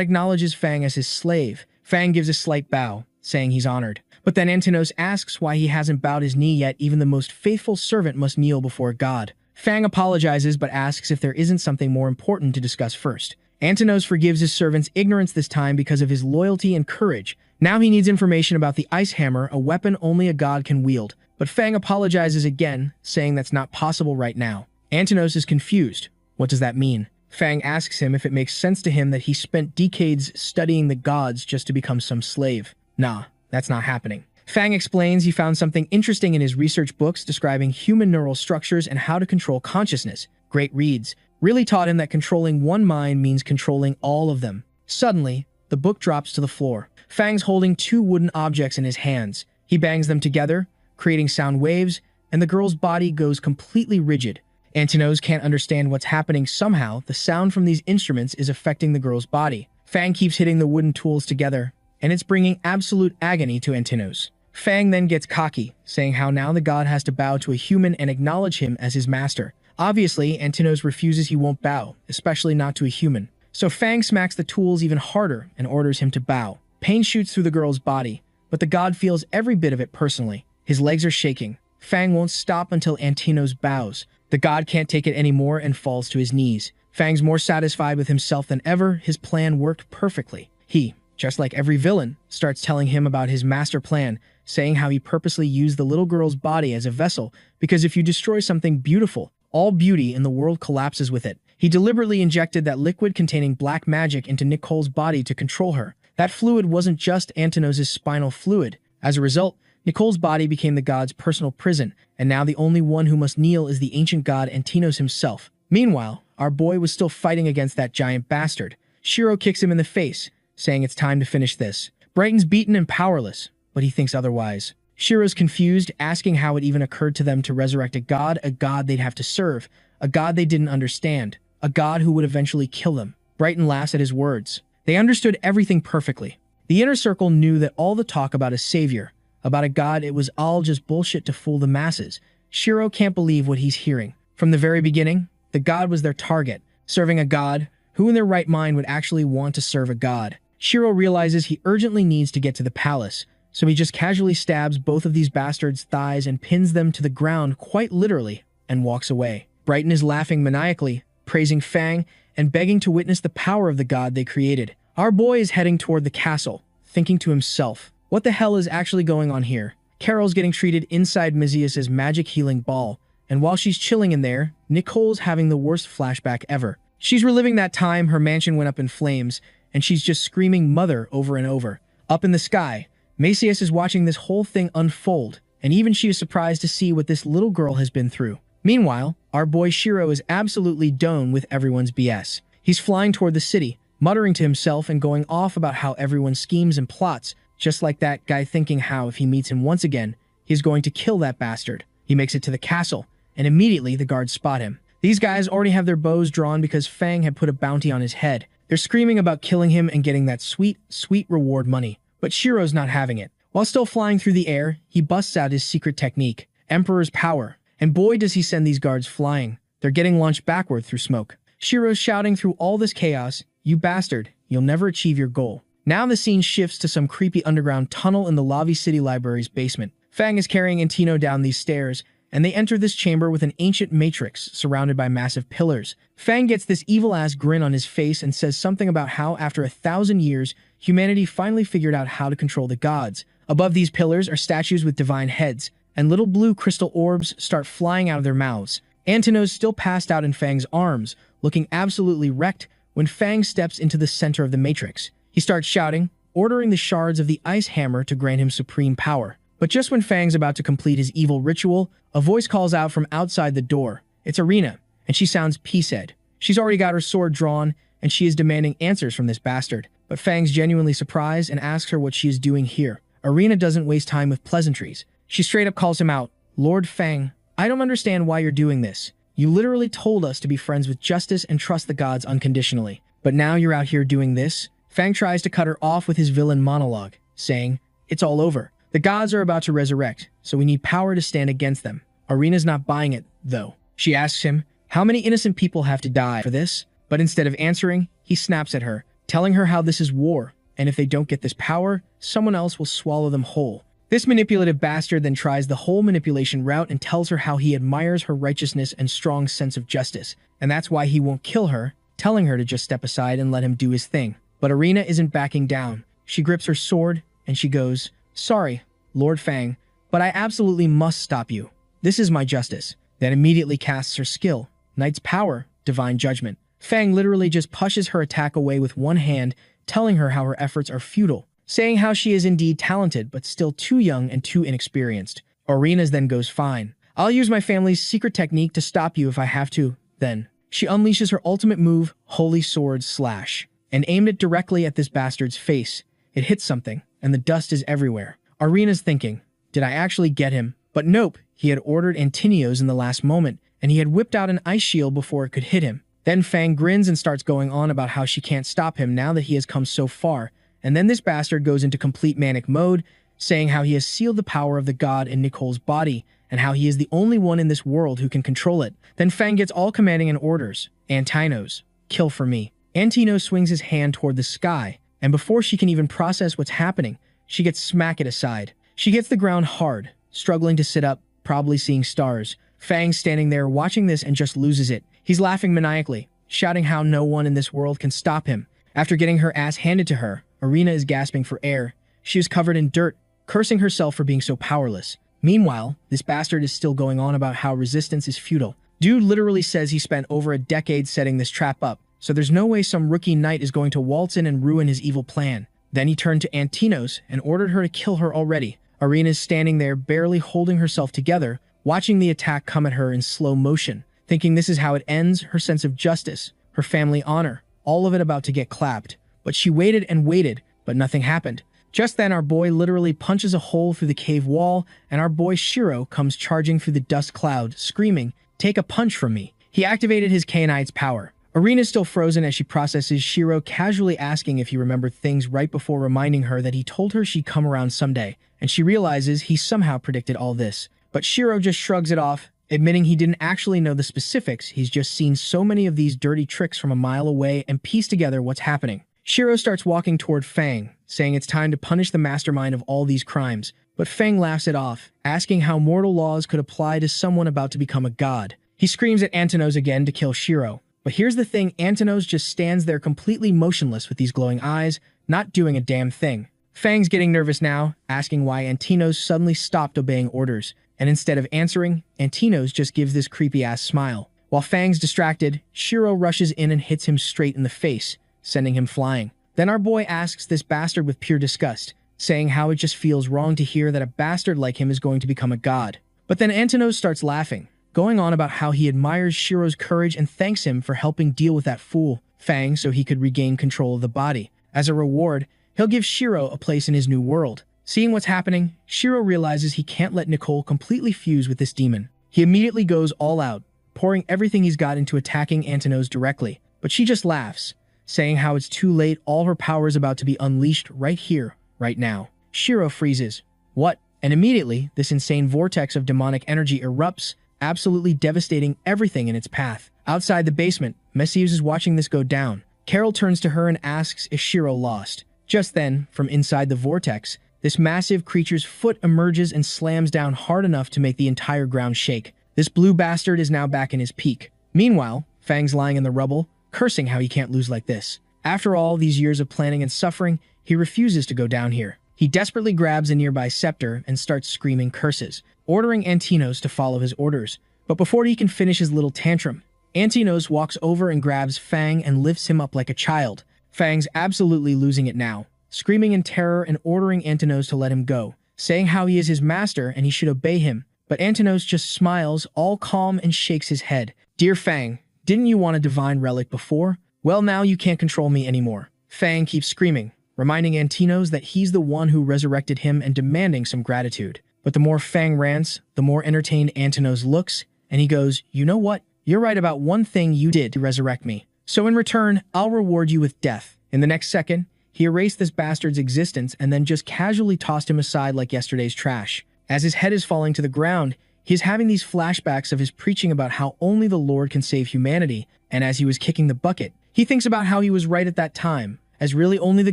acknowledges Fang as his slave. Fang gives a slight bow, saying he's honored. But then Antinos asks why he hasn't bowed his knee yet. Even the most faithful servant must kneel before God. Fang apologizes but asks if there isn't something more important to discuss first. Antinos forgives his servant's ignorance this time because of his loyalty and courage. Now he needs information about the ice hammer, a weapon only a god can wield. But Fang apologizes again, saying that's not possible right now. Antinos is confused. What does that mean? Fang asks him if it makes sense to him that he spent decades studying the gods just to become some slave. Nah, that's not happening. Fang explains he found something interesting in his research books describing human neural structures and how to control consciousness. Great reads. Really taught him that controlling one mind means controlling all of them. Suddenly, the book drops to the floor. Fang's holding 2 wooden objects in his hands. He bangs them together, creating sound waves, and the girl's body goes completely rigid. Antinos can't understand what's happening. Somehow, the sound from these instruments is affecting the girl's body. Fang keeps hitting the wooden tools together, and it's bringing absolute agony to Antinos. Fang then gets cocky, saying how now the god has to bow to a human and acknowledge him as his master. Obviously, Antinos refuses. He won't bow, especially not to a human. So Fang smacks the tools even harder and orders him to bow. Pain shoots through the girl's body, but the god feels every bit of it personally. His legs are shaking. Fang won't stop until Antinos bows. The god can't take it anymore and falls to his knees. Fang's more satisfied with himself than ever. His plan worked perfectly. He, just like every villain, starts telling him about his master plan, saying how he purposely used the little girl's body as a vessel because if you destroy something beautiful, all beauty in the world collapses with it. He deliberately injected that liquid containing black magic into Nicole's body to control her. That fluid wasn't just Antinos' spinal fluid. As a result, Nicole's body became the god's personal prison, and now the only one who must kneel is the ancient god Antinos himself. Meanwhile, our boy was still fighting against that giant bastard. Shiro kicks him in the face, saying it's time to finish this. Brighton's beaten and powerless, but he thinks otherwise. Shiro's confused, asking how it even occurred to them to resurrect a god they'd have to serve, a god they didn't understand, a god who would eventually kill them. Brighton laughs at his words. They understood everything perfectly. The inner circle knew that all the talk about a savior, about a god, it was all just bullshit to fool the masses, Shiro can't believe what he's hearing. From the very beginning, the god was their target. Serving a god, who in their right mind would actually want to serve a god? Shiro realizes he urgently needs to get to the palace, so he just casually stabs both of these bastards' thighs and pins them to the ground quite literally, and walks away. Brighton is laughing maniacally, praising Fang, and begging to witness the power of the god they created. Our boy is heading toward the castle, thinking to himself, what the hell is actually going on here? Carol's getting treated inside Mizius's magic healing ball, and while she's chilling in there, Nicole's having the worst flashback ever. She's reliving that time her mansion went up in flames, and she's just screaming mother over and over. Up in the sky, Macias is watching this whole thing unfold, and even she is surprised to see what this little girl has been through. Meanwhile, our boy Shiro is absolutely done with everyone's BS. He's flying toward the city, muttering to himself and going off about how everyone schemes and plots, just like that guy thinking how if he meets him once again, he's going to kill that bastard. He makes it to the castle, and immediately the guards spot him. These guys already have their bows drawn because Fang had put a bounty on his head. They're screaming about killing him and getting that sweet, sweet reward money. But Shiro's not having it. While still flying through the air, he busts out his secret technique, Emperor's Power. And boy does he send these guards flying. They're getting launched backward through smoke. Shiro's shouting through all this chaos, "You bastard, you'll never achieve your goal." Now the scene shifts to some creepy underground tunnel in the Lavi City Library's basement. Fang is carrying Antino down these stairs, and they enter this chamber with an ancient matrix surrounded by massive pillars. Fang gets this evil-ass grin on his face and says something about how after 1,000 years, humanity finally figured out how to control the gods. Above these pillars are statues with divine heads, and little blue crystal orbs start flying out of their mouths. Antino's still passed out in Fang's arms, looking absolutely wrecked when Fang steps into the center of the matrix. He starts shouting, ordering the shards of the ice hammer to grant him supreme power. But just when Fang's about to complete his evil ritual, a voice calls out from outside the door. It's Arena, and she sounds peace-ed. She's already got her sword drawn, and she is demanding answers from this bastard. But Fang's genuinely surprised and asks her what she is doing here. Arena doesn't waste time with pleasantries. She straight up calls him out. "Lord Fang, I don't understand why you're doing this. You literally told us to be friends with justice and trust the gods unconditionally. But now you're out here doing this?" Fang tries to cut her off with his villain monologue, saying, "It's all over. The gods are about to resurrect, so we need power to stand against them." Arena's not buying it, though. She asks him, how many innocent people have to die for this? But instead of answering, he snaps at her, telling her how this is war, and if they don't get this power, someone else will swallow them whole. This manipulative bastard then tries the whole manipulation route and tells her how he admires her righteousness and strong sense of justice, and that's why he won't kill her, telling her to just step aside and let him do his thing. But Arena isn't backing down. She grips her sword, and she goes, "Sorry, Lord Fang, but I absolutely must stop you. This is my justice." Then immediately casts her skill, Knight's Power, Divine Judgment. Fang literally just pushes her attack away with one hand, telling her how her efforts are futile, saying how she is indeed talented, but still too young and too inexperienced. Arenas then goes, "Fine. I'll use my family's secret technique to stop you if I have to." Then, she unleashes her ultimate move, Holy Sword Slash, and aimed it directly at this bastard's face. It hits something, and the dust is everywhere. Arena's thinking, did I actually get him? But nope, he had ordered Antinios in the last moment, and he had whipped out an ice shield before it could hit him. Then Fang grins and starts going on about how she can't stop him now that he has come so far, and then this bastard goes into complete manic mode, saying how he has sealed the power of the god in Nicole's body, and how he is the only one in this world who can control it. Then Fang gets all commanding and orders, "Antinos, kill for me." Antino swings his hand toward the sky, and before she can even process what's happening, she gets smacked aside. She hits the ground hard, struggling to sit up, probably seeing stars. Fang's standing there watching this and just loses it. He's laughing maniacally, shouting how no one in this world can stop him. After getting her ass handed to her, Arena is gasping for air. She is covered in dirt, cursing herself for being so powerless. Meanwhile, this bastard is still going on about how resistance is futile. Dude literally says he spent over a decade setting this trap up, so there's no way some rookie knight is going to waltz in and ruin his evil plan. Then he turned to Antinos and ordered her to kill her already. Arena's standing there barely holding herself together, watching the attack come at her in slow motion, thinking this is how it ends, her sense of justice, her family honor, all of it about to get clapped. But she waited and waited, but nothing happened. Just then our boy literally punches a hole through the cave wall, and our boy Shiro comes charging through the dust cloud, screaming, "Take a punch from me." He activated his Knight's power. Arena's still frozen as she processes Shiro casually asking if he remembered things right before reminding her that he told her she'd come around someday, and she realizes he somehow predicted all this. But Shiro just shrugs it off, admitting he didn't actually know the specifics. He's just seen so many of these dirty tricks from a mile away and pieced together what's happening. Shiro starts walking toward Fang, saying it's time to punish the mastermind of all these crimes. But Fang laughs it off, asking how mortal laws could apply to someone about to become a god. He screams at Antinos again to kill Shiro. But here's the thing, Antinos just stands there completely motionless with these glowing eyes, not doing a damn thing. Fang's getting nervous now, asking why Antinos suddenly stopped obeying orders. And instead of answering, Antinos just gives this creepy-ass smile. While Fang's distracted, Shiro rushes in and hits him straight in the face, sending him flying. Then our boy asks this bastard with pure disgust, saying how it just feels wrong to hear that a bastard like him is going to become a god. But then Antinos starts laughing, going on about how he admires Shiro's courage and thanks him for helping deal with that fool, Fang, so he could regain control of the body. As a reward, he'll give Shiro a place in his new world. Seeing what's happening, Shiro realizes he can't let Nicole completely fuse with this demon. He immediately goes all out, pouring everything he's got into attacking Antinos directly. But she just laughs, saying how it's too late, all her power is about to be unleashed right here, right now. Shiro freezes. What? And immediately, this insane vortex of demonic energy erupts, absolutely devastating everything in its path. Outside the basement, Messias is watching this go down. Carol turns to her and asks if Shiro lost. Just then, from inside the vortex, this massive creature's foot emerges and slams down hard enough to make the entire ground shake. This blue bastard is now back in his peak. Meanwhile, Fang's lying in the rubble, cursing how he can't lose like this. After all these years of planning and suffering, he refuses to go down here. He desperately grabs a nearby scepter and starts screaming curses, ordering Antinos to follow his orders. But before he can finish his little tantrum, Antinos walks over and grabs Fang and lifts him up like a child. Fang's absolutely losing it now, screaming in terror and ordering Antinos to let him go, saying how he is his master and he should obey him. But Antinos just smiles, all calm, and shakes his head. Dear Fang, didn't you want a divine relic before? Well, now you can't control me anymore. Fang keeps screaming, reminding Antinos that he's the one who resurrected him and demanding some gratitude. But the more Fang rants, the more entertained Antinos looks, and he goes, you know what? You're right about one thing you did to resurrect me. So in return, I'll reward you with death. In the next second, he erased this bastard's existence and then just casually tossed him aside like yesterday's trash. As his head is falling to the ground, he is having these flashbacks of his preaching about how only the Lord can save humanity, and as he was kicking the bucket, he thinks about how he was right at that time, as really only the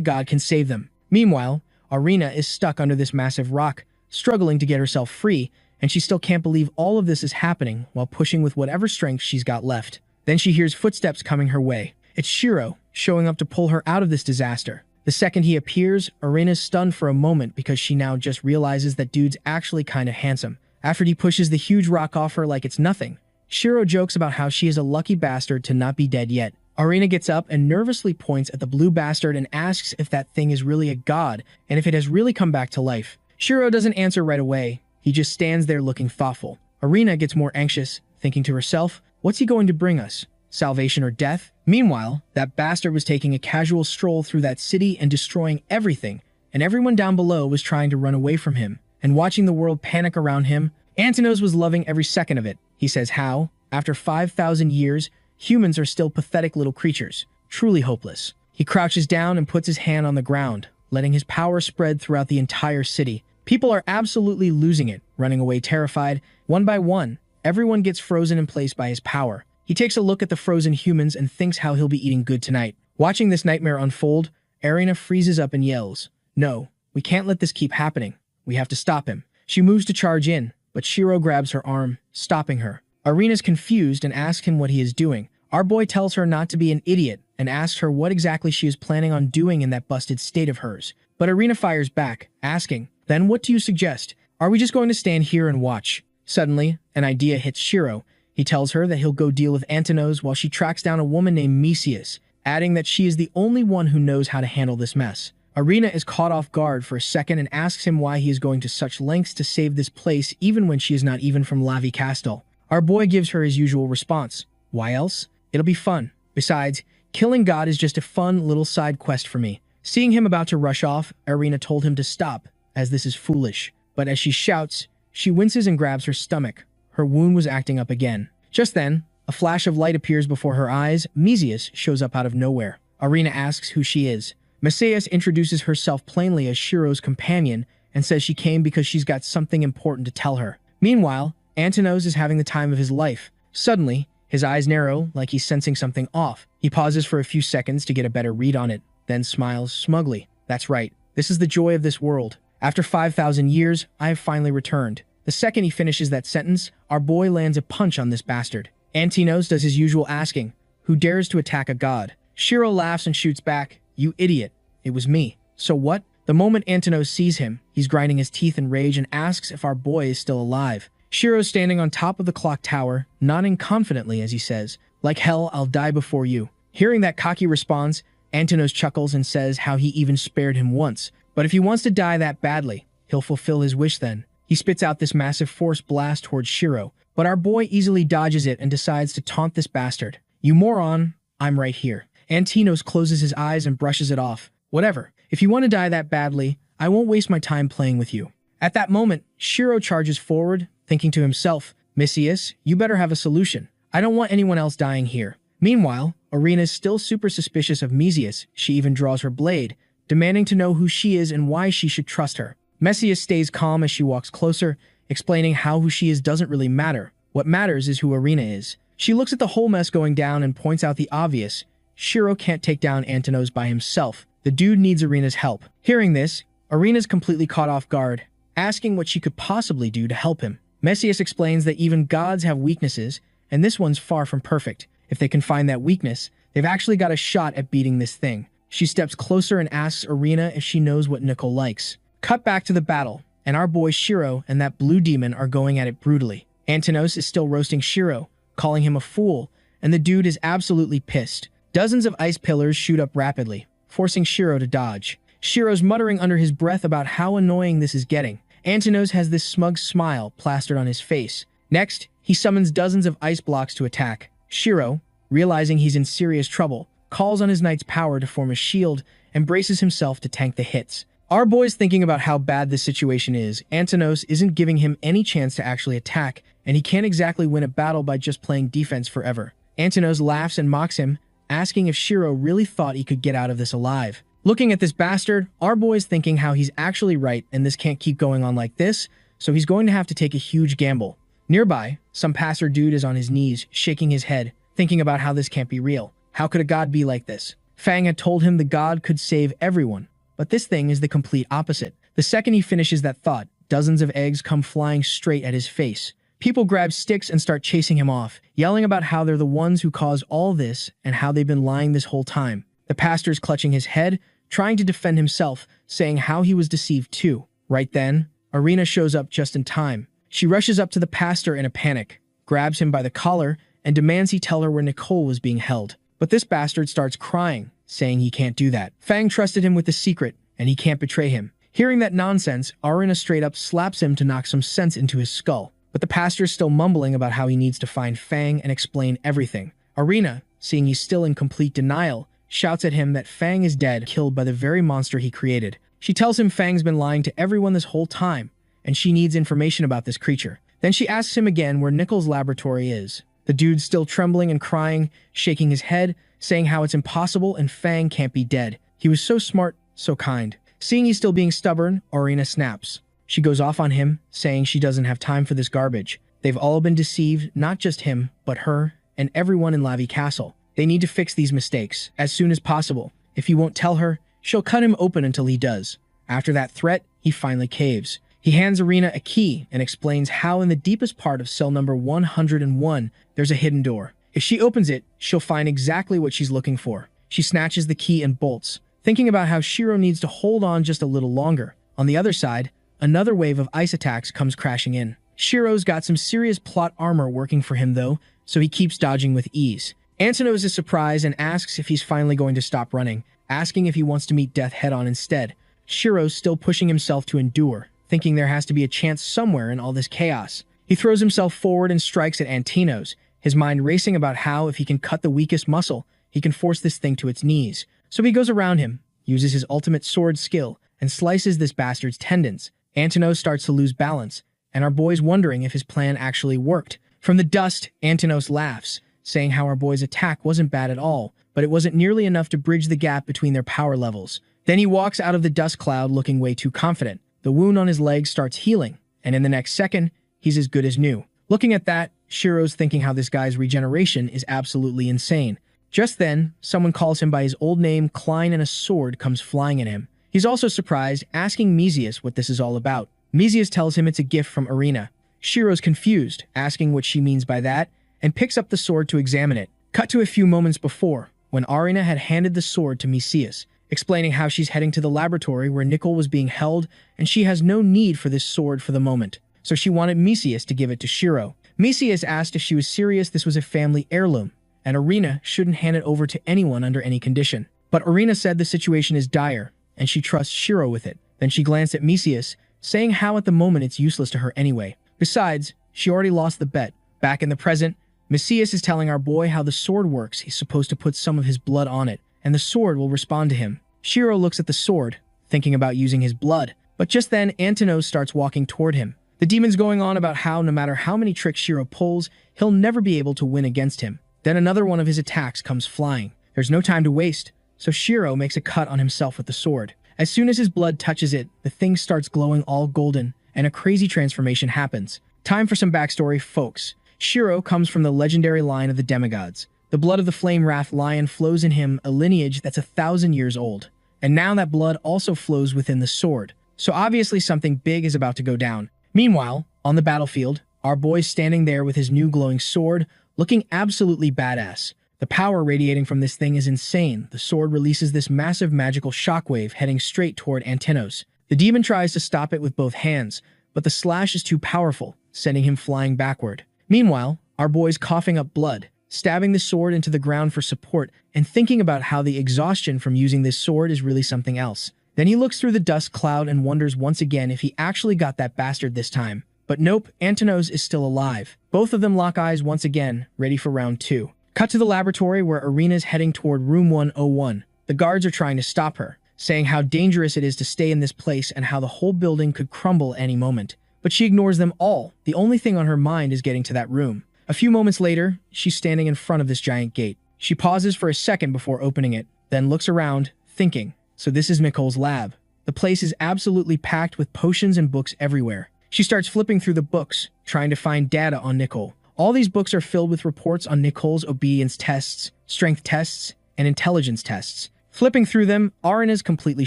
God can save them. Meanwhile, Arena is stuck under this massive rock, struggling to get herself free, and she still can't believe all of this is happening while pushing with whatever strength she's got left. Then she hears footsteps coming her way. It's Shiro, showing up to pull her out of this disaster. The second he appears, Arena's stunned for a moment because she now just realizes that dude's actually kinda handsome. After he pushes the huge rock off her like it's nothing, Shiro jokes about how she is a lucky bastard to not be dead yet. Arena gets up and nervously points at the blue bastard and asks if that thing is really a god and if it has really come back to life. Shiro doesn't answer right away. He just stands there looking thoughtful. Arena gets more anxious, thinking to herself, what's he going to bring us? Salvation or death? Meanwhile, that bastard was taking a casual stroll through that city and destroying everything, and everyone down below was trying to run away from him. And watching the world panic around him, Antinos was loving every second of it. He says how, after 5,000 years, humans are still pathetic little creatures, truly hopeless. He crouches down and puts his hand on the ground, letting his power spread throughout the entire city. People are absolutely losing it, running away terrified. One by one, everyone gets frozen in place by his power. He takes a look at the frozen humans and thinks how he'll be eating good tonight. Watching this nightmare unfold, Arena freezes up and yells, no, we can't let this keep happening. We have to stop him. She moves to charge in, but Shiro grabs her arm, stopping her. Arena's confused and asks him what he is doing. Our boy tells her not to be an idiot and asks her what exactly she is planning on doing in that busted state of hers. But Arena fires back, asking, then what do you suggest? Are we just going to stand here and watch? Suddenly, an idea hits Shiro. He tells her that he'll go deal with Antinos while she tracks down a woman named Messias, adding that she is the only one who knows how to handle this mess. Arena is caught off guard for a second and asks him why he is going to such lengths to save this place even when she is not even from Lavi Castle. Our boy gives her his usual response. Why else? It'll be fun. Besides, killing God is just a fun little side quest for me. Seeing him about to rush off, Arena told him to stop, as this is foolish. But as she shouts, she winces and grabs her stomach. Her wound was acting up again. Just then, a flash of light appears before her eyes. Messias shows up out of nowhere. Arena asks who she is. Messias introduces herself plainly as Shiro's companion and says she came because she's got something important to tell her. Meanwhile, Antinos is having the time of his life. Suddenly, his eyes narrow, like he's sensing something off. He pauses for a few seconds to get a better read on it, then smiles smugly. That's right. This is the joy of this world. After 5,000 years, I have finally returned. The second he finishes that sentence, our boy lands a punch on this bastard. Antinos does his usual asking, "Who dares to attack a god?" Shiro laughs and shoots back, "You idiot. It was me." So what? The moment Antinos sees him, he's grinding his teeth in rage and asks if our boy is still alive. Shiro's standing on top of the clock tower, nodding confidently as he says, "Like hell, I'll die before you." Hearing that cocky response, Antinos chuckles and says how he even spared him once. But if he wants to die that badly, he'll fulfill his wish then. He spits out this massive force blast towards Shiro, but our boy easily dodges it and decides to taunt this bastard. "You moron, I'm right here." Antinos closes his eyes and brushes it off. "Whatever. If you want to die that badly, I won't waste my time playing with you." At that moment, Shiro charges forward, thinking to himself, "Messias, you better have a solution. I don't want anyone else dying here." Meanwhile, Arena is still super suspicious of Messias. She even draws her blade, demanding to know who she is and why she should trust her. Messias stays calm as she walks closer, explaining how who she is doesn't really matter. What matters is who Arena is. She looks at the whole mess going down and points out the obvious. Shiro can't take down Antinos by himself. The dude needs Arena's help. Hearing this, Arena's completely caught off guard, asking what she could possibly do to help him. Messias explains that even gods have weaknesses, and this one's far from perfect. If they can find that weakness, they've actually got a shot at beating this thing. She steps closer and asks Arena if she knows what Nicole likes. Cut back to the battle, and our boy Shiro and that blue demon are going at it brutally. Antinos is still roasting Shiro, calling him a fool, and the dude is absolutely pissed. Dozens of ice pillars shoot up rapidly, forcing Shiro to dodge. Shiro's muttering under his breath about how annoying this is getting. Antinos has this smug smile plastered on his face. Next, he summons dozens of ice blocks to attack. Shiro, realizing he's in serious trouble, calls on his knight's power to form a shield and braces himself to tank the hits. Our boy's thinking about how bad this situation is. Antinos isn't giving him any chance to actually attack, and he can't exactly win a battle by just playing defense forever. Antinos laughs and mocks him, asking if Shiro really thought he could get out of this alive. Looking at this bastard, our boy's thinking how he's actually right and this can't keep going on like this, so he's going to have to take a huge gamble. Nearby, some passer dude is on his knees, shaking his head, thinking about how this can't be real. How could a god be like this? Fang had told him the god could save everyone, but this thing is the complete opposite. The second he finishes that thought, dozens of eggs come flying straight at his face. People grab sticks and start chasing him off, yelling about how they're the ones who caused all this and how they've been lying this whole time. The pastor's clutching his head, trying to defend himself, saying how he was deceived too. Right then, Arena shows up just in time. She rushes up to the pastor in a panic, grabs him by the collar, and demands he tell her where Nicole was being held. But this bastard starts crying, saying he can't do that. Fang trusted him with the secret, and he can't betray him. Hearing that nonsense, Arena straight up slaps him to knock some sense into his skull. But the pastor's still mumbling about how he needs to find Fang and explain everything. Arena, seeing he's still in complete denial, shouts at him that Fang is dead, killed by the very monster he created. She tells him Fang's been lying to everyone this whole time, and she needs information about this creature. Then she asks him again where Nicole's laboratory is. The dude's still trembling and crying, shaking his head, saying how it's impossible and Fang can't be dead. He was so smart, so kind. Seeing he's still being stubborn, Arena snaps. She goes off on him, saying she doesn't have time for this garbage. They've all been deceived, not just him, but her, and everyone in Lavi Castle. They need to fix these mistakes, as soon as possible. If he won't tell her, she'll cut him open until he does. After that threat, he finally caves. He hands Arena a key and explains how in the deepest part of cell number 101, there's a hidden door. If she opens it, she'll find exactly what she's looking for. She snatches the key and bolts, thinking about how Shiro needs to hold on just a little longer. On the other side, another wave of ice attacks comes crashing in. Shiro's got some serious plot armor working for him though, so he keeps dodging with ease. Antinos is surprised and asks if he's finally going to stop running, asking if he wants to meet death head-on instead. Shiro's still pushing himself to endure, thinking there has to be a chance somewhere in all this chaos. He throws himself forward and strikes at Antinos, his mind racing about how if he can cut the weakest muscle, he can force this thing to its knees. So he goes around him, uses his ultimate sword skill, and slices this bastard's tendons. Antinos starts to lose balance, and our boy's wondering if his plan actually worked. From the dust, Antinos laughs, saying how our boy's attack wasn't bad at all, but it wasn't nearly enough to bridge the gap between their power levels. Then he walks out of the dust cloud looking way too confident. The wound on his leg starts healing, and in the next second, he's as good as new. Looking at that, Shiro's thinking how this guy's regeneration is absolutely insane. Just then, someone calls him by his old name, Klein, and a sword comes flying at him. He's also surprised, asking Mesias what this is all about. Mesias tells him it's a gift from Arena. Shiro's confused, asking what she means by that, and picks up the sword to examine it. Cut to a few moments before, when Arena had handed the sword to Mesias, explaining how she's heading to the laboratory where Nicole was being held, and she has no need for this sword for the moment. So she wanted Mesias to give it to Shiro. Mesias asked if she was serious this was a family heirloom, and Arena shouldn't hand it over to anyone under any condition. But Arena said the situation is dire, and she trusts Shiro with it. Then she glanced at Mesias, saying how at the moment it's useless to her anyway. Besides, she already lost the bet. Back in the present, Mesias is telling our boy how the sword works. He's supposed to put some of his blood on it, and the sword will respond to him. Shiro looks at the sword, thinking about using his blood, but just then Antonos starts walking toward him. The demon's going on about how no matter how many tricks Shiro pulls, he'll never be able to win against him. Then another one of his attacks comes flying. There's no time to waste, so Shiro makes a cut on himself with the sword. As soon as his blood touches it, the thing starts glowing all golden, and a crazy transformation happens. Time for some backstory, folks. Shiro comes from the legendary line of the demigods. The blood of the Flame Wrath Lion flows in him, a lineage that's 1,000 years old. And now that blood also flows within the sword. So obviously something big is about to go down. Meanwhile, on the battlefield, our boy's standing there with his new glowing sword, looking absolutely badass. The power radiating from this thing is insane. The sword releases this massive magical shockwave heading straight toward Antonos. The demon tries to stop it with both hands, but the slash is too powerful, sending him flying backward. Meanwhile, our boy's coughing up blood, stabbing the sword into the ground for support, and thinking about how the exhaustion from using this sword is really something else. Then he looks through the dust cloud and wonders once again if he actually got that bastard this time. But nope, Antonos is still alive. Both of them lock eyes once again, ready for round 2. Cut to the laboratory where Arena's heading toward room 101. The guards are trying to stop her, saying how dangerous it is to stay in this place and how the whole building could crumble any moment. But she ignores them all. The only thing on her mind is getting to that room. A few moments later, she's standing in front of this giant gate. She pauses for a second before opening it, then looks around, thinking, so this is Nicole's lab. The place is absolutely packed with potions and books everywhere. She starts flipping through the books, trying to find data on Nicole. All these books are filled with reports on Nicole's obedience tests, strength tests, and intelligence tests. Flipping through them, Arena's completely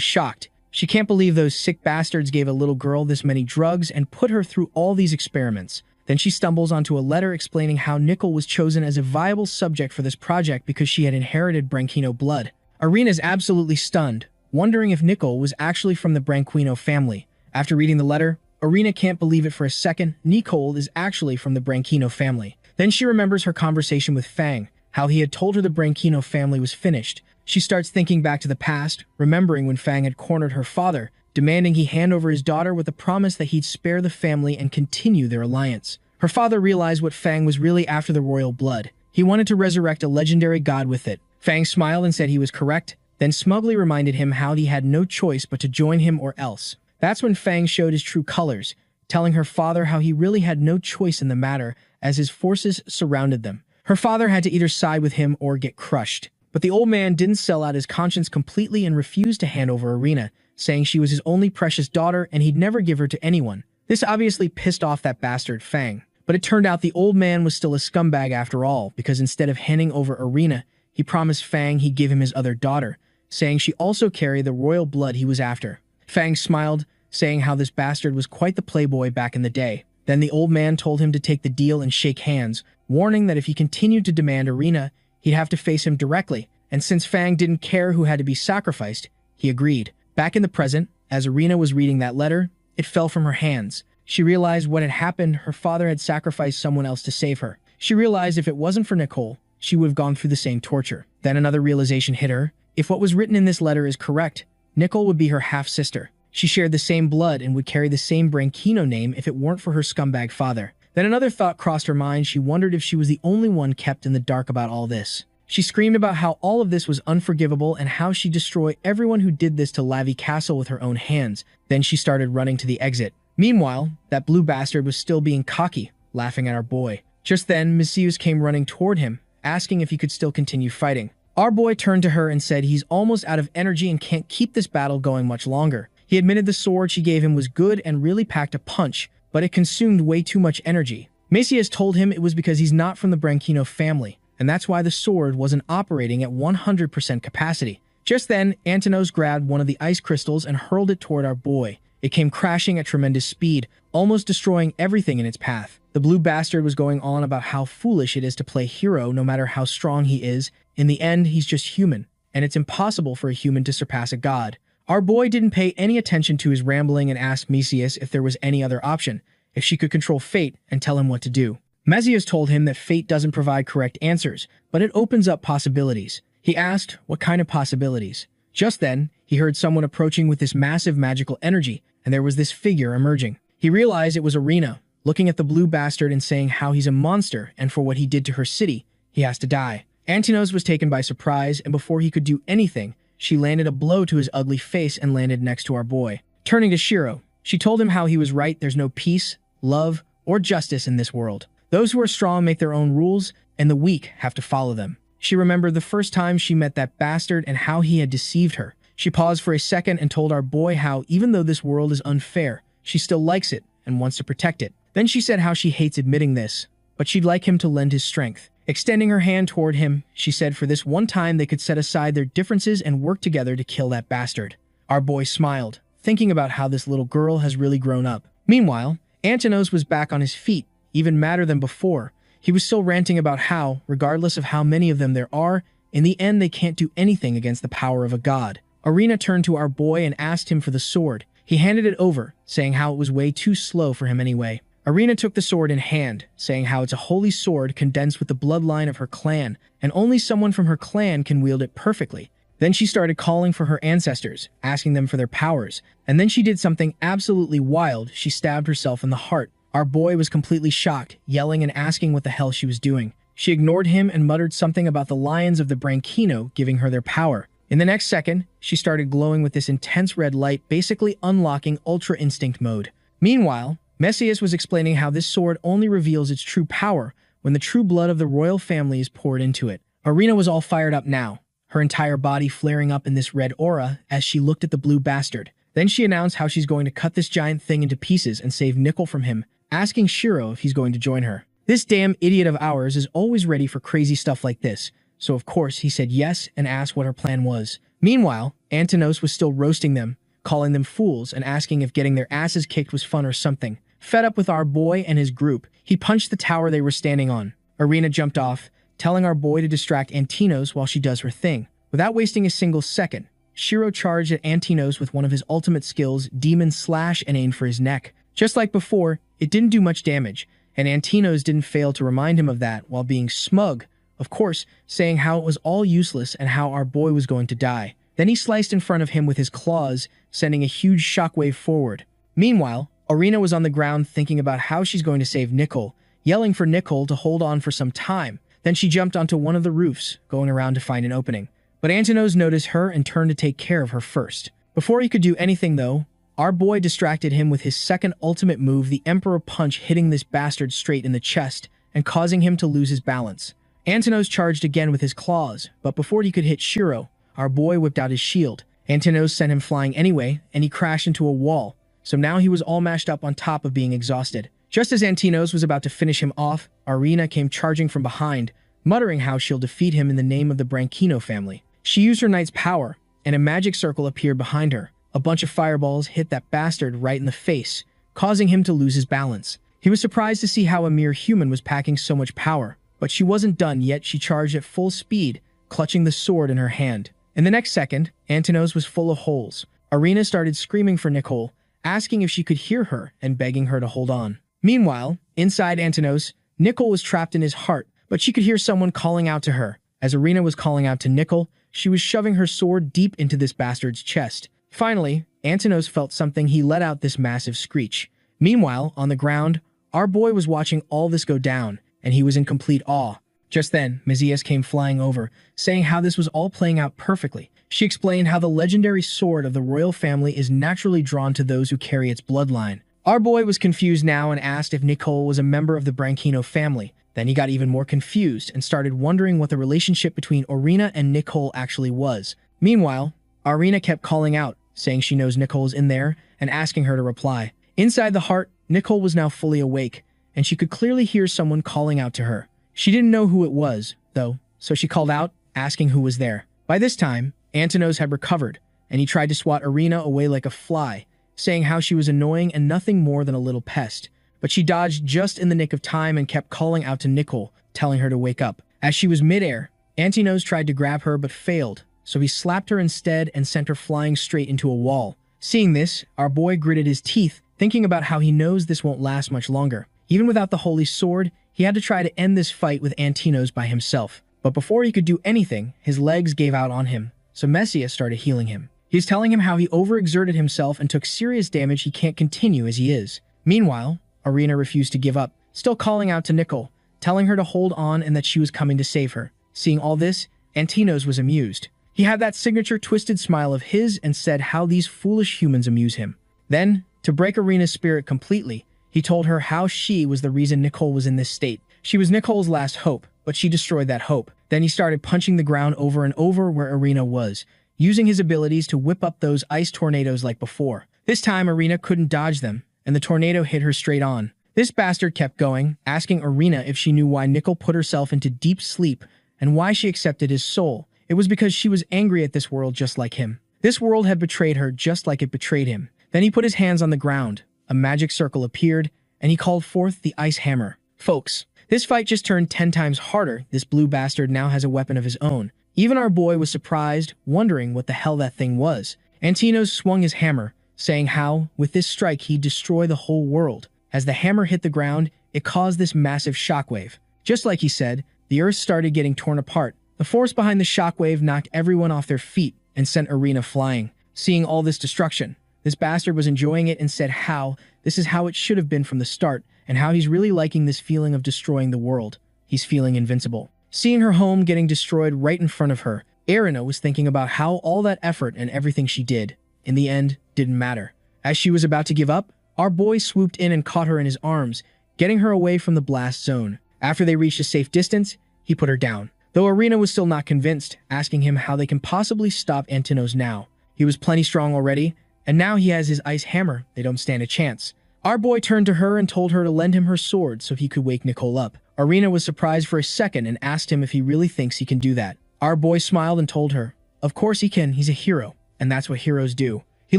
shocked. She can't believe those sick bastards gave a little girl this many drugs and put her through all these experiments. Then she stumbles onto a letter explaining how Nicole was chosen as a viable subject for this project because she had inherited Branquino blood. Arena's absolutely stunned, wondering if Nicole was actually from the Branquino family. After reading the letter, Arena can't believe it for a second. Nicole is actually from the Branquino family. Then she remembers her conversation with Fang, how he had told her the Branquino family was finished. She starts thinking back to the past, remembering when Fang had cornered her father, demanding he hand over his daughter with a promise that he'd spare the family and continue their alliance. Her father realized what Fang was really after the royal blood. He wanted to resurrect a legendary god with it. Fang smiled and said he was correct, then smugly reminded him how he had no choice but to join him or else. That's when Fang showed his true colors, telling her father how he really had no choice in the matter as his forces surrounded them. Her father had to either side with him or get crushed. But the old man didn't sell out his conscience completely and refused to hand over Arena, saying she was his only precious daughter and he'd never give her to anyone. This obviously pissed off that bastard Fang. But it turned out the old man was still a scumbag after all, because instead of handing over Arena, he promised Fang he'd give him his other daughter, saying she also carried the royal blood he was after. Fang smiled, saying how this bastard was quite the playboy back in the day. Then the old man told him to take the deal and shake hands, warning that if he continued to demand Arena, he'd have to face him directly, and since Fang didn't care who had to be sacrificed, he agreed. Back in the present, as Arena was reading that letter, it fell from her hands. She realized what had happened. Her father had sacrificed someone else to save her. She realized if it wasn't for Nicole, she would have gone through the same torture. Then another realization hit her. If what was written in this letter is correct, Nicole would be her half-sister. She shared the same blood and would carry the same Branquino name if it weren't for her scumbag father. Then another thought crossed her mind. She wondered if she was the only one kept in the dark about all this. She screamed about how all of this was unforgivable and how she'd destroy everyone who did this to Lavi Castle with her own hands. Then she started running to the exit. Meanwhile, that blue bastard was still being cocky, laughing at our boy. Just then, Mesias came running toward him, asking if he could still continue fighting. Our boy turned to her and said he's almost out of energy and can't keep this battle going much longer. He admitted the sword she gave him was good and really packed a punch, but it consumed way too much energy. Macias told him it was because he's not from the Branchino family, and that's why the sword wasn't operating at 100% capacity. Just then, Antinos grabbed one of the ice crystals and hurled it toward our boy. It came crashing at tremendous speed, almost destroying everything in its path. The blue bastard was going on about how foolish it is to play hero no matter how strong he is. In the end, he's just human, and it's impossible for a human to surpass a god. Our boy didn't pay any attention to his rambling and asked Macias if there was any other option, if she could control fate and tell him what to do. Macias told him that fate doesn't provide correct answers, but it opens up possibilities. He asked, what kind of possibilities? Just then, he heard someone approaching with this massive magical energy, and there was this figure emerging. He realized it was Arena, looking at the blue bastard and saying how he's a monster, and for what he did to her city, he has to die. Antinos was taken by surprise, and before he could do anything, she landed a blow to his ugly face and landed next to our boy. Turning to Shiro, she told him how he was right. There's no peace, love, or justice in this world. Those who are strong make their own rules, and the weak have to follow them. She remembered the first time she met that bastard and how he had deceived her. She paused for a second and told our boy how, even though this world is unfair, she still likes it and wants to protect it. Then she said how she hates admitting this, but she'd like him to lend his strength. Extending her hand toward him, she said for this one time they could set aside their differences and work together to kill that bastard. Our boy smiled, thinking about how this little girl has really grown up. Meanwhile, Antinos was back on his feet, even madder than before. He was still ranting about how, regardless of how many of them there are, in the end they can't do anything against the power of a god. Arena turned to our boy and asked him for the sword. He handed it over, saying how it was way too slow for him anyway. Arena took the sword in hand, saying how it's a holy sword condensed with the bloodline of her clan, and only someone from her clan can wield it perfectly. Then she started calling for her ancestors, asking them for their powers, and then she did something absolutely wild. She stabbed herself in the heart. Our boy was completely shocked, yelling and asking what the hell she was doing. She ignored him and muttered something about the lions of the Branchino giving her their power. In the next second, she started glowing with this intense red light, basically unlocking Ultra Instinct mode. Meanwhile, Messias was explaining how this sword only reveals its true power when the true blood of the royal family is poured into it. Arena was all fired up now, her entire body flaring up in this red aura as she looked at the blue bastard. Then she announced how she's going to cut this giant thing into pieces and save Nickel from him, asking Shiro if he's going to join her. This damn idiot of ours is always ready for crazy stuff like this, so of course he said yes and asked what her plan was. Meanwhile, Antinos was still roasting them, calling them fools and asking if getting their asses kicked was fun or something. Fed up with our boy and his group, he punched the tower they were standing on. Arena jumped off, telling our boy to distract Antinos while she does her thing. Without wasting a single second, Shiro charged at Antinos with one of his ultimate skills, Demon Slash, and aimed for his neck. Just like before, it didn't do much damage, and Antinos didn't fail to remind him of that while being smug, of course, saying how it was all useless and how our boy was going to die. Then he sliced in front of him with his claws, sending a huge shockwave forward. Meanwhile, Arena was on the ground thinking about how she's going to save Nicole, yelling for Nicole to hold on for some time. Then she jumped onto one of the roofs, going around to find an opening. But Antinos noticed her and turned to take care of her first. Before he could do anything though, our boy distracted him with his second ultimate move, the Emperor Punch, hitting this bastard straight in the chest and causing him to lose his balance. Antinos charged again with his claws, but before he could hit Shiro, our boy whipped out his shield. Antinos sent him flying anyway, and he crashed into a wall. So now he was all mashed up on top of being exhausted. Just as Antinos was about to finish him off, Arena came charging from behind, muttering how she'll defeat him in the name of the Branchino family. She used her knight's power, and a magic circle appeared behind her. A bunch of fireballs hit that bastard right in the face, causing him to lose his balance. He was surprised to see how a mere human was packing so much power, but she wasn't done yet. She charged at full speed, clutching the sword in her hand. In the next second, Antinos was full of holes. Arena started screaming for Nicole, asking if she could hear her and begging her to hold on. Meanwhile, inside Antinos, Nicole was trapped in his heart, but she could hear someone calling out to her. As Arena was calling out to Nicole, she was shoving her sword deep into this bastard's chest. Finally, Antinos felt something. He let out this massive screech. Meanwhile, on the ground, our boy was watching all this go down, and he was in complete awe. Just then, Macias came flying over, saying how this was all playing out perfectly. She explained how the legendary sword of the royal family is naturally drawn to those who carry its bloodline. Our boy was confused now and asked if Nicole was a member of the Branchino family. Then he got even more confused and started wondering what the relationship between Arena and Nicole actually was. Meanwhile, Arena kept calling out, saying she knows Nicole's in there and asking her to reply. Inside the heart, Nicole was now fully awake, and she could clearly hear someone calling out to her. She didn't know who it was, though, so she called out, asking who was there. By this time, Antinos had recovered, and he tried to swat Irina away like a fly, saying how she was annoying and nothing more than a little pest. But she dodged just in the nick of time and kept calling out to Nicole, telling her to wake up. As she was midair, Antinos tried to grab her but failed, so he slapped her instead and sent her flying straight into a wall. Seeing this, our boy gritted his teeth, thinking about how he knows this won't last much longer. Even without the holy sword, he had to try to end this fight with Antinos by himself. But before he could do anything, his legs gave out on him, so Messias started healing him. He's telling him how he overexerted himself and took serious damage he can't continue as he is. Meanwhile, Irina refused to give up, still calling out to Nicole, telling her to hold on and that she was coming to save her. Seeing all this, Antinos was amused. He had that signature twisted smile of his and said how these foolish humans amuse him. Then, to break Irina's spirit completely, he told her how she was the reason Nicole was in this state. She was Nicole's last hope, but she destroyed that hope. Then he started punching the ground over and over where Irina was, using his abilities to whip up those ice tornadoes like before. This time, Irina couldn't dodge them, and the tornado hit her straight on. This bastard kept going, asking Irina if she knew why Nicole put herself into deep sleep and why she accepted his soul. It was because she was angry at this world just like him. This world had betrayed her just like it betrayed him. Then he put his hands on the ground, a magic circle appeared, and he called forth the ice hammer. Folks, this fight just turned 10 times harder. This blue bastard now has a weapon of his own. Even our boy was surprised, wondering what the hell that thing was. Antinos swung his hammer, saying how, with this strike, he'd destroy the whole world. As the hammer hit the ground, it caused this massive shockwave. Just like he said, the earth started getting torn apart. The force behind the shockwave knocked everyone off their feet and sent Irina flying. Seeing all this destruction, this bastard was enjoying it and said how this is how it should have been from the start, and how he's really liking this feeling of destroying the world. He's feeling invincible. Seeing her home getting destroyed right in front of her, Irina was thinking about how all that effort and everything she did, in the end, didn't matter. As she was about to give up, our boy swooped in and caught her in his arms, getting her away from the blast zone. After they reached a safe distance, he put her down. Though Irina was still not convinced, asking him how they can possibly stop Antinos now. He was plenty strong already, and now he has his ice hammer. They don't stand a chance. Our boy turned to her and told her to lend him her sword so he could wake Nicole up. Irina was surprised for a second and asked him if he really thinks he can do that. Our boy smiled and told her, of course he can, he's a hero, and that's what heroes do. He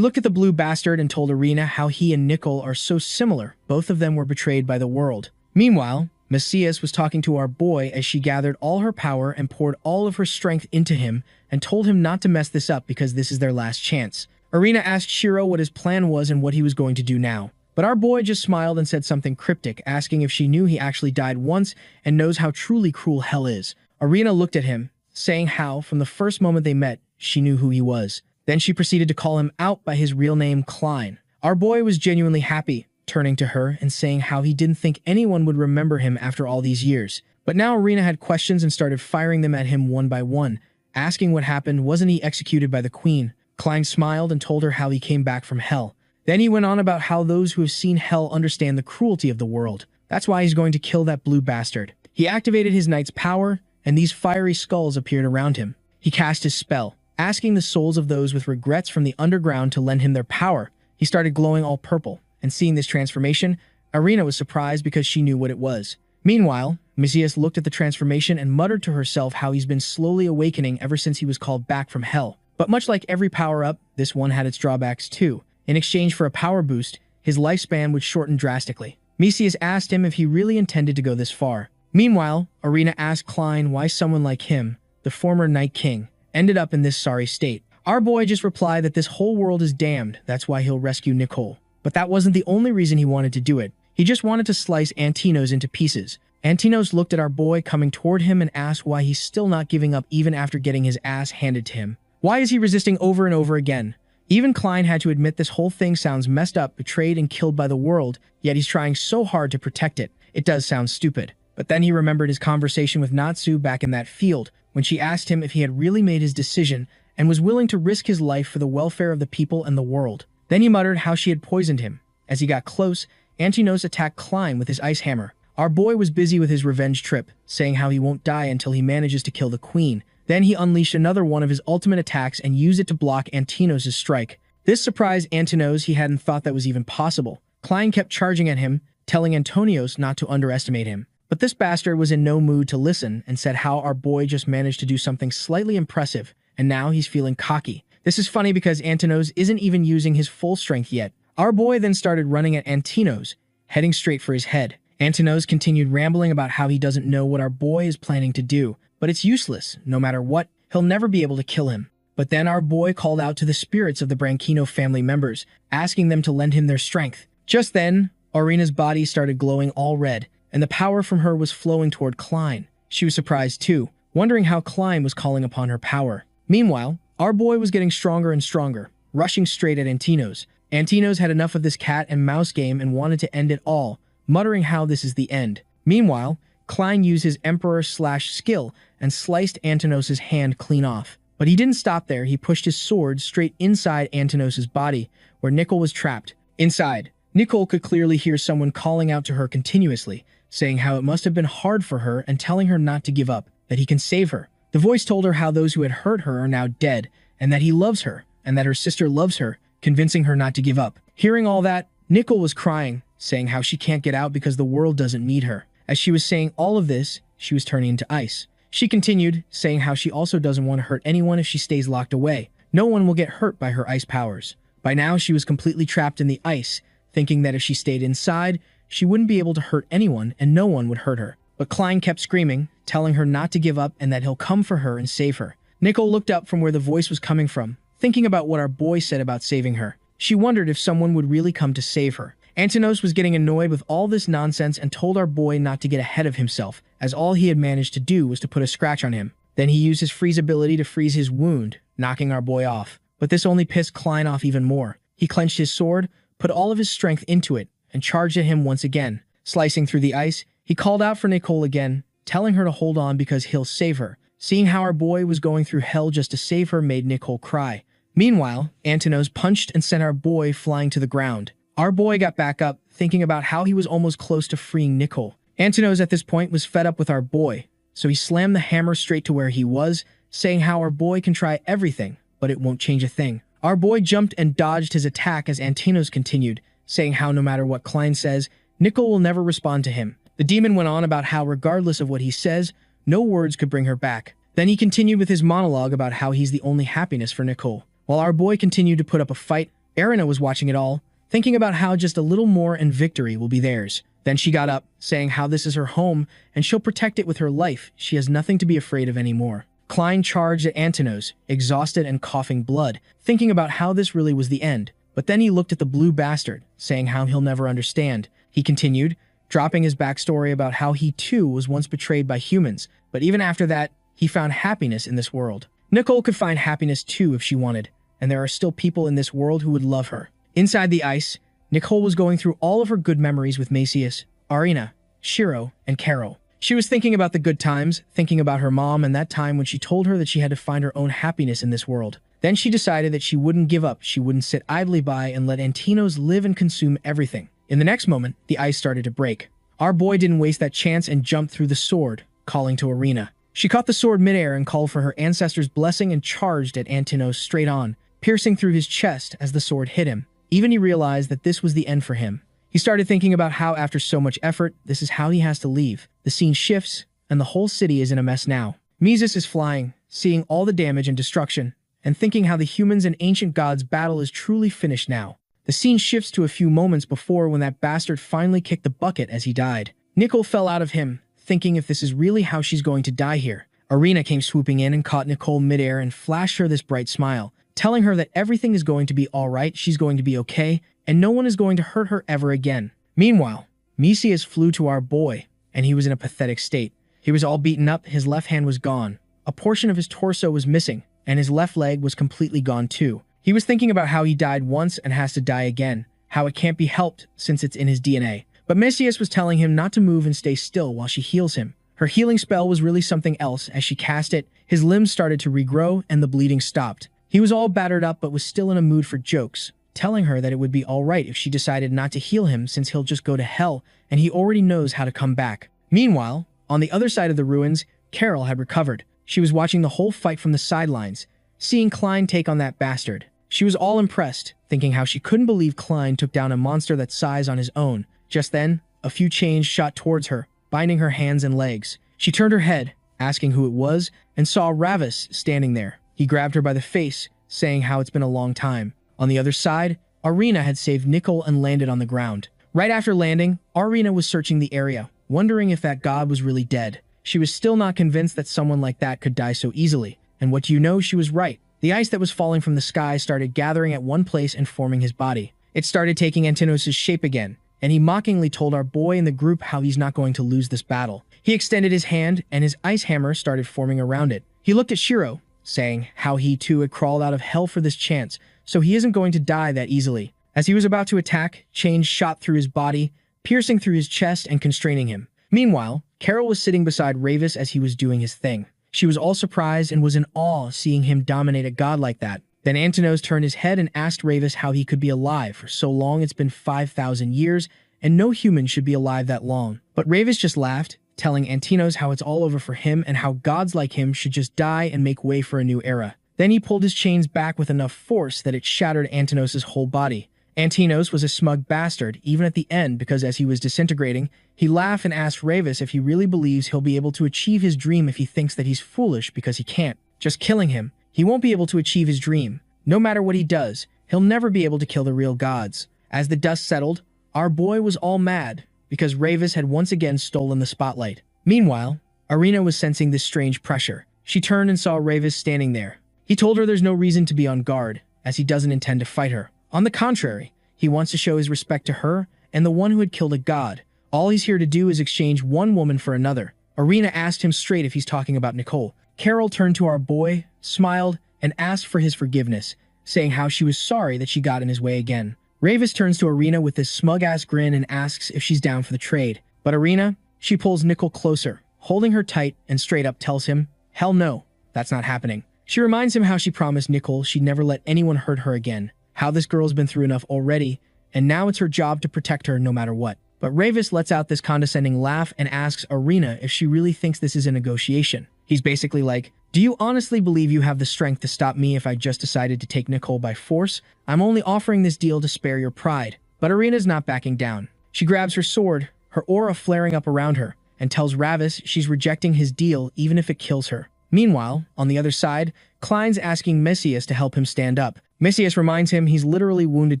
looked at the blue bastard and told Irina how he and Nicole are so similar. Both of them were betrayed by the world. Meanwhile, Messias was talking to our boy as she gathered all her power and poured all of her strength into him and told him not to mess this up because this is their last chance. Irina asked Shiro what his plan was and what he was going to do now. But our boy just smiled and said something cryptic, asking if she knew he actually died once and knows how truly cruel hell is. Irina looked at him, saying how, from the first moment they met, she knew who he was. Then she proceeded to call him out by his real name, Klein. Our boy was genuinely happy, turning to her and saying how he didn't think anyone would remember him after all these years. But now Irina had questions and started firing them at him one by one, asking what happened. Wasn't he executed by the queen? Klein smiled and told her how he came back from hell. Then he went on about how those who have seen hell understand the cruelty of the world. That's why he's going to kill that blue bastard. He activated his knight's power, and these fiery skulls appeared around him. He cast his spell, asking the souls of those with regrets from the underground to lend him their power. He started glowing all purple, and seeing this transformation, Irina was surprised because she knew what it was. Meanwhile, Messias looked at the transformation and muttered to herself how he's been slowly awakening ever since he was called back from hell. But much like every power-up, this one had its drawbacks too. In exchange for a power boost, his lifespan would shorten drastically. Messias asked him if he really intended to go this far. Meanwhile, Irina asked Klein why someone like him, the former Night King, ended up in this sorry state. Our boy just replied that this whole world is damned, that's why he'll rescue Nicole. But that wasn't the only reason he wanted to do it. He just wanted to slice Antinos into pieces. Antinos looked at our boy coming toward him and asked why he's still not giving up even after getting his ass handed to him. Why is he resisting over and over again? Even Klein had to admit this whole thing sounds messed up, betrayed and killed by the world, yet he's trying so hard to protect it. It does sound stupid. But then he remembered his conversation with Natsu back in that field, when she asked him if he had really made his decision and was willing to risk his life for the welfare of the people and the world. Then he muttered how she had poisoned him. As he got close, Antinos attacked Klein with his ice hammer. Our boy was busy with his revenge trip, saying how he won't die until he manages to kill the queen. Then he unleashed another one of his ultimate attacks and used it to block Antinos' strike. This surprised Antinos. He hadn't thought that was even possible. Klein kept charging at him, telling Antonios not to underestimate him. But this bastard was in no mood to listen and said how our boy just managed to do something slightly impressive, and now he's feeling cocky. This is funny because Antinos isn't even using his full strength yet. Our boy then started running at Antinos, heading straight for his head. Antinos continued rambling about how he doesn't know what our boy is planning to do, but it's useless. No matter what, he'll never be able to kill him. But then our boy called out to the spirits of the Branchino family members, asking them to lend him their strength. Just then, Arena's body started glowing all red, and the power from her was flowing toward Klein. She was surprised too, wondering how Klein was calling upon her power. Meanwhile, our boy was getting stronger and stronger, rushing straight at Antinos. Antinos had enough of this cat and mouse game and wanted to end it all, muttering how this is the end. Meanwhile, Klein used his Emperor/skill and sliced Antinos' hand clean off. But he didn't stop there. He pushed his sword straight inside Antinos' body, where Nicole was trapped. Inside, Nicole could clearly hear someone calling out to her continuously, saying how it must have been hard for her and telling her not to give up, that he can save her. The voice told her how those who had hurt her are now dead, and that he loves her, and that her sister loves her, convincing her not to give up. Hearing all that, Nicole was crying, saying how she can't get out because the world doesn't need her. As she was saying all of this, she was turning into ice. She continued, saying how she also doesn't want to hurt anyone if she stays locked away. No one will get hurt by her ice powers. By now, she was completely trapped in the ice, thinking that if she stayed inside, she wouldn't be able to hurt anyone and no one would hurt her. But Klein kept screaming, telling her not to give up and that he'll come for her and save her. Nicole looked up from where the voice was coming from, thinking about what our boy said about saving her. She wondered if someone would really come to save her. Antinos was getting annoyed with all this nonsense and told our boy not to get ahead of himself, as all he had managed to do was to put a scratch on him. Then he used his freeze ability to freeze his wound, knocking our boy off. But this only pissed Klein off even more. He clenched his sword, put all of his strength into it, and charged at him once again. Slicing through the ice, he called out for Nicole again, telling her to hold on because he'll save her. Seeing how our boy was going through hell just to save her made Nicole cry. Meanwhile, Antinos punched and sent our boy flying to the ground. Our boy got back up, thinking about how he was almost close to freeing Nicole. Antinos at this point was fed up with our boy, so he slammed the hammer straight to where he was, saying how our boy can try everything, but it won't change a thing. Our boy jumped and dodged his attack as Antinos continued, saying how no matter what Klein says, Nicole will never respond to him. The demon went on about how regardless of what he says, no words could bring her back. Then he continued with his monologue about how he's the only happiness for Nicole. While our boy continued to put up a fight, Arena was watching it all, thinking about how just a little more and victory will be theirs. Then she got up, saying how this is her home and she'll protect it with her life. She has nothing to be afraid of anymore. Klein charged at Antinos, exhausted and coughing blood, thinking about how this really was the end. But then he looked at the blue bastard, saying how he'll never understand. He continued, dropping his backstory about how he too was once betrayed by humans, but even after that, he found happiness in this world. Nicole could find happiness too if she wanted, and there are still people in this world who would love her. Inside the ice, Nicole was going through all of her good memories with Macias, Arena, Shiro, and Carol. She was thinking about the good times, thinking about her mom and that time when she told her that she had to find her own happiness in this world. Then she decided that she wouldn't give up, she wouldn't sit idly by and let Antinos live and consume everything. In the next moment, the ice started to break. Our boy didn't waste that chance and jumped through the sword, calling to Arena. She caught the sword midair and called for her ancestor's blessing and charged at Antinos straight on, piercing through his chest as the sword hit him. Even he realized that this was the end for him. He started thinking about how after so much effort, this is how he has to leave. The scene shifts, and the whole city is in a mess now. Mises is flying, seeing all the damage and destruction, and thinking how the humans and ancient gods' battle is truly finished now. The scene shifts to a few moments before when that bastard finally kicked the bucket as he died. Nicole fell out of him, thinking if this is really how she's going to die here. Arena came swooping in and caught Nicole midair and flashed her this bright smile, telling her that everything is going to be alright, she's going to be okay, and no one is going to hurt her ever again. Meanwhile, Mesias flew to our boy, and he was in a pathetic state. He was all beaten up, his left hand was gone. A portion of his torso was missing, and his left leg was completely gone too. He was thinking about how he died once and has to die again, how it can't be helped since it's in his DNA. But Mesias was telling him not to move and stay still while she heals him. Her healing spell was really something else. As she cast it, his limbs started to regrow and the bleeding stopped. He was all battered up but was still in a mood for jokes, telling her that it would be alright if she decided not to heal him since he'll just go to hell and he already knows how to come back. Meanwhile, on the other side of the ruins, Carol had recovered. She was watching the whole fight from the sidelines, seeing Klein take on that bastard. She was all impressed, thinking how she couldn't believe Klein took down a monster that size on his own. Just then, a few chains shot towards her, binding her hands and legs. She turned her head, asking who it was, and saw Ravis standing there. He grabbed her by the face, saying how it's been a long time. On the other side, Arena had saved Nicole and landed on the ground. Right after landing, Arena was searching the area, wondering if that god was really dead. She was still not convinced that someone like that could die so easily. And what do you know, she was right. The ice that was falling from the sky started gathering at one place and forming his body. It started taking Antinos' shape again, and he mockingly told our boy in the group how he's not going to lose this battle. He extended his hand, and his ice hammer started forming around it. He looked at Shiro, saying how he too had crawled out of hell for this chance, so he isn't going to die that easily. As he was about to attack, chains shot through his body, piercing through his chest and constraining him. Meanwhile, Carol was sitting beside Ravis as he was doing his thing. She was all surprised and was in awe seeing him dominate a god like that. Then Antinos turned his head and asked Ravis how he could be alive for so long. It's been 5,000 years, and no human should be alive that long. But Ravis just laughed, telling Antinos how it's all over for him and how gods like him should just die and make way for a new era. Then he pulled his chains back with enough force that it shattered Antinos' whole body. Antinos was a smug bastard, even at the end, because as he was disintegrating, he laughed and asked Ravis if he really believes he'll be able to achieve his dream if he thinks that he's foolish because he can't. Just killing him, he won't be able to achieve his dream. No matter what he does, he'll never be able to kill the real gods. As the dust settled, our boy was all mad, because Ravis had once again stolen the spotlight. Meanwhile, Arena was sensing this strange pressure. She turned and saw Ravis standing there. He told her there's no reason to be on guard, as he doesn't intend to fight her. On the contrary, he wants to show his respect to her and the one who had killed a god. All he's here to do is exchange one woman for another. Arena asked him straight if he's talking about Nicole. Carol turned to our boy, smiled, and asked for his forgiveness, saying how she was sorry that she got in his way again. Ravis turns to Arena with this smug-ass grin and asks if she's down for the trade. But Arena, she pulls Nicole closer, holding her tight and straight up tells him, hell no, that's not happening. She reminds him how she promised Nicole she'd never let anyone hurt her again. How this girl's been through enough already, and now it's her job to protect her no matter what. But Ravis lets out this condescending laugh and asks Arena if she really thinks this is a negotiation. He's basically like, do you honestly believe you have the strength to stop me if I just decided to take Nicole by force? I'm only offering this deal to spare your pride. But Arena's not backing down. She grabs her sword, her aura flaring up around her, and tells Ravis she's rejecting his deal even if it kills her. Meanwhile, on the other side, Klein's asking Messias to help him stand up. Messias reminds him he's literally wounded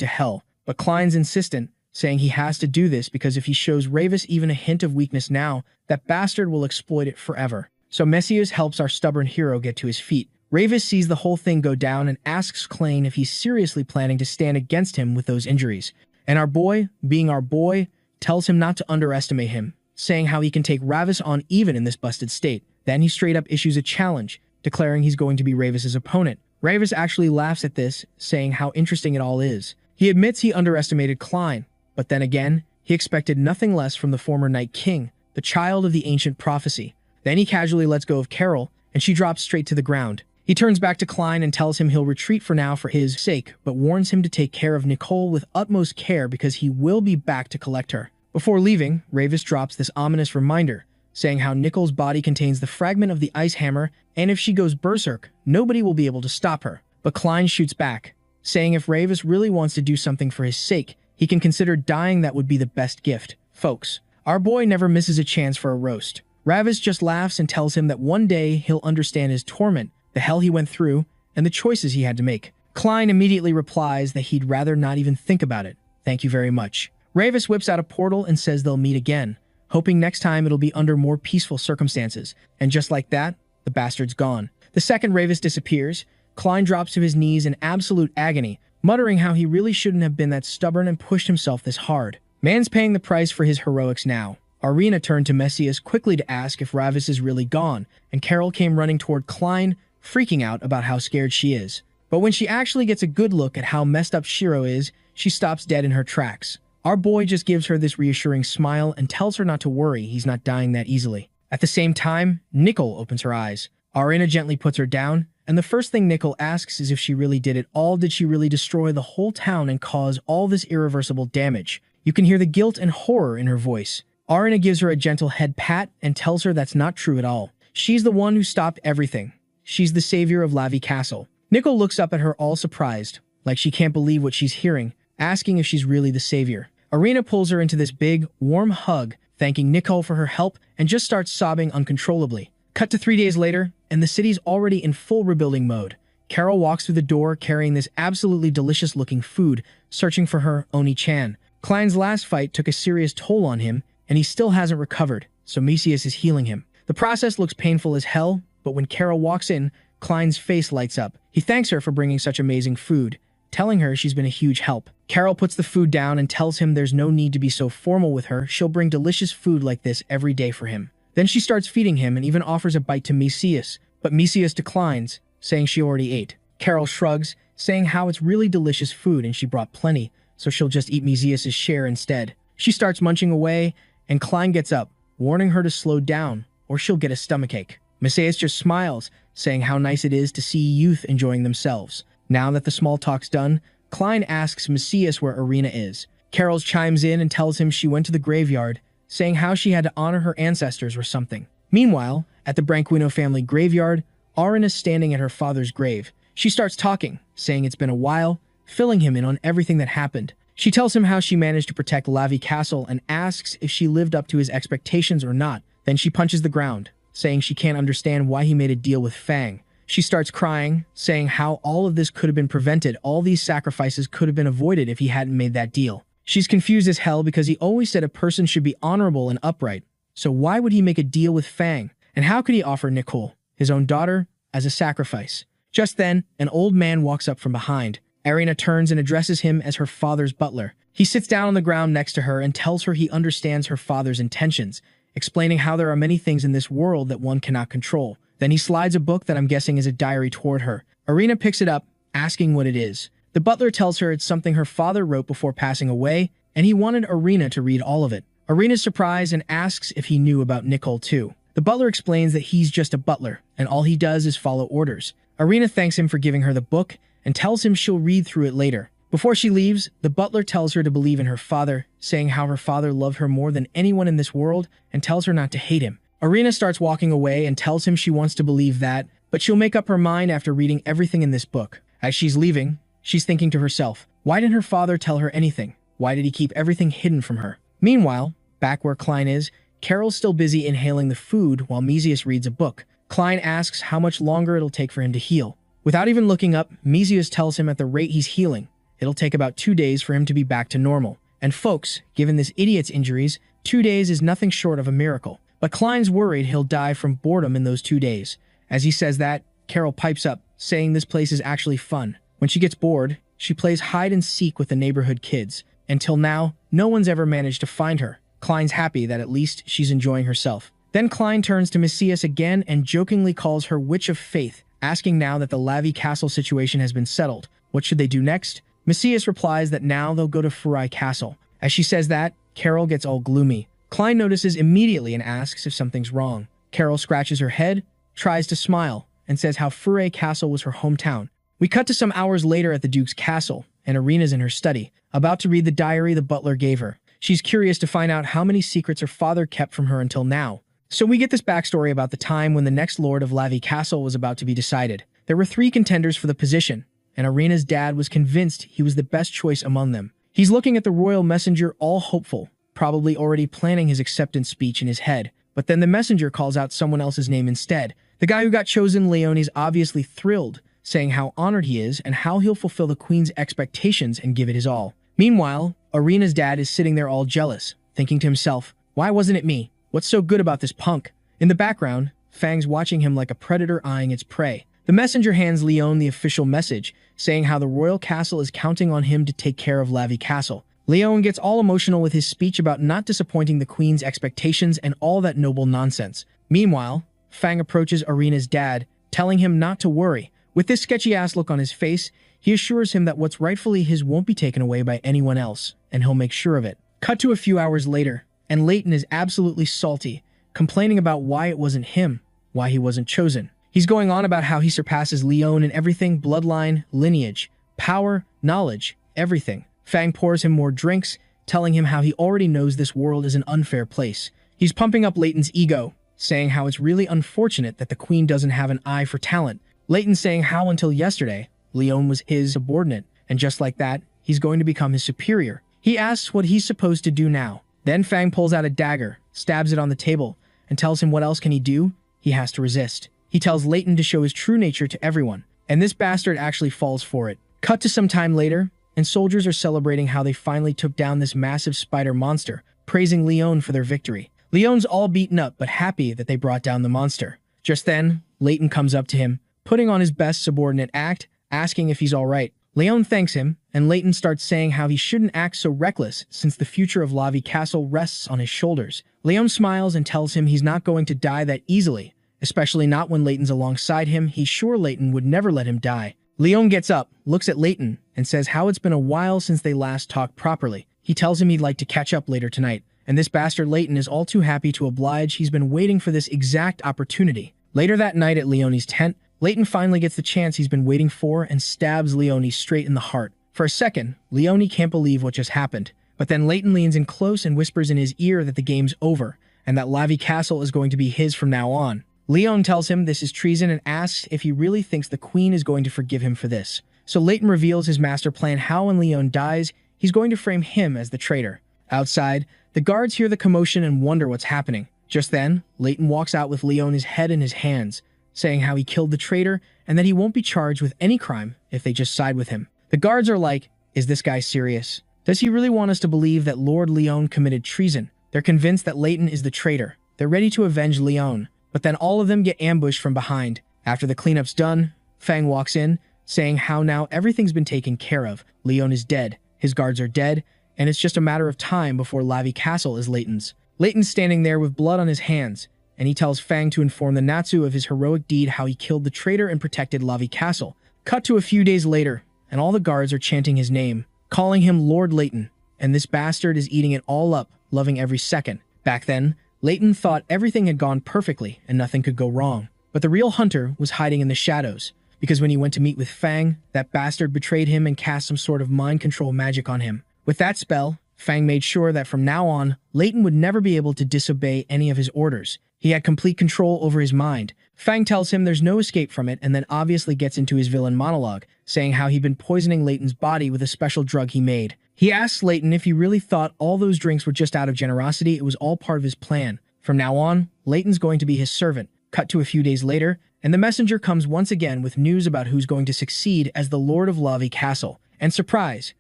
to hell, but Klein's insistent, saying he has to do this because if he shows Ravis even a hint of weakness now, that bastard will exploit it forever. So Messias helps our stubborn hero get to his feet. Ravis sees the whole thing go down and asks Klein if he's seriously planning to stand against him with those injuries. And our boy, being our boy, tells him not to underestimate him, saying how he can take Ravis on even in this busted state. Then he straight up issues a challenge, declaring he's going to be Ravis's opponent. Ravis actually laughs at this, saying how interesting it all is. He admits he underestimated Klein, but then again, he expected nothing less from the former Night King, the child of the ancient prophecy. Then he casually lets go of Carol, and she drops straight to the ground. He turns back to Klein and tells him he'll retreat for now for his sake, but warns him to take care of Nicole with utmost care because he will be back to collect her. Before leaving, Ravis drops this ominous reminder, saying how Nicole's body contains the fragment of the ice hammer, and if she goes berserk, nobody will be able to stop her. But Klein shoots back, saying if Ravis really wants to do something for his sake, he can consider dying. That would be the best gift. Folks, our boy never misses a chance for a roast. Ravis just laughs and tells him that one day he'll understand his torment, the hell he went through, and the choices he had to make. Klein immediately replies that he'd rather not even think about it. Thank you very much. Ravis whips out a portal and says they'll meet again, hoping next time it'll be under more peaceful circumstances. And just like that, the bastard's gone. The second Ravis disappears, Klein drops to his knees in absolute agony, muttering how he really shouldn't have been that stubborn and pushed himself this hard. Man's paying the price for his heroics now. Arena turned to Messias quickly to ask if Ravis is really gone, and Carol came running toward Klein, freaking out about how scared she is. But when she actually gets a good look at how messed up Shiro is, she stops dead in her tracks. Our boy just gives her this reassuring smile and tells her not to worry, he's not dying that easily. At the same time, Nicole opens her eyes. Arena gently puts her down, and the first thing Nicole asks is if she really did it all. Did she really destroy the whole town and cause all this irreversible damage? You can hear the guilt and horror in her voice. Arena gives her a gentle head pat and tells her that's not true at all. She's the one who stopped everything. She's the savior of Lavi Castle. Nicole looks up at her all surprised, like she can't believe what she's hearing, asking if she's really the savior. Irina pulls her into this big, warm hug, thanking Nicole for her help, and just starts sobbing uncontrollably. Cut to 3 days later, and the city's already in full rebuilding mode. Carol walks through the door carrying this absolutely delicious-looking food, searching for her Oni-chan. Klein's last fight took a serious toll on him, and he still hasn't recovered, so Mesias is healing him. The process looks painful as hell, but when Carol walks in, Klein's face lights up. He thanks her for bringing such amazing food, telling her she's been a huge help. Carol puts the food down and tells him there's no need to be so formal with her, she'll bring delicious food like this every day for him. Then she starts feeding him and even offers a bite to Mesias, but Mesias declines, saying she already ate. Carol shrugs, saying how it's really delicious food and she brought plenty, so she'll just eat Mesias' share instead. She starts munching away, and Klein gets up, warning her to slow down, or she'll get a stomachache. Mesias just smiles, saying how nice it is to see youth enjoying themselves. Now that the small talk's done, Klein asks Mesias where Irina is. Carol chimes in and tells him she went to the graveyard, saying how she had to honor her ancestors or something. Meanwhile, at the Branquino family graveyard, Auron is standing at her father's grave. She starts talking, saying it's been a while, filling him in on everything that happened. She tells him how she managed to protect Lavi Castle and asks if she lived up to his expectations or not. Then she punches the ground, saying she can't understand why he made a deal with Fang. She starts crying, saying how all of this could have been prevented, all these sacrifices could have been avoided if he hadn't made that deal. She's confused as hell because he always said a person should be honorable and upright, so why would he make a deal with Fang? And how could he offer Nicole, his own daughter, as a sacrifice? Just then, an old man walks up from behind. Irina turns and addresses him as her father's butler. He sits down on the ground next to her and tells her he understands her father's intentions, explaining how there are many things in this world that one cannot control. Then he slides a book that I'm guessing is a diary toward her. Irina picks it up, asking what it is. The butler tells her it's something her father wrote before passing away, and he wanted Irina to read all of it. Irina's surprised and asks if he knew about Nicole too. The butler explains that he's just a butler, and all he does is follow orders. Irina thanks him for giving her the book, and tells him she'll read through it later. Before she leaves, the butler tells her to believe in her father, saying how her father loved her more than anyone in this world, and tells her not to hate him. Irina starts walking away and tells him she wants to believe that, but she'll make up her mind after reading everything in this book. As she's leaving, she's thinking to herself, why didn't her father tell her anything? Why did he keep everything hidden from her? Meanwhile, back where Klein is, Carol's still busy inhaling the food while Mesias reads a book. Klein asks how much longer it'll take for him to heal. Without even looking up, Mesias tells him at the rate he's healing, it'll take about 2 days for him to be back to normal. And folks, given this idiot's injuries, 2 days is nothing short of a miracle. But Klein's worried he'll die from boredom in those 2 days. As he says that, Carol pipes up, saying this place is actually fun. When she gets bored, she plays hide and seek with the neighborhood kids. Until now, no one's ever managed to find her. Klein's happy that at least she's enjoying herself. Then Klein turns to Mesias again and jokingly calls her Witch of Faith, asking now that the Lavi Castle situation has been settled. What should they do next? Mesias replies that now they'll go to Furai Castle. As she says that, Carol gets all gloomy. Klein notices immediately and asks if something's wrong. Carol scratches her head, tries to smile, and says how Furai Castle was her hometown. We cut to some hours later at the Duke's castle, and Irina's in her study, about to read the diary the butler gave her. She's curious to find out how many secrets her father kept from her until now. So we get this backstory about the time when the next lord of Lavi Castle was about to be decided. There were 3 contenders for the position, and Irina's dad was convinced he was the best choice among them. He's looking at the royal messenger all hopeful, probably already planning his acceptance speech in his head. But then the messenger calls out someone else's name instead. The guy who got chosen, Leone's obviously thrilled, saying how honored he is and how he'll fulfill the queen's expectations and give it his all. Meanwhile, Irina's dad is sitting there all jealous, thinking to himself, why wasn't it me? What's so good about this punk? In the background, Fang's watching him like a predator eyeing its prey. The messenger hands Leone the official message, saying how the royal castle is counting on him to take care of Lavi Castle. Leone gets all emotional with his speech about not disappointing the queen's expectations and all that noble nonsense. Meanwhile, Fang approaches Irina's dad, telling him not to worry. With this sketchy-ass look on his face, he assures him that what's rightfully his won't be taken away by anyone else, and he'll make sure of it. Cut to a few hours later, and Leighton is absolutely salty, complaining about why it wasn't him, why he wasn't chosen. He's going on about how he surpasses Leone in everything: bloodline, lineage, power, knowledge, everything. Fang pours him more drinks, telling him how he already knows this world is an unfair place. He's pumping up Leighton's ego, saying how it's really unfortunate that the queen doesn't have an eye for talent. Leighton saying how until yesterday, Leone was his subordinate, and just like that, he's going to become his superior. He asks what he's supposed to do now. Then Fang pulls out a dagger, stabs it on the table, and tells him what else can he do? He has to resist. He tells Leighton to show his true nature to everyone, and this bastard actually falls for it. Cut to some time later, and soldiers are celebrating how they finally took down this massive spider monster, praising Leon for their victory. Leon's all beaten up but happy that they brought down the monster. Just then, Leighton comes up to him, putting on his best subordinate act, asking if he's alright. Leon thanks him, and Leighton starts saying how he shouldn't act so reckless since the future of Lavi Castle rests on his shoulders. Leon smiles and tells him he's not going to die that easily, especially not when Leighton's alongside him. He's sure Leighton would never let him die. Leon gets up, looks at Leighton, and says how it's been a while since they last talked properly. He tells him he'd like to catch up later tonight, and this bastard Leighton is all too happy to oblige. He's been waiting for this exact opportunity. Later that night at Leonie's tent, Leighton finally gets the chance he's been waiting for and stabs Leonie straight in the heart. For a second, Leonie can't believe what just happened, but then Leighton leans in close and whispers in his ear that the game's over, and that Lavi Castle is going to be his from now on. Leon tells him this is treason and asks if he really thinks the queen is going to forgive him for this. So Leighton reveals his master plan how when Leon dies, he's going to frame him as the traitor. Outside, the guards hear the commotion and wonder what's happening. Just then, Leighton walks out with Leonie's head in his hands, saying how he killed the traitor and that he won't be charged with any crime if they just side with him. The guards are like, is this guy serious? Does he really want us to believe that Lord Leon committed treason? They're convinced that Leighton is the traitor. They're ready to avenge Leon, but then all of them get ambushed from behind. After the cleanup's done, Fang walks in, saying how now everything's been taken care of. Leon is dead, his guards are dead, and it's just a matter of time before Lavi Castle is Leighton's. Leighton's standing there with blood on his hands, and he tells Fang to inform the Natsu of his heroic deed, how he killed the traitor and protected Lavi Castle. Cut to a few days later, and all the guards are chanting his name, calling him Lord Leighton, and this bastard is eating it all up, loving every second. Back then, Leighton thought everything had gone perfectly and nothing could go wrong. But the real hunter was hiding in the shadows, because when he went to meet with Fang, that bastard betrayed him and cast some sort of mind control magic on him. With that spell, Fang made sure that from now on, Leighton would never be able to disobey any of his orders. He had complete control over his mind. Fang tells him there's no escape from it and then obviously gets into his villain monologue, saying how he'd been poisoning Leighton's body with a special drug he made. He asks Leighton if he really thought all those drinks were just out of generosity. It was all part of his plan. From now on, Leighton's going to be his servant. Cut to a few days later, and the messenger comes once again with news about who's going to succeed as the Lord of Lavi Castle. And surprise,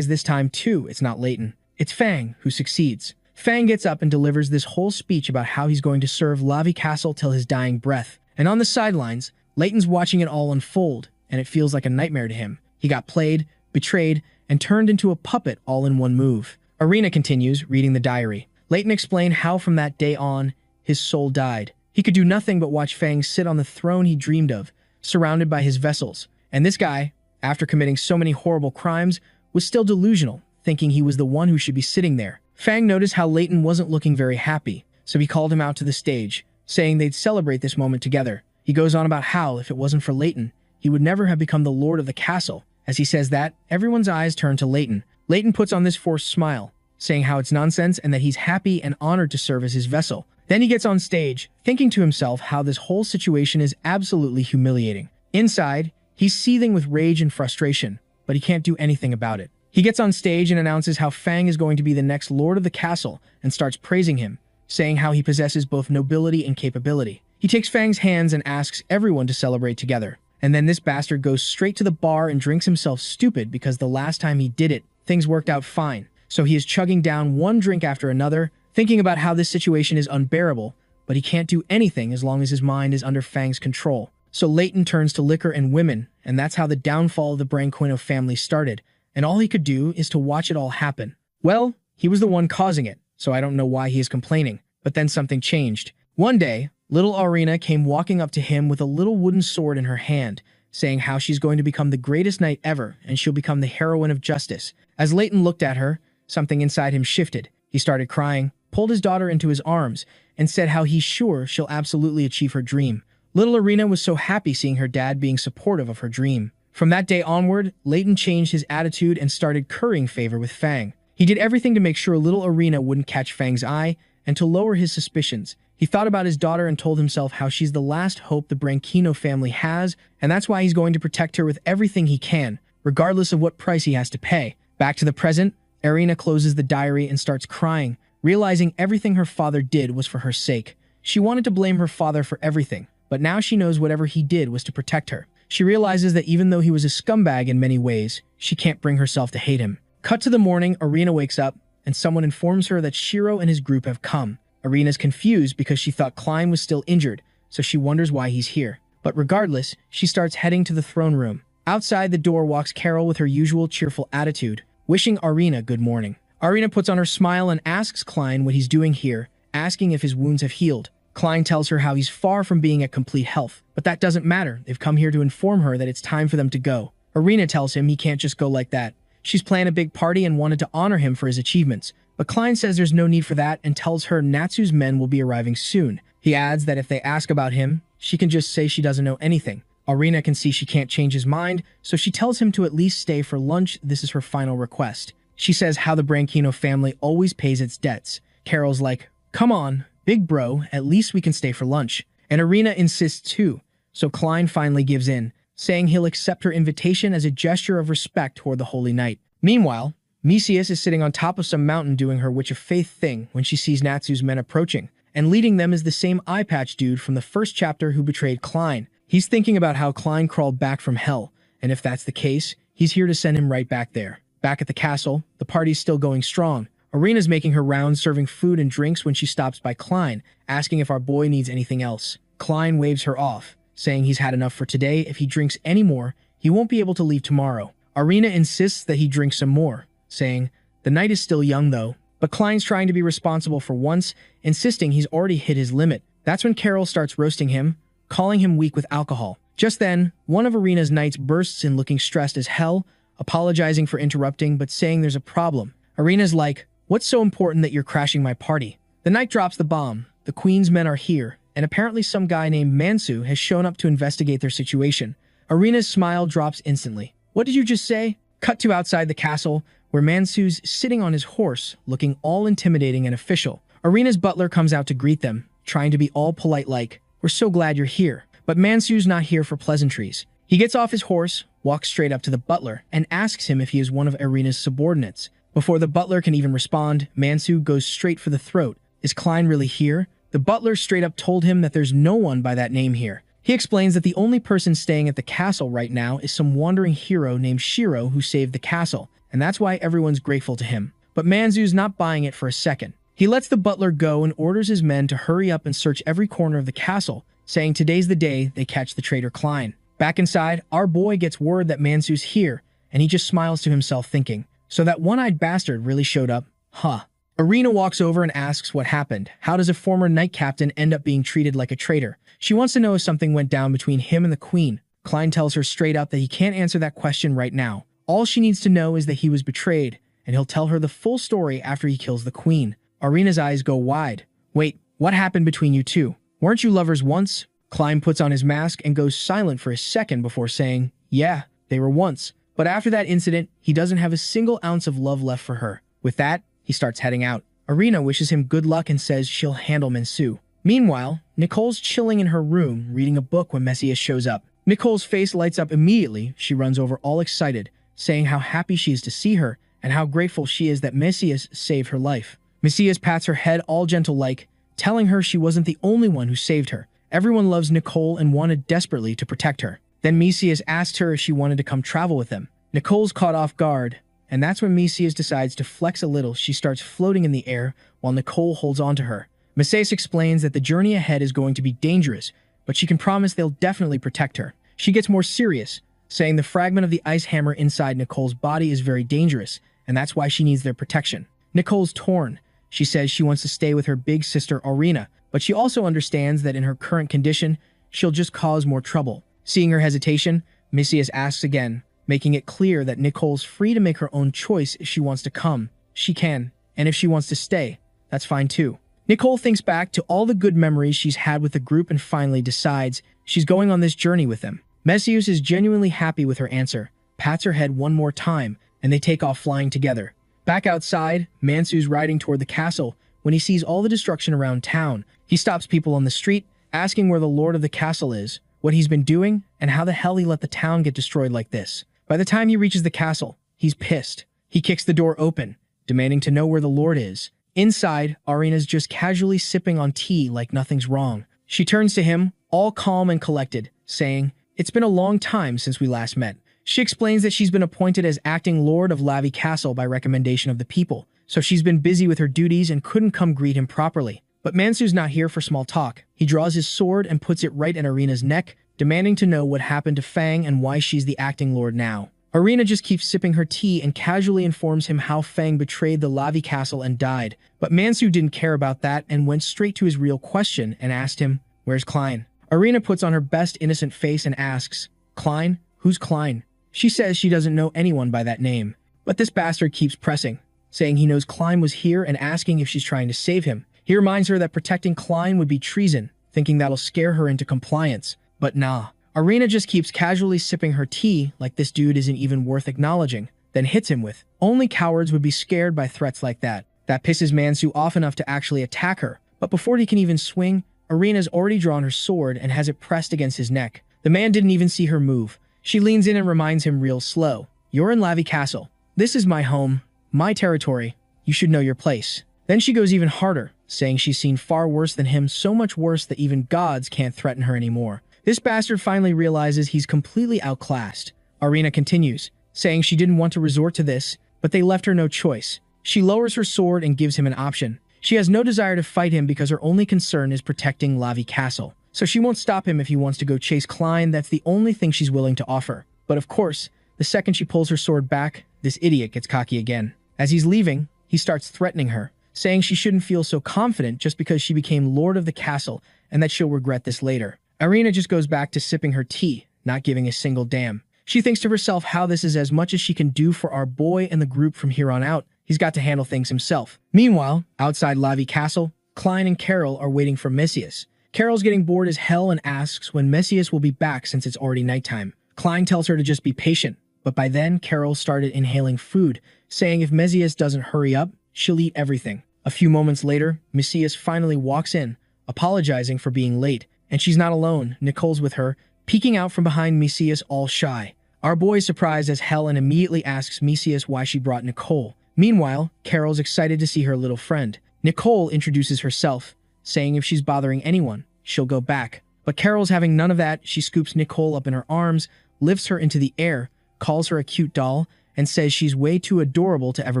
this time too, it's not Leighton. It's Fang who succeeds. Fang gets up and delivers this whole speech about how he's going to serve Lavi Castle till his dying breath. And on the sidelines, Leighton's watching it all unfold, and it feels like a nightmare to him. He got played, betrayed, and turned into a puppet all in one move. Arena continues, reading the diary. Leighton explained how from that day on, his soul died. He could do nothing but watch Fang sit on the throne he dreamed of, surrounded by his vessels. And this guy, after committing so many horrible crimes, was still delusional, thinking he was the one who should be sitting there. Fang noticed how Leighton wasn't looking very happy, so he called him out to the stage, saying they'd celebrate this moment together. He goes on about how, if it wasn't for Leighton, he would never have become the lord of the castle. As he says that, everyone's eyes turn to Leighton. Leighton puts on this forced smile, saying how it's nonsense and that he's happy and honored to serve as his vessel. Then he gets on stage, thinking to himself how this whole situation is absolutely humiliating. Inside, he's seething with rage and frustration, but he can't do anything about it. He gets on stage and announces how Fang is going to be the next lord of the castle and starts praising him, saying how he possesses both nobility and capability. He takes Fang's hands and asks everyone to celebrate together. And then this bastard goes straight to the bar and drinks himself stupid because the last time he did it, things worked out fine. So he is chugging down one drink after another, thinking about how this situation is unbearable, but he can't do anything as long as his mind is under Fang's control. So Leighton turns to liquor and women, and that's how the downfall of the Branquino family started, and all he could do is to watch it all happen. Well, he was the one causing it, so I don't know why he is complaining. But then something changed. One day, little Arena came walking up to him with a little wooden sword in her hand, saying how she's going to become the greatest knight ever, and she'll become the heroine of justice. As Leighton looked at her, something inside him shifted. He started crying, pulled his daughter into his arms, and said how he's sure she'll absolutely achieve her dream. Little Arena was so happy seeing her dad being supportive of her dream. From that day onward, Leighton changed his attitude and started currying favor with Fang. He did everything to make sure little Arena wouldn't catch Fang's eye and to lower his suspicions. He thought about his daughter and told himself how she's the last hope the Branquino family has, and that's why he's going to protect her with everything he can, regardless of what price he has to pay. Back to the present, Irina closes the diary and starts crying, realizing everything her father did was for her sake. She wanted to blame her father for everything, but now she knows whatever he did was to protect her. She realizes that even though he was a scumbag in many ways, she can't bring herself to hate him. Cut to the morning, Irina wakes up, and someone informs her that Shiro and his group have come. Irina's confused because she thought Klein was still injured, so she wonders why he's here. But regardless, she starts heading to the throne room. Outside the door walks Carol with her usual cheerful attitude, wishing Irina good morning. Irina puts on her smile and asks Klein what he's doing here, asking if his wounds have healed. Klein tells her how he's far from being at complete health, but that doesn't matter. They've come here to inform her that it's time for them to go. Irina tells him he can't just go like that. She's planned a big party and wanted to honor him for his achievements, but Klein says there's no need for that and tells her Natsu's men will be arriving soon. He adds that if they ask about him, she can just say she doesn't know anything. Irina can see she can't change his mind, so she tells him to at least stay for lunch. This is her final request. She says how the Branchino family always pays its debts. Carol's like, come on, big bro, at least we can stay for lunch. And Irina insists too, so Klein finally gives in, saying he'll accept her invitation as a gesture of respect toward the Holy Night. Meanwhile, Mesias is sitting on top of some mountain doing her Witch of Faith thing when she sees Natsu's men approaching, and leading them is the same eye patch dude from the first chapter who betrayed Klein. He's thinking about how Klein crawled back from hell, and if that's the case, he's here to send him right back there. Back at the castle, the party's still going strong. Irina's making her rounds serving food and drinks when she stops by Klein, asking if our boy needs anything else. Klein waves her off, saying he's had enough for today. If he drinks any more, he won't be able to leave tomorrow. Irina insists that he drink some more, saying, the night is still young though. But Klein's trying to be responsible for once, insisting he's already hit his limit. That's when Carol starts roasting him, calling him weak with alcohol. Just then, one of Irina's knights bursts in looking stressed as hell, apologizing for interrupting but saying there's a problem. Irina's like, what's so important that you're crashing my party? The knight drops the bomb. The queen's men are here, and apparently some guy named Mansu has shown up to investigate their situation. Irina's smile drops instantly. What did you just say? Cut to outside the castle, where Mansu's sitting on his horse, looking all intimidating and official. Irina's butler comes out to greet them, trying to be all polite like, we're so glad you're here. But Mansu's not here for pleasantries. He gets off his horse, walks straight up to the butler, and asks him if he is one of Irina's subordinates. Before the butler can even respond, Mansu goes straight for the throat. Is Klein really here? The butler straight up told him that there's no one by that name here. He explains that the only person staying at the castle right now is some wandering hero named Shiro who saved the castle, and that's why everyone's grateful to him. But Mansu's not buying it for a second. He lets the butler go and orders his men to hurry up and search every corner of the castle, saying today's the day they catch the traitor Klein. Back inside, our boy gets word that Mansu's here, and he just smiles to himself thinking, so that one-eyed bastard really showed up? Huh. Irina walks over and asks what happened. How does a former knight captain end up being treated like a traitor? She wants to know if something went down between him and the queen. Klein tells her straight up that he can't answer that question right now. All she needs to know is that he was betrayed, and he'll tell her the full story after he kills the queen. Irina's eyes go wide. Wait, what happened between you two? Weren't you lovers once? Klein puts on his mask and goes silent for a second before saying, yeah, they were once. But after that incident, he doesn't have a single ounce of love left for her. With that, he starts heading out. Irina wishes him good luck and says she'll handle Mansu. Meanwhile, Nicole's chilling in her room, reading a book when Messias shows up. Nicole's face lights up immediately. She runs over all excited, saying how happy she is to see her and how grateful she is that Messias saved her life. Messias pats her head all gentle-like, telling her she wasn't the only one who saved her. Everyone loves Nicole and wanted desperately to protect her. Then Messias asked her if she wanted to come travel with them. Nicole's caught off guard, and that's when Messias decides to flex a little. She starts floating in the air while Nicole holds on to her. Messias explains that the journey ahead is going to be dangerous, but she can promise they'll definitely protect her. She gets more serious, saying the fragment of the ice hammer inside Nicole's body is very dangerous, and that's why she needs their protection. Nicole's torn. She says she wants to stay with her big sister Irina, but she also understands that in her current condition, she'll just cause more trouble. Seeing her hesitation, Messias asks again, making it clear that Nicole's free to make her own choice. If she wants to come, she can, and if she wants to stay, that's fine too. Nicole thinks back to all the good memories she's had with the group and finally decides she's going on this journey with them. Messias is genuinely happy with her answer, pats her head one more time, and they take off flying together. Back outside, Mansu's riding toward the castle when he sees all the destruction around town. He stops people on the street, asking where the lord of the castle is, what he's been doing, and how the hell he let the town get destroyed like this. By the time he reaches the castle, he's pissed. He kicks the door open, demanding to know where the Lord is. Inside, Irina's just casually sipping on tea like nothing's wrong. She turns to him, all calm and collected, saying, "It's been a long time since we last met." She explains that she's been appointed as acting Lord of Lavi Castle by recommendation of the people, so she's been busy with her duties and couldn't come greet him properly. But Mansu's not here for small talk. He draws his sword and puts it right in Irina's neck, demanding to know what happened to Fang and why she's the acting Lord now. Irina just keeps sipping her tea and casually informs him how Fang betrayed the Lavi Castle and died. But Mansu didn't care about that and went straight to his real question and asked him, "Where's Klein?" Irina puts on her best innocent face and asks, "Klein? Who's Klein?" She says she doesn't know anyone by that name. But this bastard keeps pressing, saying he knows Klein was here and asking if she's trying to save him. He reminds her that protecting Klein would be treason, thinking that'll scare her into compliance. But nah. Irina just keeps casually sipping her tea like this dude isn't even worth acknowledging, then hits him with, "Only cowards would be scared by threats like that." That pisses Mansu off enough to actually attack her. But before he can even swing, Irina's already drawn her sword and has it pressed against his neck. The man didn't even see her move. She leans in and reminds him real slow, "You're in Lavi Castle. This is my home, my territory. You should know your place." Then she goes even harder, saying she's seen far worse than him, so much worse that even gods can't threaten her anymore. This bastard finally realizes he's completely outclassed. Irina continues, saying she didn't want to resort to this, but they left her no choice. She lowers her sword and gives him an option. She has no desire to fight him because her only concern is protecting Lavi Castle. So she won't stop him if he wants to go chase Klein. That's the only thing she's willing to offer. But of course, the second she pulls her sword back, this idiot gets cocky again. As he's leaving, he starts threatening her, saying she shouldn't feel so confident just because she became Lord of the Castle and that she'll regret this later. Irina just goes back to sipping her tea, not giving a single damn. She thinks to herself how this is as much as she can do for our boy and the group from here on out. He's got to handle things himself. Meanwhile, outside Lavi Castle, Klein and Carol are waiting for Messias. Carol's getting bored as hell and asks when Messias will be back since it's already nighttime. Klein tells her to just be patient, but by then Carol started inhaling food, saying if Messias doesn't hurry up, she'll eat everything. A few moments later, Messias finally walks in, apologizing for being late. And she's not alone. Nicole's with her, peeking out from behind Messias all shy. Our boy is surprised as hell and immediately asks Messias why she brought Nicole. Meanwhile, Carol's excited to see her little friend. Nicole introduces herself, saying if she's bothering anyone, she'll go back. But Carol's having none of that. She scoops Nicole up in her arms, lifts her into the air, calls her a cute doll, and says she's way too adorable to ever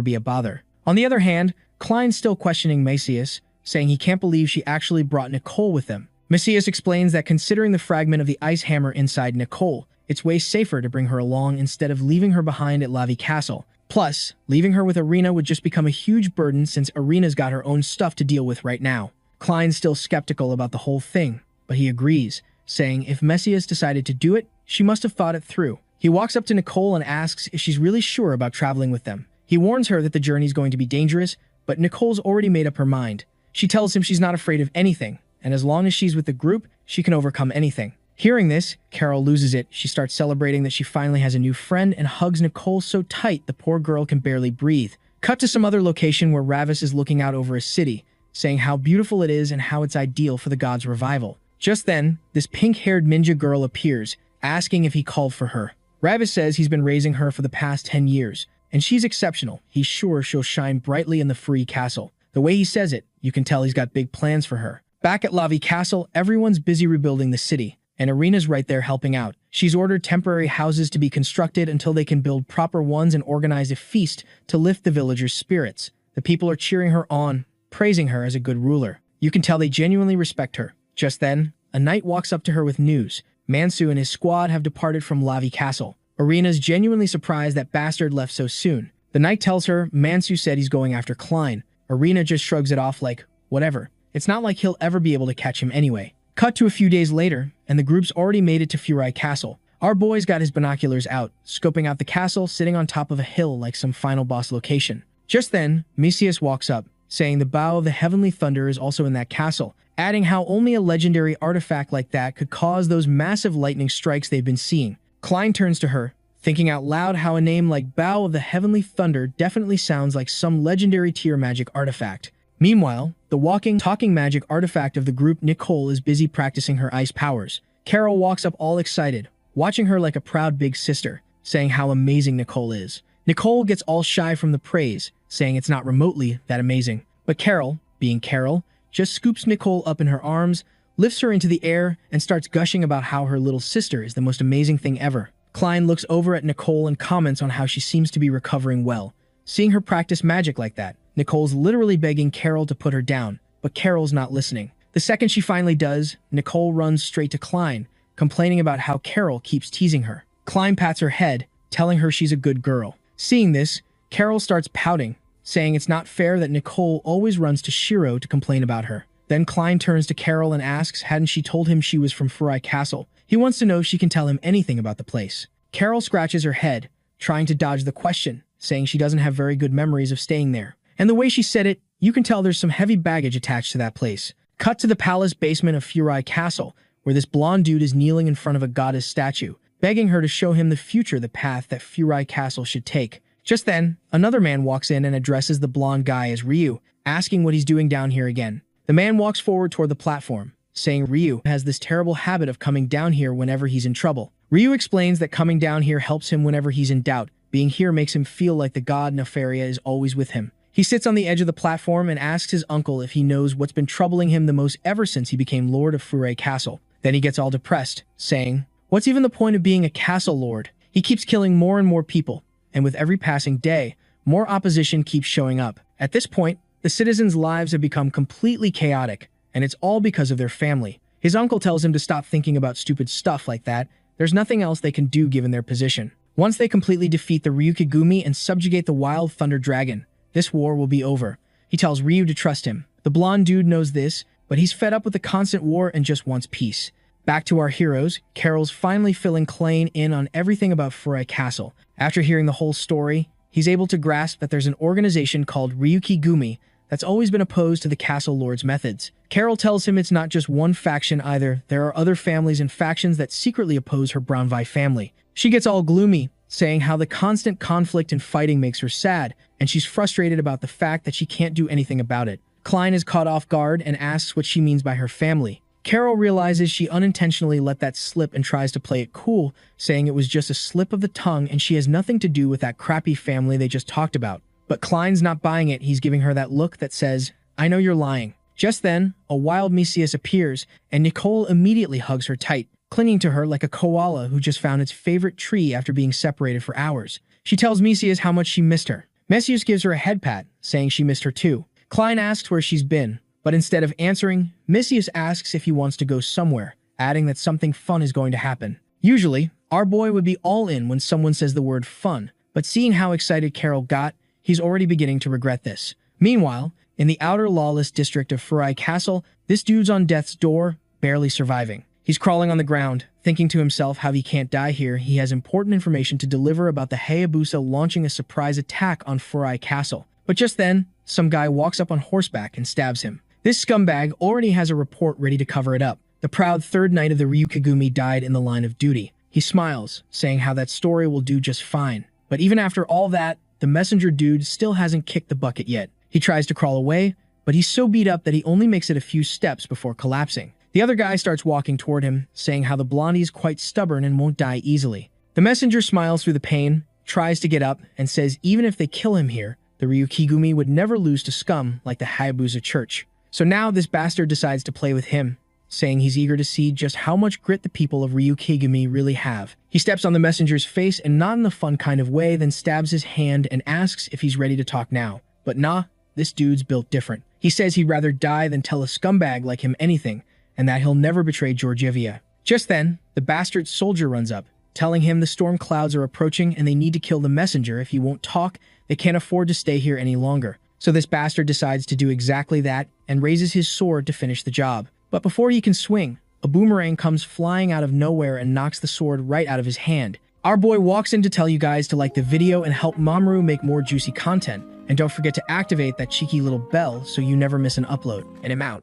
be a bother. On the other hand, Klein's still questioning Messias, saying he can't believe she actually brought Nicole with them. Messias explains that considering the fragment of the ice hammer inside Nicole, it's way safer to bring her along instead of leaving her behind at Lavi Castle. Plus, leaving her with Irina would just become a huge burden since Irina's got her own stuff to deal with right now. Klein's still skeptical about the whole thing, but he agrees, saying if Messias decided to do it, she must have thought it through. He walks up to Nicole and asks if she's really sure about traveling with them. He warns her that the journey's going to be dangerous, but Nicole's already made up her mind. She tells him she's not afraid of anything, and as long as she's with the group, she can overcome anything. Hearing this, Carol loses it. She starts celebrating that she finally has a new friend and hugs Nicole so tight the poor girl can barely breathe. Cut to some other location where Ravis is looking out over a city, saying how beautiful it is and how it's ideal for the god's revival. Just then, this pink-haired ninja girl appears, asking if he called for her. Ravis says he's been raising her for the past 10 years, and she's exceptional. He's sure she'll shine brightly in the free castle. The way he says it, you can tell he's got big plans for her. Back at Lavi Castle, everyone's busy rebuilding the city, and Irina's right there helping out. She's ordered temporary houses to be constructed until they can build proper ones and organize a feast to lift the villagers' spirits. The people are cheering her on, praising her as a good ruler. You can tell they genuinely respect her. Just then, a knight walks up to her with news. Mansu and his squad have departed from Lavi Castle. Irina's genuinely surprised that bastard left so soon. The knight tells her Mansu said he's going after Klein. Irina just shrugs it off like, whatever. It's not like he'll ever be able to catch him anyway. Cut to a few days later, and the group's already made it to Furai Castle. Our boy's got his binoculars out, scoping out the castle sitting on top of a hill like some final boss location. Just then, Messias walks up, saying the bow of the heavenly thunder is also in that castle, adding how only a legendary artifact like that could cause those massive lightning strikes they've been seeing. Klein turns to her, thinking out loud how a name like Bow of the Heavenly Thunder definitely sounds like some legendary tier magic artifact. Meanwhile, the walking, talking magic artifact of the group Nicole is busy practicing her ice powers. Carol walks up all excited, watching her like a proud big sister. saying how amazing Nicole is. Nicole gets all shy from the praise, saying it's not remotely that amazing. But Carol, being Carol, just scoops Nicole up in her arms, lifts her into the air, and starts gushing about how her little sister is the most amazing thing ever. Klein looks over at Nicole and comments on how she seems to be recovering well. Seeing her practice magic like that, Nicole's literally begging Carol to put her down, but Carol's not listening. The second she finally does, Nicole runs straight to Klein, complaining about how Carol keeps teasing her. Klein pats her head, telling her she's a good girl. Seeing this, Carol starts pouting, saying it's not fair that Nicole always runs to Shiro to complain about her. Then Klein turns to Carol and asks hadn't she told him she was from Furai Castle. He wants to know if she can tell him anything about the place. Carol scratches her head, trying to dodge the question, saying she doesn't have very good memories of staying there. And the way she said it, you can tell there's some heavy baggage attached to that place. Cut to the palace basement of Furai Castle, where this blonde dude is kneeling in front of a goddess statue, begging her to show him the future, the path that Furai Castle should take. Just then, another man walks in and addresses the blonde guy as Ryu, asking what he's doing down here again. The man walks forward toward the platform, saying Ryu has this terrible habit of coming down here whenever he's in trouble. Ryu explains that coming down here helps him whenever he's in doubt. Being here makes him feel like the god Nefaria is always with him. He sits on the edge of the platform and asks his uncle if he knows what's been troubling him the most ever since he became Lord of Furai Castle. Then he gets all depressed, saying, "What's even the point of being a castle lord? He keeps killing more and more people, and with every passing day, more opposition keeps showing up. At this point, the citizens' lives have become completely chaotic, and it's all because of their family." His uncle tells him to stop thinking about stupid stuff like that. There's nothing else they can do given their position. Once they completely defeat the Ryukigumi and subjugate the Wild Thunder Dragon, this war will be over. He tells Ryu to trust him. The blonde dude knows this, but he's fed up with the constant war and just wants peace. Back to our heroes, Carol's finally filling Klein in on everything about Furai Castle. After hearing the whole story, he's able to grasp that there's an organization called Ryukigumi that's always been opposed to the Castle Lord's methods. Carol tells him it's not just one faction either, there are other families and factions that secretly oppose her Brownvi family. She gets all gloomy, saying how the constant conflict and fighting makes her sad, and she's frustrated about the fact that she can't do anything about it. Klein is caught off guard and asks what she means by her family. Carol realizes she unintentionally let that slip and tries to play it cool, saying it was just a slip of the tongue and she has nothing to do with that crappy family they just talked about. But Klein's not buying it. He's giving her that look that says, "I know you're lying." Just then, a wild Mesias appears, and Nicole immediately hugs her tight, clinging to her like a koala who just found its favorite tree after being separated for hours. She tells Mesias how much she missed her. Mesias gives her a head pat, saying she missed her too. Klein asks where she's been, but instead of answering, Mesias asks if he wants to go somewhere, adding that something fun is going to happen. Usually, our boy would be all in when someone says the word fun, but seeing how excited Carol got, he's already beginning to regret this. Meanwhile, in the outer lawless district of Furai Castle, this dude's on death's door, barely surviving. He's crawling on the ground, thinking to himself how he can't die here. He has important information to deliver about the Hayabusa launching a surprise attack on Furai Castle. But just then, some guy walks up on horseback and stabs him. This scumbag already has a report ready to cover it up. The proud third knight of the Ryukigumi died in the line of duty. He smiles, saying how that story will do just fine. But even after all that, the messenger dude still hasn't kicked the bucket yet. He tries to crawl away, but he's so beat up that he only makes it a few steps before collapsing. The other guy starts walking toward him, saying how the blondie is quite stubborn and won't die easily. The messenger smiles through the pain, tries to get up, and says even if they kill him here, the Ryukigumi would never lose to scum like the Hayabusa Church. So now this bastard decides to play with him, saying he's eager to see just how much grit the people of Ryukigumi really have. He steps on the messenger's face and not in the fun kind of way, then stabs his hand and asks if he's ready to talk now. But nah, this dude's built different. He says he'd rather die than tell a scumbag like him anything, and that he'll never betray Georgievia. Just then, the bastard soldier runs up, telling him the storm clouds are approaching and they need to kill the messenger. If he won't talk, they can't afford to stay here any longer. So this bastard decides to do exactly that and raises his sword to finish the job. But before he can swing, a boomerang comes flying out of nowhere and knocks the sword right out of his hand. Our boy walks in to tell you guys to like the video and help Mamoru make more juicy content. And don't forget to activate that cheeky little bell so you never miss an upload. And I'm out.